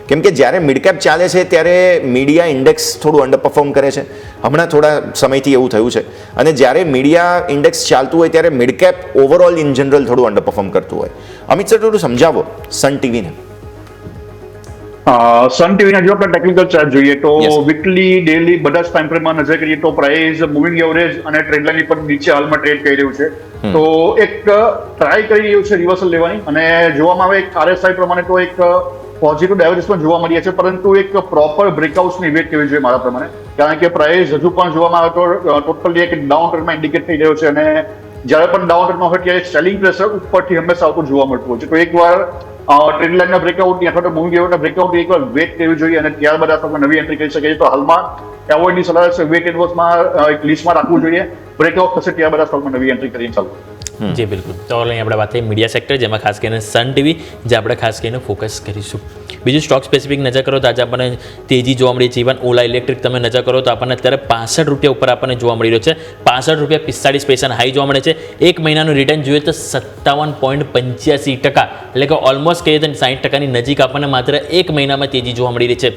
કેમ કે જ્યારે મિડકેપ ચાલે છે ત્યારે મીડિયા ઇન્ડેક્સ થોડું અંડર પરફોર્મ કરે છે. હમણાં થોડા સમયથી એવું થયું છે. અને જ્યારે મીડિયા ઇન્ડેક્સ ચાલતું હોય ત્યારે મિડકેપ ઓવરઓલ ઇન જનરલ થોડું અંડર પરફોર્મ કરતું હોય. અમિત સર, થોડું સમજાવો સન ટીવીને. સન ટીવીના જો આપણે ટેકનિકલ ચાર્ટ જોઈએ તો Yes. વીકલી, ડેલી બધા જ ટાઈમ ફ્રેમમાં નજર કરીએ તો પ્રાઇસ મૂવિંગ એવરેજ અને ટ્રેન્ડ લાઇન પર નીચે હાલમાં ટ્રેડ કરી રહ્યું છે. તો એક ટ્રાય કરી રહ્યું છે રિવર્સલ લેવાની, અને જોવામાં આવે એક RSI પ્રમાણે તો એક પોઝિટિવ ડાયવર્જન્સ પણ જોવા મળ્યા છે, પરંતુ એક પ્રોપર બ્રેકઆઉટ્સની વેટ કરવી જોઈએ મારા પ્રમાણે. કારણ કે પ્રાઇસ હજુ પણ જોવામાં આવે તો ટોટલી એક ડાઉન ટ્રેન્ડમાં ઇન્ડિકેટ થઈ રહ્યો છે, અને જ્યારે પણ ડાઉન ટ્રેન્ડમાં હોય ત્યારે સેલિંગ પ્રેશર ઉપરથી હંમેશા આવતું જોવા મળતું હોય છે. તો એકવાર ટ્રેન્ડ લાઇનના બ્રેકઆઉટ અથવા તો મૂવિંગ એવરેજના બ્રેકઆઉટ એકવાર વેટ કરવી જોઈએ અને ત્યારબાદ આપણે નવી એન્ટ્રી કરી શકીએ. તો હાલમાં એવોર્ડની સલાહ છે વેટ ઇન્વર્સમાં એક લિસ્ટમાં રાખવું જોઈએ. બ્રેકઆઉટ થશે ત્યારબાદ સ્ટોકમાં નવી એન્ટ્રી કરીને ચાલુ. જી બિલકુલ. તો અહીં આપણે વાત કરીએ મીડિયા સેક્ટર, જેમાં ખાસ કરીને સન ટીવી જે આપણે ખાસ કરીને ફોકસ કરીશું. બીજું સ્ટોક સ્પેસિફિક નજર કરો તો આજે આપણને તેજી જોવા મળી છે. ઇવન ઓલા ઇલેક્ટ્રિક તમે નજર કરો તો આપણને અત્યારે 65 રૂપિયા ઉપર આપણને જોવા મળી રહ્યો છે. 65 રૂપિયા 45 પૈસાના હાઈ જોવા મળે છે. એક મહિનાનું રિટર્ન જોઈએ તો 57.85%, એટલે કે ઓલમોસ્ટ કહીએ તો 60%ની નજીક આપણને માત્ર એક મહિનામાં તેજી જોવા મળી રહી છે.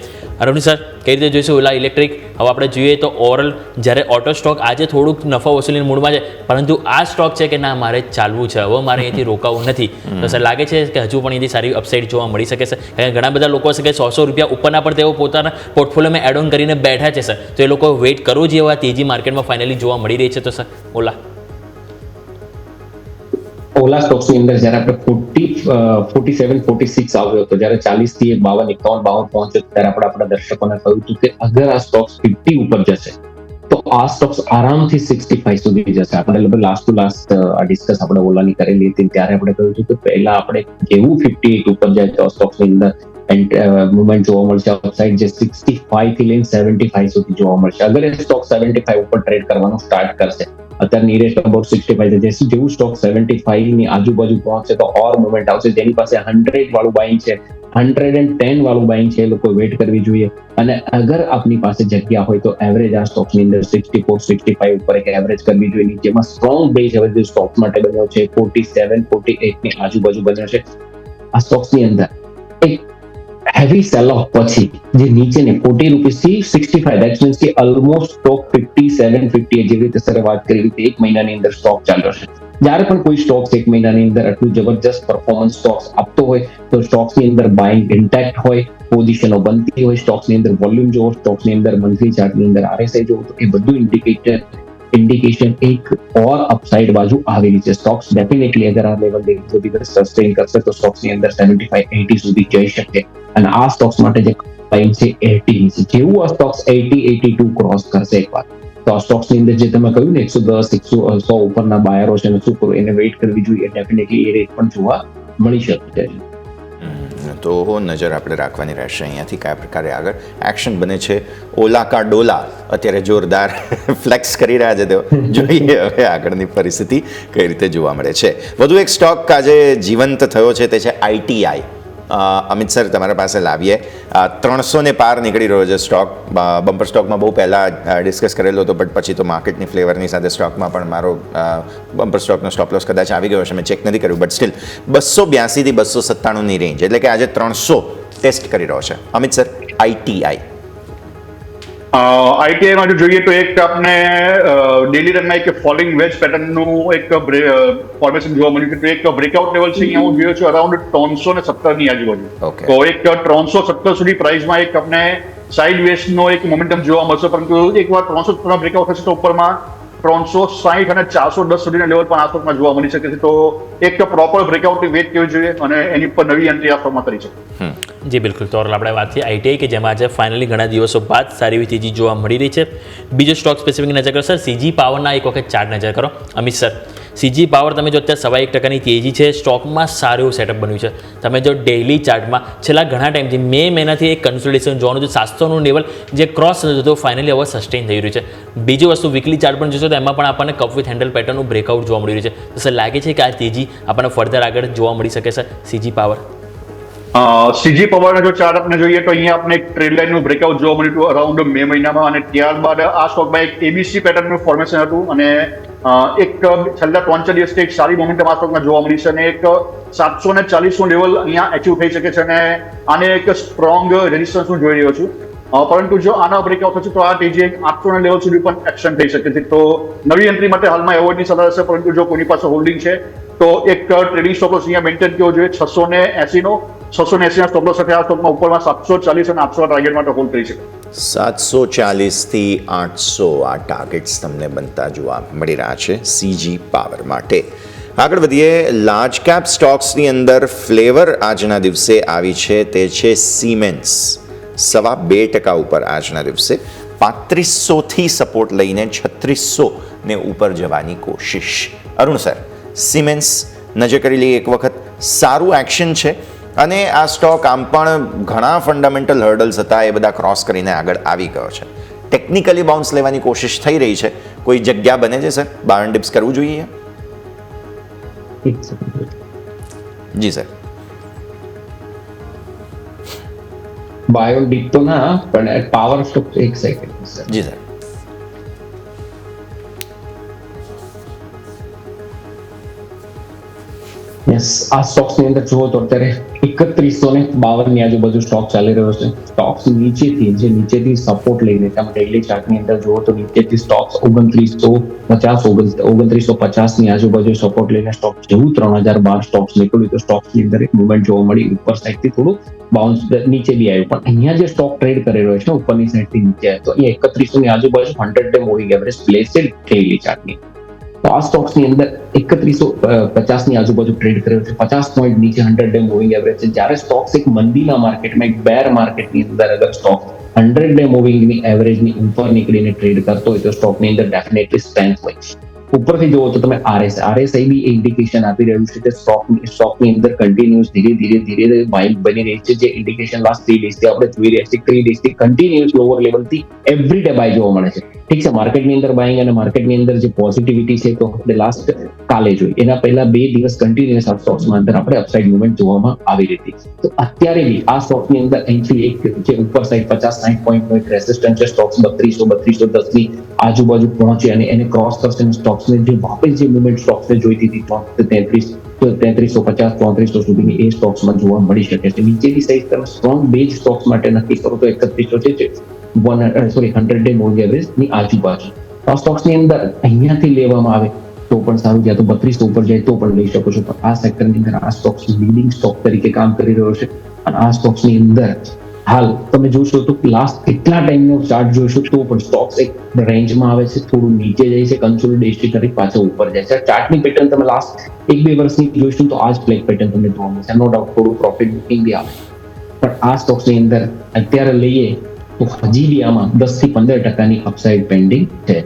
અરુણ સર, કઈ રીતે જોઈશું ઓલા ઇલેક્ટ્રિક? હવે આપણે જોઈએ તો ઓવરઓલ જ્યારે ઓટો સ્ટોક આજે થોડુંક નફા વસૂલીના મૂડમાં છે, પરંતુ આ સ્ટોક છે કે ના મારે ચાલવું છે, હવે મારે અહીંથી રોકાવું નથી. તો સર લાગે છે કે હજુ પણ અહીંથી સારી અપસાઇડ જોવા મળી શકે છે? કારણ કે ઘણા બધા લોકો હશે કે 100 રૂપિયા ઉપરના પણ તેઓ પોતાના પોર્ટફોલિયોમાં એડ ઓન કરીને બેઠા છે સર. તો એ લોકો વેઇટ કરવું જોઈએ આ તેજી માર્કેટમાં ફાઇનલી જોવા મળી રહી છે. તો સર ઓલા સ્ટોક્સની અંદર જ્યારે આપણે 47, 46 આવ્યો હતો, જ્યારે 40 થી 52, 51, 52 પહોંચ્યો ત્યારે આપણે આપણા દર્શકોને કહ્યું હતું કે અગર આ સ્ટોક્સ 50 ઉપર જશે તો આ સ્ટોક્સ આરામથી 65 સુધી જશે. આપણે લગભગ લાસ્ટ ડિસ્કસ આપણે ઓલાની કરેલી હતી ત્યારે આપણે કહ્યું હતું કે પહેલા આપણે જેવું 58 ઉપર જાય તો સ્ટોક્સની અંદર મુવમેન્ટ જોવા મળશે. અપસાઇડ જે 65 થી લઈને 75 સુધી જોવા મળશે. અગર એ સ્ટોક 75 ઉપર ટ્રેડ કરવાનું સ્ટાર્ટ કરશે, અત્યારે નિયરેસ્ટ અબાઉટ 65 છે, જેવું સ્ટોક 75 ની આજુબાજુ પહોંચશે તો ઓર મુવમેન્ટ આવશે. જેની પાસે 100 વાળું બાઇંગ છે, 110 વાળું બાઇંગ છે, એ લોકો વેટ કરવી જોઈએ. અને અગર આપની પાસે જગ્યા હોય તો એવરેજ આ સ્ટોક્સની અંદર 64, 65 ઉપર એક એવરેજ કરવી જોઈએ. જેમાં સ્ટ્રોંગ બેઝ હવે જે સ્ટોક્સ માટે બન્યો છે 47, 48 ની આજુબાજુ બન્યો છે. આ સ્ટોક્સની અંદર એક હેવી સેલ ઓફ પછી જે નીચેને 40 રૂપીસથી 65, દેટ્સ મીન્સ કે ઓલમોસ્ટ સ્ટોક 57, 58 જેવી રીતે સર વાત કરી રીતે એક મહિનાની અંદર સ્ટોક ચાલ્યો છે. જ્યારે પણ કોઈ સ્ટોક્સ એક મહિનાની અંદર આટલું જબરજસ્ત પરફોર્મન્સ સ્ટોક્સ આપતો હોય તો સ્ટોક્સની અંદર બાઇંગ ઇન્ટેક્ટ હોય, પોઝિશનો બનતી હોય, સ્ટોક્સની અંદર વોલ્યુમ જોવો, સ્ટોક્સની અંદર મંથલી ચાર્ટની અંદર RSI જોવો, તો એ બધું ઇન્ડિકેશન એક ઓર અપસાઇડ બાજુ આવેલી છે. સ્ટોક્સ ડેફિનેટલી અગર આ લેવલ સસ્ટેઇન કરશે તો સ્ટોક્સની અંદર 75, 80 સુધી જઈ શકે. અને આ સ્ટોક્સ માટે જે ટાઈમ છે 80 છે. જેવું આ સ્ટોક્સ 80, 82 ક્રોસ કરશે એકવાર તો આ સ્ટોક્સની અંદર જે તમે કહ્યું ને 110, 100 ઉપરના બાયરો છે, શું કરું એને વેઇટ કરવી જોઈએ. ડેફિનેટલી એ રેટ પણ જોવા મળી શકે છે. તો નજર આપણે રાખવાની રહેશે અહીંયાથી કયા પ્રકારે આગળ એક્શન બને છે. ઓલા કા ડોલા અત્યારે જોરદાર ફ્લેક્સ કરી રહ્યા છે તેઓ. જોઈએ હવે આગળની પરિસ્થિતિ કઈ રીતે જોવા મળે છે. વધુ એક સ્ટોક આજે જીવંત થયો છે તે છે ITI. અમિત સર, તમારા પાસે લાવીએ. 300 ને પાર નીકળી રહ્યો છે સ્ટોક. બમ્પર સ્ટોકમાં બહુ પહેલાં ડિસ્કસ કરેલો હતો, બટ પછી તો માર્કેટની ફ્લેવરની સાથે સ્ટોકમાં પણ મારો બમ્પર સ્ટોકનો સ્ટોપ લોસ કદાચ આવી ગયો છે, મેં ચેક નથી કર્યું, બટ સ્ટીલ 282 થી 297ની રેન્જ, એટલે કે આજે 300 ટેસ્ટ કરી રહ્યો છે. અમિત સર, ITI આઈટીઆઈમાં જો જોઈએ તો એક આપણે ડેલી રનમાં એક ફોલિંગ વેજ પેટર્નનું એક ફોર્મેશન જોવા મળ્યું છે. તો એક બ્રેકઆઉટ લેવલ છે અહીંયા હું જોયો છું અરાઉન્ડ 317 ની આજુબાજુ. Okay. તો એક 317 સુધી પ્રાઇસમાં એક આપણે સાઇડ વેસ્ટનો એક મોમેન્ટમ જોવા મળશે, પરંતુ એકવાર 317 બ્રેકઆઉટ થશે તો ઉપરમાં 360 અને 410 સુધીના લેવલ પણ આ સ્ટોકમાં જોવા મળી શકે છે. તો એક પ્રોપર બ્રેકઆઉટની વેટ કરવી જોઈએ અને એની પર નવી એન્ટ્રી આ સ્ટોકમાં કરી છે. જી બિલકુલ. તો આપણે વાત થઈ આઈટીઆઈ કે જેમાં આજે ફાઇનલી ઘણા દિવસો બાદ સારી એવી તેજી જોવા મળી રહી છે. બીજો સ્ટોક સ્પેસિફિક નજર કરો સર, સીજી પાવરના એક વખત ચાર્ટ નજર કરો. અમિત સર, સીજી પાવર તમે જો અત્યારે 1.5% તેજી છે, સ્ટોકમાં સારું એવું સેટઅપ બન્યું છે. તમે જો ડેઇલી ચાર્ટમાં છેલ્લા ઘણા ટાઈમથી મે મહિનાથી એક કન્સોલિડેશન જોવાનું છે. 700નું લેવલ જે ક્રોસ થતું હતું ફાઇનલી હવે સસ્ટેન થઈ રહ્યું છે. બીજી વસ્તુ વીકલી ચાર્ટ પણ જોશો તો એમાં પણ આપણને કપ વિથ હેન્ડલ પેટર્નનું બ્રેકઆઉટ જોવા મળી રહ્યું છે. તો સર લાગે છે કે આ તેજી આપણને ફર્ધર આગળ જોવા મળી શકે છે સીજી પાવર? સીજી પાવરના જો ચાર્ટ આપણે જોઈએ તો અહીંયા આપણે એક ટ્રેડ લાઇનનું બ્રેકઆઉટ જોવા મળ્યું હતું અરાઉન્ડ મે મહિનામાં, અને ત્યારબાદ આ સ્ટોકમાં એક એબીસી પેટર્નનું ફોર્મેશન હતું અને એક છેલ્લા 3-4 દિવસથી એક સારી મોમેન્ટમ આ સ્ટોકમાં જોવા મળી છે અને એક 740નું લેવલ અહીંયા અચીવ થઈ શકે છે અને આને એક સ્ટ્રોંગ રેઝિસ્ટન્સ હું જોઈ રહ્યો છું. પરંતુ જો આના બ્રેકઆઉટ થશે તો આ તેજી 800ના લેવલ સુધી પણ એક્સટેન્ડ થઈ શકે છે. તો નવી એન્ટ્રી માટે હાલમાં એવોર્ડની સલાહ હશે, પરંતુ જો કોઈની પાસે હોલ્ડિંગ છે તો એક ટ્રેડિંગ સ્ટોપ લોસ અહીંયા મેન્ટેન કરવો જોઈએ 680નો. 680ના સ્ટોપ લોસ સાથે આ સ્ટોકમાં ઉપરમાં 740 અને 800 ટાર્ગેટ માટે હોલ્ડ કરી શકે. 740 થી 800 આ ટાર્ગેટ્સ તમને બનતા જોવા મળી રહ્યા છે સીજી પાવર માટે. આગળ વધીએ. લાર્જ કેપ સ્ટોક્સની અંદર ફ્લેવર આજના દિવસે આવી છે તે છે સિમેન્સ. 2.5% ઉપર આજના દિવસે 3500થી સપોર્ટ લઈને 3600 ને ઉપર જવાની કોશિશ. અરુણ સર, સિમેન્સ નજર કરી લઈએ એક વખત. સારું એક્શન છે અને આ સ્ટોક આમ પણ ઘણા ફંડામેન્ટલ હર્ડલ્સ હતા એ બધા ક્રોસ કરીને આગળ આવી ગયો છે. ટેકનિકલી બાઉન્સ લેવાની કોશિશ થઈ રહી છે. કોઈ જગ્યા બને છે સર? બાર ડિપ્સ કરવું જોઈએ? જી સર. બાયો ડીપ તો ના, પણ પાવર સ્ટોક એક સેકન્ડ. જી સર. યસ, આ સ્ટોક્સ ની અંદર જુઓ તો અત્યારે 3152 ની આજુબાજુ સ્ટોક ચાલી રહ્યો છે. સ્ટોક્સ નીચેથી સપોર્ટ લઈને તમે ડેઇલી ચાર્ટ ની અંદર જુઓ તો નીચેથી સ્ટોક્સ 2950 ની આજુબાજુ સપોર્ટ લઈને સ્ટોક જેવું 3012 સ્ટોક્સ નીકળ્યું તો સ્ટોક્સ ની અંદર એક મુવમેન્ટ જોવા મળી. ઉપર સાઈડ થી થોડું બાઉન્સ નીચે બી આવ્યું, પણ અહીંયા જે સ્ટોક ટ્રેડ કરી રહ્યો છે ઉપરની સાઈડ થી નીચે આવ્યો તો અહીંયા 3100 ની આજુબાજુ 100 ડે મૂવિંગ એવરેજ પ્લેસ છે ડેઇલી ચાર્ટ ની. તો આ સ્ટોક્સ ની અંદર 3150 ની આજુબાજુ ટ્રેડ કર્યો છે. 50 પોઈન્ટ નીચે 100 ડે મૂવિંગ એવરેજ છે. જ્યારે સ્ટોક્સ એક મંદીના માર્કેટમાં, એક બેર માર્કેટની અંદર અગર સ્ટોક 100 ડે મૂવિંગની એવરેજની ઉપર નીકળીને ટ્રેડ કરતો હોય તો સ્ટોકની અંદર ડેફિનેટલી સ્ટ્રેન્થ હોય. ઉપરથી જુઓ તો તમે RSI બી ઇન્ડિકેશન આપી રહ્યું છે કે સ્ટોકની અંદર કન્ટિન્યુઅસ ધીરે બાઇંગ બની રહી છે. જે ઇન્ડિકેશન લાસ્ટ 3 ડેઝથી આપણે જોઈ રહ્યા છીએ. 3 ડેઝથી કન્ટિન્યુઅસ લોઅર લેવલથી એવરી ડે બાય જોવા મળે છે. ઠીક છે, માર્કેટની અંદર બાઇંગ અને માર્કેટની અંદર જે પોઝિટિવિટી છે તો આપણે લાસ્ટ કાલે જોઈ, એના પહેલા 2 દિવસ કન્ટિન્યુઅસ આ સ્ટોક્સમાં અંદર આપણે અપસાઇડ મુવમેન્ટ જોવામાં આવી રહી હતી. તો અત્યારે બી આ સ્ટોકની અંદર અહીંથી એક જે ઉપર સાઈડ 50-60 પોઈન્ટનો એક રેસિસ્ટન્સ છે. સ્ટોક્સ 3200-3210 ની આજુબાજુ પહોંચે અને એને ક્રોસ કરશે. સ્ટોક્સને જે વાપસ જે મુવમેન્ટ સ્ટોક્સને જોઈતી હતી 3350-3400 સુધીની એ સ્ટોક્સમાં જોવા મળી શકે છે. નીચેની સાઈડ તમે સ્ટ્રોંગ બેઝ સ્ટોક્સ માટે નક્કી કરો તો 3100 છે 100 ડે મૂવિંગ એવરેજ ની આજુબાજુ. આ સ્ટોક્સ ની અંદર અહીંયાથી લેવામાં આવે તો પણ સારું, જ્યાં તો 3200 ઉપર જાય તો પણ લઈ શકો છો. પણ આ સેક્ટરની અંદર આ સ્ટોક્સ લીડિંગ સ્ટોક તરીકે કામ કરી રહ્યો છે અને આ સ્ટોક્સ ની અંદર હાલ તમે જોશો તો લાસ્ટ કેટલા ટાઈમનો ચાર્ટ જોશો તો પણ સ્ટોક્સ એક રેન્જમાં આવે છે, થોડું નીચે જાય છે, કન્સોલિડેશન કરી પાછો ઉપર જાય છે. ચાર્ટની પેટર્ન તમે લાસ્ટ 1-2 વર્ષની જોઈશું તો આ જ બ્લેક પેટર્ન તમને જોવા મળશે. નો ડાઉટ થોડું પ્રોફિટ બુકિંગ બી આવે, પણ આ સ્ટોક્સની અંદર અત્યારે લઈએ તો હજી બી આમાં 10-15% અપસાઇડ પેન્ડિંગ છે.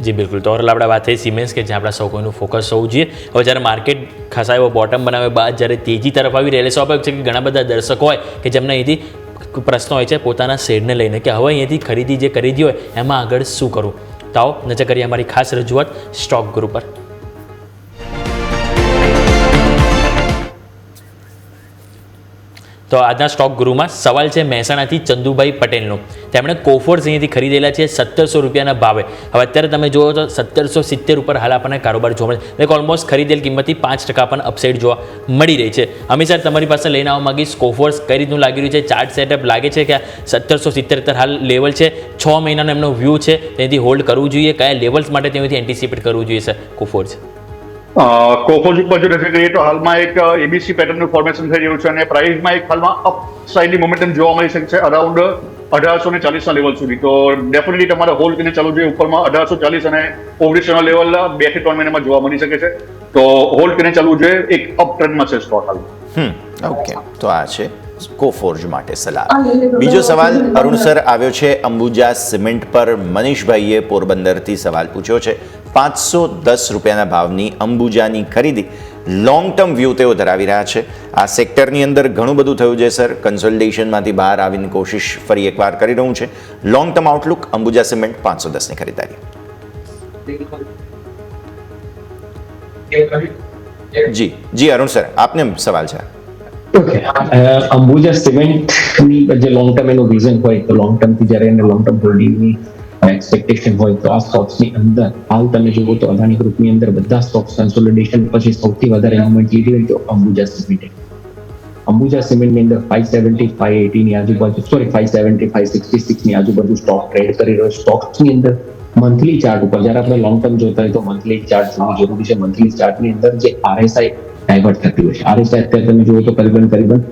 જી બિલકુલ. તો આપણે વાત થઈ સિમેન્સ કે જ્યાં આપણા સૌ કોઈનું ફોકસ હોવું જોઈએ. હવે જ્યારે માર્કેટ ખાસા એવો બોટમ બનાવે બાદ જ્યારે તેજી તરફ આવી રહેલી સ્વાભાવિક છે કે ઘણા બધા દર્શકો હોય કે જેમને અહીંથી પ્રશ્ન હોય છે પોતાના શેરને લઈને કે હવે અહીંયાથી ખરીદી જે ખરીદી હોય એમાં આગળ શું કરવું. તો આવો નજર કરીએ અમારી ખાસ રજૂઆત સ્ટોક ગ્રુપ પર. તો આજના સ્ટોક ગુરુમાં સવાલ છે મહેસાણાથી ચંદુભાઈ પટેલનો. તેમણે કોફર્સ અહીંયાથી ખરીદેલા છે 1700 રૂપિયાના ભાવે. હવે અત્યારે તમે જુઓ તો 1770 ઉપર હાલ આપણને કારોબાર જોવા મળે એટલે ઓલમોસ્ટ ખરીદેલ કિંમતથી 5% પણ અપસાઇડ જોવા મળી રહી છે. અમિત સર, તમારી પાસે લઈને આવવા માંગીશ કોફર્સ કઈ રીતનું લાગી રહ્યું છે? ચાર્ટ સેટઅપ લાગે છે કે 1770 હાલ લેવલ છે, 6 મહિનાનો એમનો વ્યૂ છે, તેનાથી હોલ્ડ કરવું જોઈએ? કયા લેવલ્સ માટે તેનાથી એન્ટિસિપેટ કરવું જોઈએ સર કોફર્સ? કોફર્સ ઉપર જો નજર કરીએ તો હાલમાં એક એબીસી પેટર્નનું ફોર્મેશન થઈ રહ્યું છે અને પ્રાઇસમાં એક હાલમાં અપ સાઇડની મોમેન્ટમ જોવા મળી શકે છે. અરાઉન્ડ 1840 ના લેવલ સુધી. તો ડેફિનેટલી તમારે હોલ્ડ કરીને ચાલુ જોઈએ. ઉપરમાં 1840 અને 1900 ના લેવલ 2 થી 3 મહિનામાં જોવા મળી શકે છે. તો હોલ્ડ કરીને ચાલવું જોઈએ. એક અપ ટ્રેન્ડમાં છે સ્ટોક હાલ. ઓકે, તો આ છે કોફોર્જ માટે સલાહ. બીજો સવાલ અરુણ સર આવ્યો છે અંબુજા સિમેન્ટ પર. મનીષભાઈએ પોરબંદરથી સવાલ પૂછ્યો છે. 510 રૂપિયાના ભાવની અંબુજાની ખરીદી લોંગ ટર્મ વ્યૂ તેઓ ધરાવી રહ્યા છે. આ સેક્ટરની અંદર ઘણું બધું થયું છે સર. કન્સોલિડેશનમાંથી બહાર આવીને કોશિશ ફરી એકવાર કરી રહ્યું છે. Long term outlook Ambuja cement 510ની ખરીદારી. જી અરુણ સર, આપને સવાલ છે. ઓકે, અંબુજા સિમેન્ટની જે લોંગ ટર્મ એનું વિઝન હોય તો લોંગ ટર્મ થી જ્યારે એને લોંગ ટર્મ હોલ્ડિંગની એક્સપેક્ટેશન હોય તો આ સ્ટોક્સની અંદર હાલ તમે જુઓ તો અદાણી ગ્રુપની અંદર બધા સ્ટોક્સ કન્સોલિડેશન પછી સૌથી વધારે મૂવમેન્ટ લીધી હોય તો અંબુજા સિમેન્ટની અંદર 570 580 ની આજુબાજુ 570 566 ની આજુબાજુ સ્ટોક ટ્રેડ કરી રહ્યો. સ્ટોક્સની અંદર મંથલી ચાર્ટ ઉપર જ્યારે આપણે લોંગ ટર્મ જોતા હોય તો મંથલી ચાર્ટ જોવું જરૂરી છે. મંથલી ચાર્ટની અંદર જે RSI ડાયવર્ટ થતી હોય છે. RSI અત્યારે તમે જુઓ તો કરીબન 55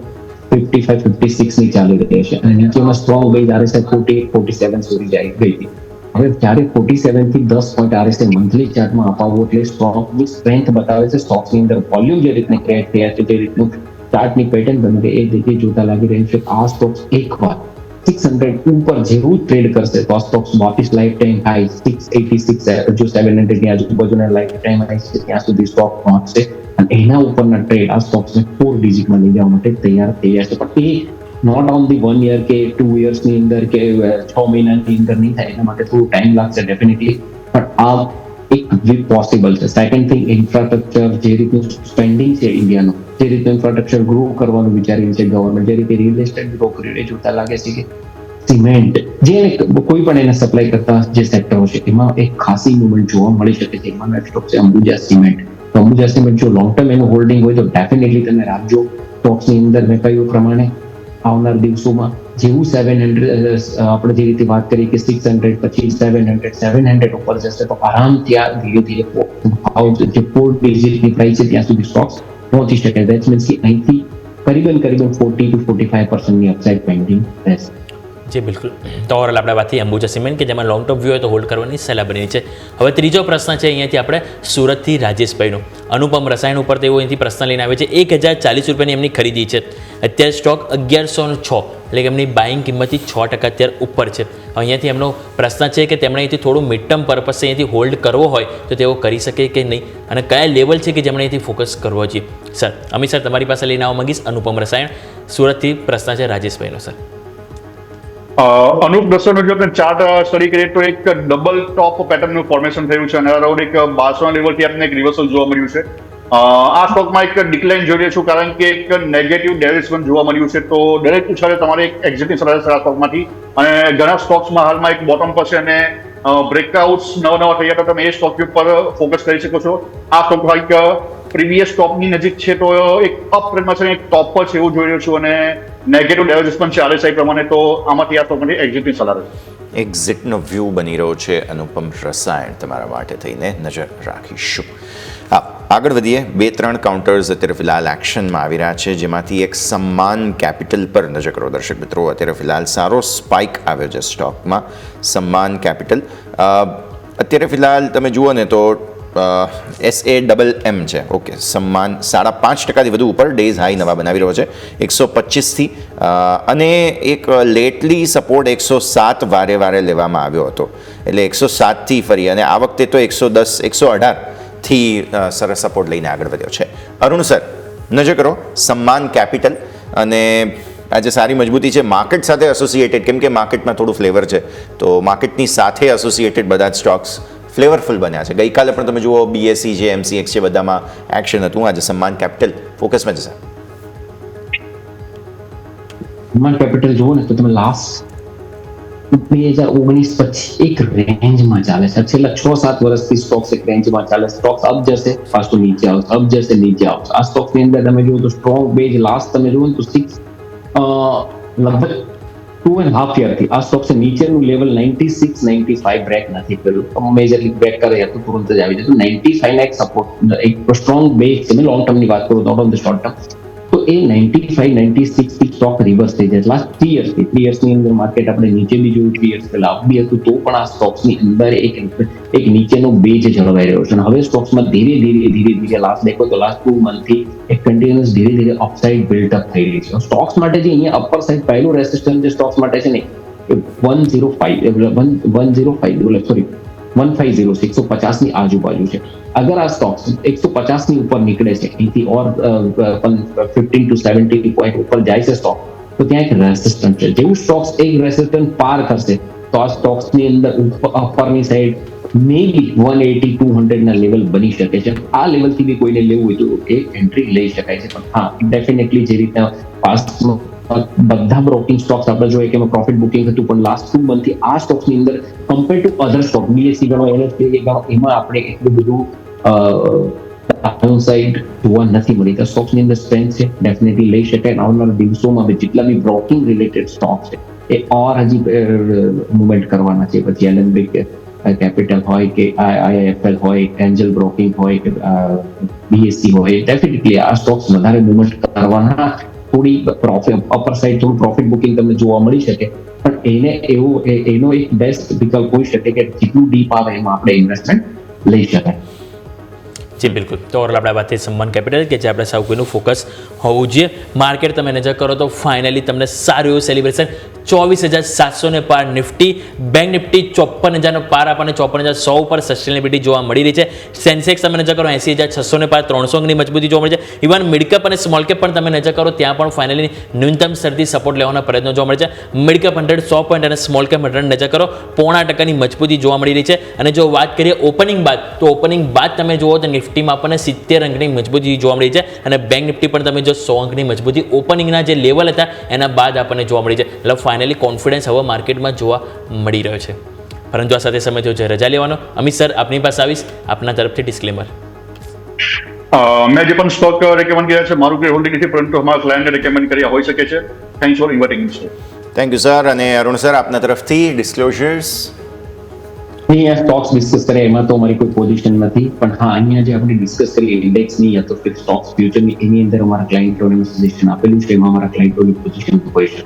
56 ની ચાલી રહી છે અને નીચેમાં સ્ટ્રોંગ બેઝ RSI 40 47 સુધી ગઈ હતી. હવે જ્યારે 47 થી 10 પોઈન્ટ RSI મંથલી ચાર્ટમાં અપાવવું એટલે સ્ટોકની સ્ટ્રેન્થ બતાવે છે. સ્ટોક્સની અંદર વોલ્યુમ જે રીતને ક્રિએટ થયા છે, જે રીતનું ચાર્ટની પેટર્ન બની ગઈ એ રીતે જોતા લાગી રહ્યું છે આ સ્ટોક્સ એકવાર 600 ઉપર જેવું ટ્રેડ કરશે તો આ સ્ટોક્સ વાપસ લાઈફ ટાઈમ હાઈ 686 જો 700 ની આજુબાજુના લાઈફ ટાઈમ હાઈ છે ત્યાં સુધી સ્ટોક પહોંચશે અને એના ઉપરના ટ્રેડ આ સ્ટોક્સને 4 ડિજિટમાં લઈ જવા માટે તૈયાર થઈ ગયા છે. પણ એ નોટ ઓન ધી 1 યર કે 2 યર્સની અંદર કે 6 મહિનાની અંદર નહીં થાય. એના માટે થોડું ટાઈમ લાગશે ડેફિનેટલી, પણ આ એક પોસિબલ છે. સેકન્ડ થિંગ, ઇન્ફ્રાસ્ટ્રક્ચર જે રીતનું સ્પેન્ડિંગ છે ઇન્ડિયાનું, જે રીતનું ઇન્ફ્રાસ્ટ્રક્ચર ગ્રો કરવાનું વિચારી છે ગવર્મેન્ટ, જે રીતે રિયલ એસ્ટેટ ગ્રો કરી રહી જોતા લાગે છે કે સિમેન્ટ જે કોઈ પણ એને સપ્લાય કરતા જે સેક્ટરો છે એમાં એક ખાસી મુવમેન્ટ જોવા મળી શકે છે. એમાં એક સ્ટોક છે અંબુજા સિમેન્ટ. તો અંબુજા સિમેન્ટ જો લોંગ ટર્મ એનું હોલ્ડિંગ હોય તો ડેફિનેટલી તમે રાખજો. સ્ટોક્સની અંદર મેં કહ્યું પ્રમાણે આવનાર દિવસોમાં જેવું 700 આપણે જે રીતે વાત કરી કે 600 પછી 700 ઉપર જશે તો આરામથી આ ધીરે ધીરે જે 4 ડિજિટની પ્રાઇસ છે ત્યાં સુધી સ્ટોક્સ પહોંચી શકે. દેટ મીન્સ કે અહીંથી કરીબન 40 to 45% ની અપસાઇડ પેન્ડિંગ રહેશે. જી બિલકુલ. તો ઓવરઓલ આપણે વાત થઈ અંબુજા સિમેન્ટ કે જેમાં લોંગ ટર્મ વ્યૂ હોય તો હોલ્ડ કરવાની સલાહ બની છે. હવે ત્રીજો પ્રશ્ન છે અહીંયાથી આપણે સુરતથી રાજેશભાઈનો. અનુપમ રસાયણ ઉપર તેઓ અહીંથી પ્રશ્ન લઈને આવે છે. 1040 રૂપિયાની એમની ખરીદી છે. અત્યારે સ્ટોક 1106 એટલે કે એમની બાઇંગ કિંમતથી 6% અત્યારે ઉપર છે. અહીંયાથી એમનો પ્રશ્ન છે કે તેમણે અહીંથી થોડું મિડ ટર્મ પર્પઝ અહીંયાથી હોલ્ડ કરવો હોય તો તેઓ કરી શકે કે નહીં અને કયા લેવલ છે કે જેમણે અહીંથી ફોકસ કરવો જોઈએ. સર અમિત સર તમારી પાસે લઈને આવવા માંગીશ અનુપમ રસાયણ સુરતથી પ્રશ્ન છે રાજેશભાઈનો. સર અનુપ દસનો જો આપણે ચાર્ટ સ્ટડી કરીએ તો એક ડબલ ટોપ પેટર્નનું ફોર્મેશન થયું છે અને અરાઉન્ડ એક 1200 લેવલથી આપણે એક રિવર્સલ જોવા મળ્યું છે. આ સ્ટોકમાં એક ડિક્લાઇન જોઈ રહ્યો છું કારણ કે એક નેગેટિવ ડેવિએશન જોવા મળ્યું છે. તો દરેક ઉછાળે તમારે એક એક્ઝિટની સલાહ છે આ સ્ટોકમાંથી અને ઘણા સ્ટોક્સમાં હાલમાં એક બોટમ પર છે અને બ્રેકઆઉટ્સ નવા થયા તો તમે એ સ્ટોક ઉપર ફોકસ કરી શકો છો. આ સ્ટોક એક પ્રીવિયસ ટોપની નજીક છે તો એક અપ ટ્રેન્ડમાં છે એક ટોપ પર છે એવું જોઈ રહ્યો છું અને નેગેટિવ ડેવિએશન પણ છે RSI પ્રમાણે. તો આમાંથી આ સ્ટોકમાંથી એક્ઝિટની સલાહ છે. એક્ઝિટનો વ્યૂ બની રહ્યો છે અનુપમ રસાયણ તમારા માટે થઈને નજર રાખીશું. હા, આગળ વધીએ. 2-3 કાઉન્ટર્સ અત્યારે ફિલહાલ એક્શનમાં આવી રહ્યા છે જેમાંથી એક સમ્માન કેપિટલ પર નજર કરો દર્શક મિત્રો. અત્યારે ફિલહાલ સારો સ્પાઇક આવ્યો છે સ્ટોકમાં સમ્માન કેપિટલ. અત્યારે ફિલહાલ તમે જુઓ ને તો SAMM છે. ઓકે, સમ્માન 5.5% વધુ ઉપર ડેઝ હાઈ નવા બનાવી રહ્યો છે 125થી અને એક લેટલી સપોર્ટ 107 વારે વારે લેવામાં આવ્યો હતો એટલે 107થી ફરી અને આ વખતે તો 110 118થી સરસ સપોર્ટ લઈને આગળ વધ્યો છે. અરુણ સર નજર કરો સમ્માન કેપિટલ અને આજે સારી મજબૂતી છે માર્કેટ સાથે એસોસિએટેડ કેમ કે માર્કેટમાં થોડું ફ્લેવર છે તો માર્કેટની સાથે એસોસિએટેડ બધા જ સ્ટોક્સ ફ્લેવરફુલ બન્યા છે. ગઈકાલે પણ તમે જુઓ BSE છે MCX છે બધામાં એક્શન હતું. આજે સમ્માન કેપિટલ ફોકસમાં જશે. સમ્માન કેપિટલ જુઓ ને તો તમે લાસ્ટ 2019 પછી એક રેન્જમાં ચાલે છે. છેલ્લા 6-7 વર્ષથી સ્ટોક્સ એક રેન્જમાં ચાલે. સ્ટોક્સ અપ જશે પાછું નીચે આવશે, અપ જશે નીચે આવશે. આ સ્ટોક્સની અંદર તમે જુઓ તો સ્ટ્રોંગ બેઝ લાસ્ટ તમે જુઓ તો 6 લગભગ 2.5 યરથી આ સ્ટોક્સ નીચેનું લેવલ 96-95 બ્રેક નથી કર્યું. મેજરલી બ્રેક કરે તો તુરંત જ આવી જતું. 95 ના એક સપોર્ટ એક સ્ટ્રોંગ બેઝ છે. લોંગ ટર્મની વાત કરું not on the short term. તો એ 95-96 થી સ્ટોક રિવર્સ થઈ જાય લાસ્ટ 3 યર્સની અંદર માર્કેટ આપણે નીચે બી જોયું 3 યર્સ પહેલા અપ બી હતું તો પણ આ સ્ટોક્સની અંદર એક નીચેનો બેઝ જળવાઈ રહ્યો છે અને હવે સ્ટોક્સમાં ધીરે લાસ્ટ દેખો તો લાસ્ટ 2 મંથથી એક કન્ટિન્યુઅસ ધીરે સાઇડ બિલ્ડઅપ થઈ રહી છે સ્ટોક્સ માટે જે અહીંયા અપર સાઇડ પહેલું રેસિસ્ટન્સ જે સ્ટોક્સ માટે છે ને એ 150 ની આજુબાજુ છે અગર આ સ્ટોક્સ 150 ની ઉપર નીકળે છે અહીંથી ઓર 15 to 70 પોઈન્ટ ઉપર જાય છે સ્ટોક તો ત્યાં એક રેસિસ્ટન્સ છે જેવું સ્ટોક્સ એક રેસિસ્ટન્સ પાર કરશે તો આ સ્ટોક્સ ની અંદર ઉપરની સાઈડ મે બી 180-200 ના લેવલ બની શકે છે આ લેવલ થી બી કોઈને લેવું હોય તો એ એન્ટ્રી લઈ શકાય છે પણ હા ડેફિનેટલી જે રીતના પાસ્ટમાં બધા બ્રોકિંગ સ્ટોક્સ આપણે જોઈએ કે એમાં પ્રોફિટ બુકિંગ હતું પણ લાસ્ટ 2 મંથથી આ સ્ટોક્સની અંદર compare to other stock BSc ગણો એનએસસી ગણો એમાં આપણે એટલું બધું ડાઉનસાઇડ જોવા નથી મળી તો સ્ટોક્સની અંદર સ્ટ્રેન્થ છે ડેફિનેટલી લઈ શકાય આવનારા દિવસોમાં જેટલા બી બ્રોકિંગ રિલેટેડ સ્ટોક છે એ ઓર હજી મુવમેન્ટ કરવાના છે પછી એલએનબી કેપિટલ હોય કે આઈઆઈએફએલ હોય એન્જલ બ્રોકિંગ હોય કે બીએસસી હોય ડેફિનેટલી આ સ્ટોક્સ વધારે મુવમેન્ટ કરવાના થોડી અપર સાઇડ થોડું પ્રોફિટ બુકિંગ તમને જોવા મળી શકે પણ એનો એક બેસ્ટ વિકલ્પ હોઈ શકે કે જેટલું ડીપ આવે એમાં આપણે ઇન્વેસ્ટમેન્ટ લઈ શકાય જી બિલકુલ તો ઓવરઓલ આપણે વાત થઈ સન્માન કેપિટલ કે જે આપણે સૌ કોઈનું ફોકસ હોવું જોઈએ માર્કેટ તમે નજર કરો તો ફાઇનલી તમને સારું એવું સેલિબ્રેશન 24,700 ને પાર નિફ્ટી બેંક નિફ્ટી 54,000 પાર આપણને 54,100 ઉપર સસ્ટેનેબિલિટી જોવા મળી રહી છે સેન્સેક્સ તમે નજર કરો 80,600 ને પાર 300 અંકની મજબૂતી જોવા મળી છે ઇવન મિડકેપ અને સ્મોલ કેપ પણ તમે નજર કરો ત્યાં પણ ફાઇનલી ન્યૂનતમ સ્તરથી સપોર્ટ લેવાના પ્રયત્નો જોવા મળે છે મિડકેપ 100 પોઈન્ટ અને સ્મોલ કેપ 100 નજર કરો 0.5% મજબૂતી જોવા મળી રહી છે અને જો વાત કરીએ ઓપનિંગ બાદ તો ઓપનિંગ બાદ તમે જુઓ તો નિફ્ટીમાં આપણને 70 અંકની મજબૂતી જોવા મળી છે અને બેંક નિફ્ટી પણ તમે જો 100 અંકની મજબૂતી ઓપનિંગના જે લેવલ હતા એના બાદ આપણને જોવા મળી છે એટલે ફાઇનલી કોન્ફિડન્સ હવે માર્કેટમાં જોવા મળી રહ્યો છે પરંતુ આ સાથે સમય થયો છે રજા લેવાનો અમિત સર આપની પાસે આવીશ આપના તરફથી ડિસ્ક્લેમર મેં જે પણ સ્ટોક રેકમેન્ડ કર્યા છે મારું કોઈ હોલ્ડિંગ નથી પરંતુ અમારા ક્લાયન્ટને રેકમેન્ડ કર્યા હોઈ શકે છે thanks for inviting me sir thank you sir અને અરુણ સર આપના તરફથી ડિસ્ક્લોઝર્સ અહીંયા સ્ટોક્સ ડિસ્કસ કરીએ એમાં તો અમારી કોઈ પોઝિશન નથી પણ હા અહીંયા જે આપણે ડિસ્કસ કરીએ ઇન્ડેક્સની યા તો ફિક્સ સ્ટોક્સ ફ્યુચરની એની અંદર અમારા ક્લાયન્ટોને સજેશન આપેલું છે એમાં અમારા ક્લાયન્ટોની પોઝિશન હોય છે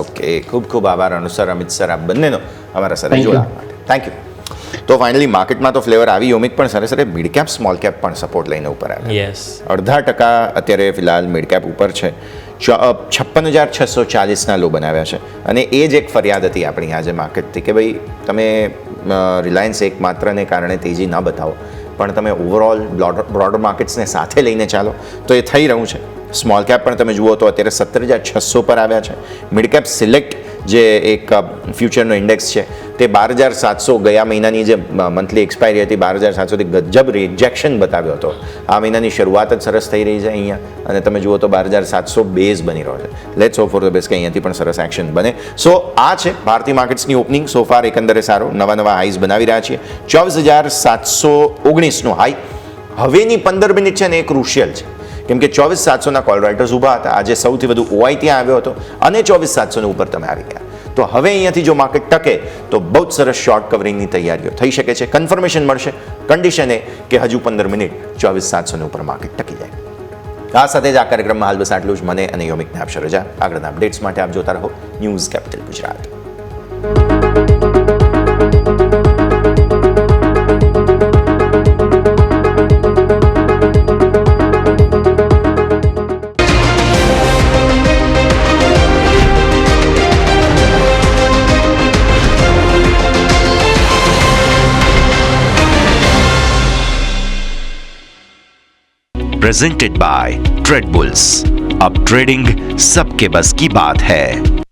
ઓકે ખૂબ ખૂબ આભાર અનુસર અમિત સર આપ બંનેનો અમારા સાથે જોડાવા માટે થેન્ક યુ તો ફાઇનલી માર્કેટમાં તો ફ્લેવર આવી યોમિક પણ સરસ મિડ કેપ સ્મોલ કેપ પણ સપોર્ટ લઈને ઉપર આવ્યા યસ 0.5% અત્યારે ફિલહાલ મિડ કેપ ઉપર છે 56,640ના લો બનાવ્યા છે અને એ જ એક ફરિયાદ હતી આપણી આજે માર્કેટથી કે ભાઈ તમે રિલાયન્સ એક માત્રને કારણે તેજી ન બતાવો પણ તમે ઓવરઓલ બ્રોડર માર્કેટ્સને સાથે લઈને ચાલો તો એ થઈ રહ્યું છે સ્મોલ કેપ પણ તમે જુઓ તો અત્યારે 17,600 પર આવ્યા છે મિડ કેપ સિલેક્ટ જે એક ફ્યુચરનો ઇન્ડેક્સ છે તે 12,700 ગયા મહિનાની જે મંથલી એક્સપાયરી હતી 12,700થી ગજબ રિજેક્શન બતાવ્યો હતો આ મહિનાની શરૂઆત જ સરસ થઈ રહી છે અહીંયા અને તમે જુઓ તો 12,700 બેઝ બની રહ્યો છે let's hope for the best કે અહીંયાથી પણ સરસ એક્શન બને સો આ છે ભારતીય માર્કેટ્સની ઓપનિંગ સો ફાર એકંદરે સારો નવા હાઈઝ બનાવી રહ્યા છીએ 24,719નો હાઈ હવેની 15 મિનિટ છે ને એ ક્રુશિયલ છે કેમ કે 24,700ના કોલ રાઇટર્સ ઊભા હતા આજે સૌથી વધુ ઓઆઈ ત્યાં આવ્યો હતો અને 24,700 ઉપર તમે આવી ગયા તો હવે અહીંયાથી જો માર્કેટ ટકે તો બહુ જ સરસ શોર્ટ કવરિંગની તૈયારીઓ થઈ શકે છે કન્ફર્મેશન મળશે કન્ડિશન એ કે હજુ 15 મિનિટ 24,700 ઉપર માર્કેટ ટકી જાય આ સાથે જ આ કાર્યક્રમમાં હાલ બસ આટલું જ મને અને યોમિકને આપશે રજા આગળના અપડેટ્સ માટે આપ જોતા રહો news capital Gujarat presented by trade bulls. अब ट्रेडिंग सबके बस की बात है।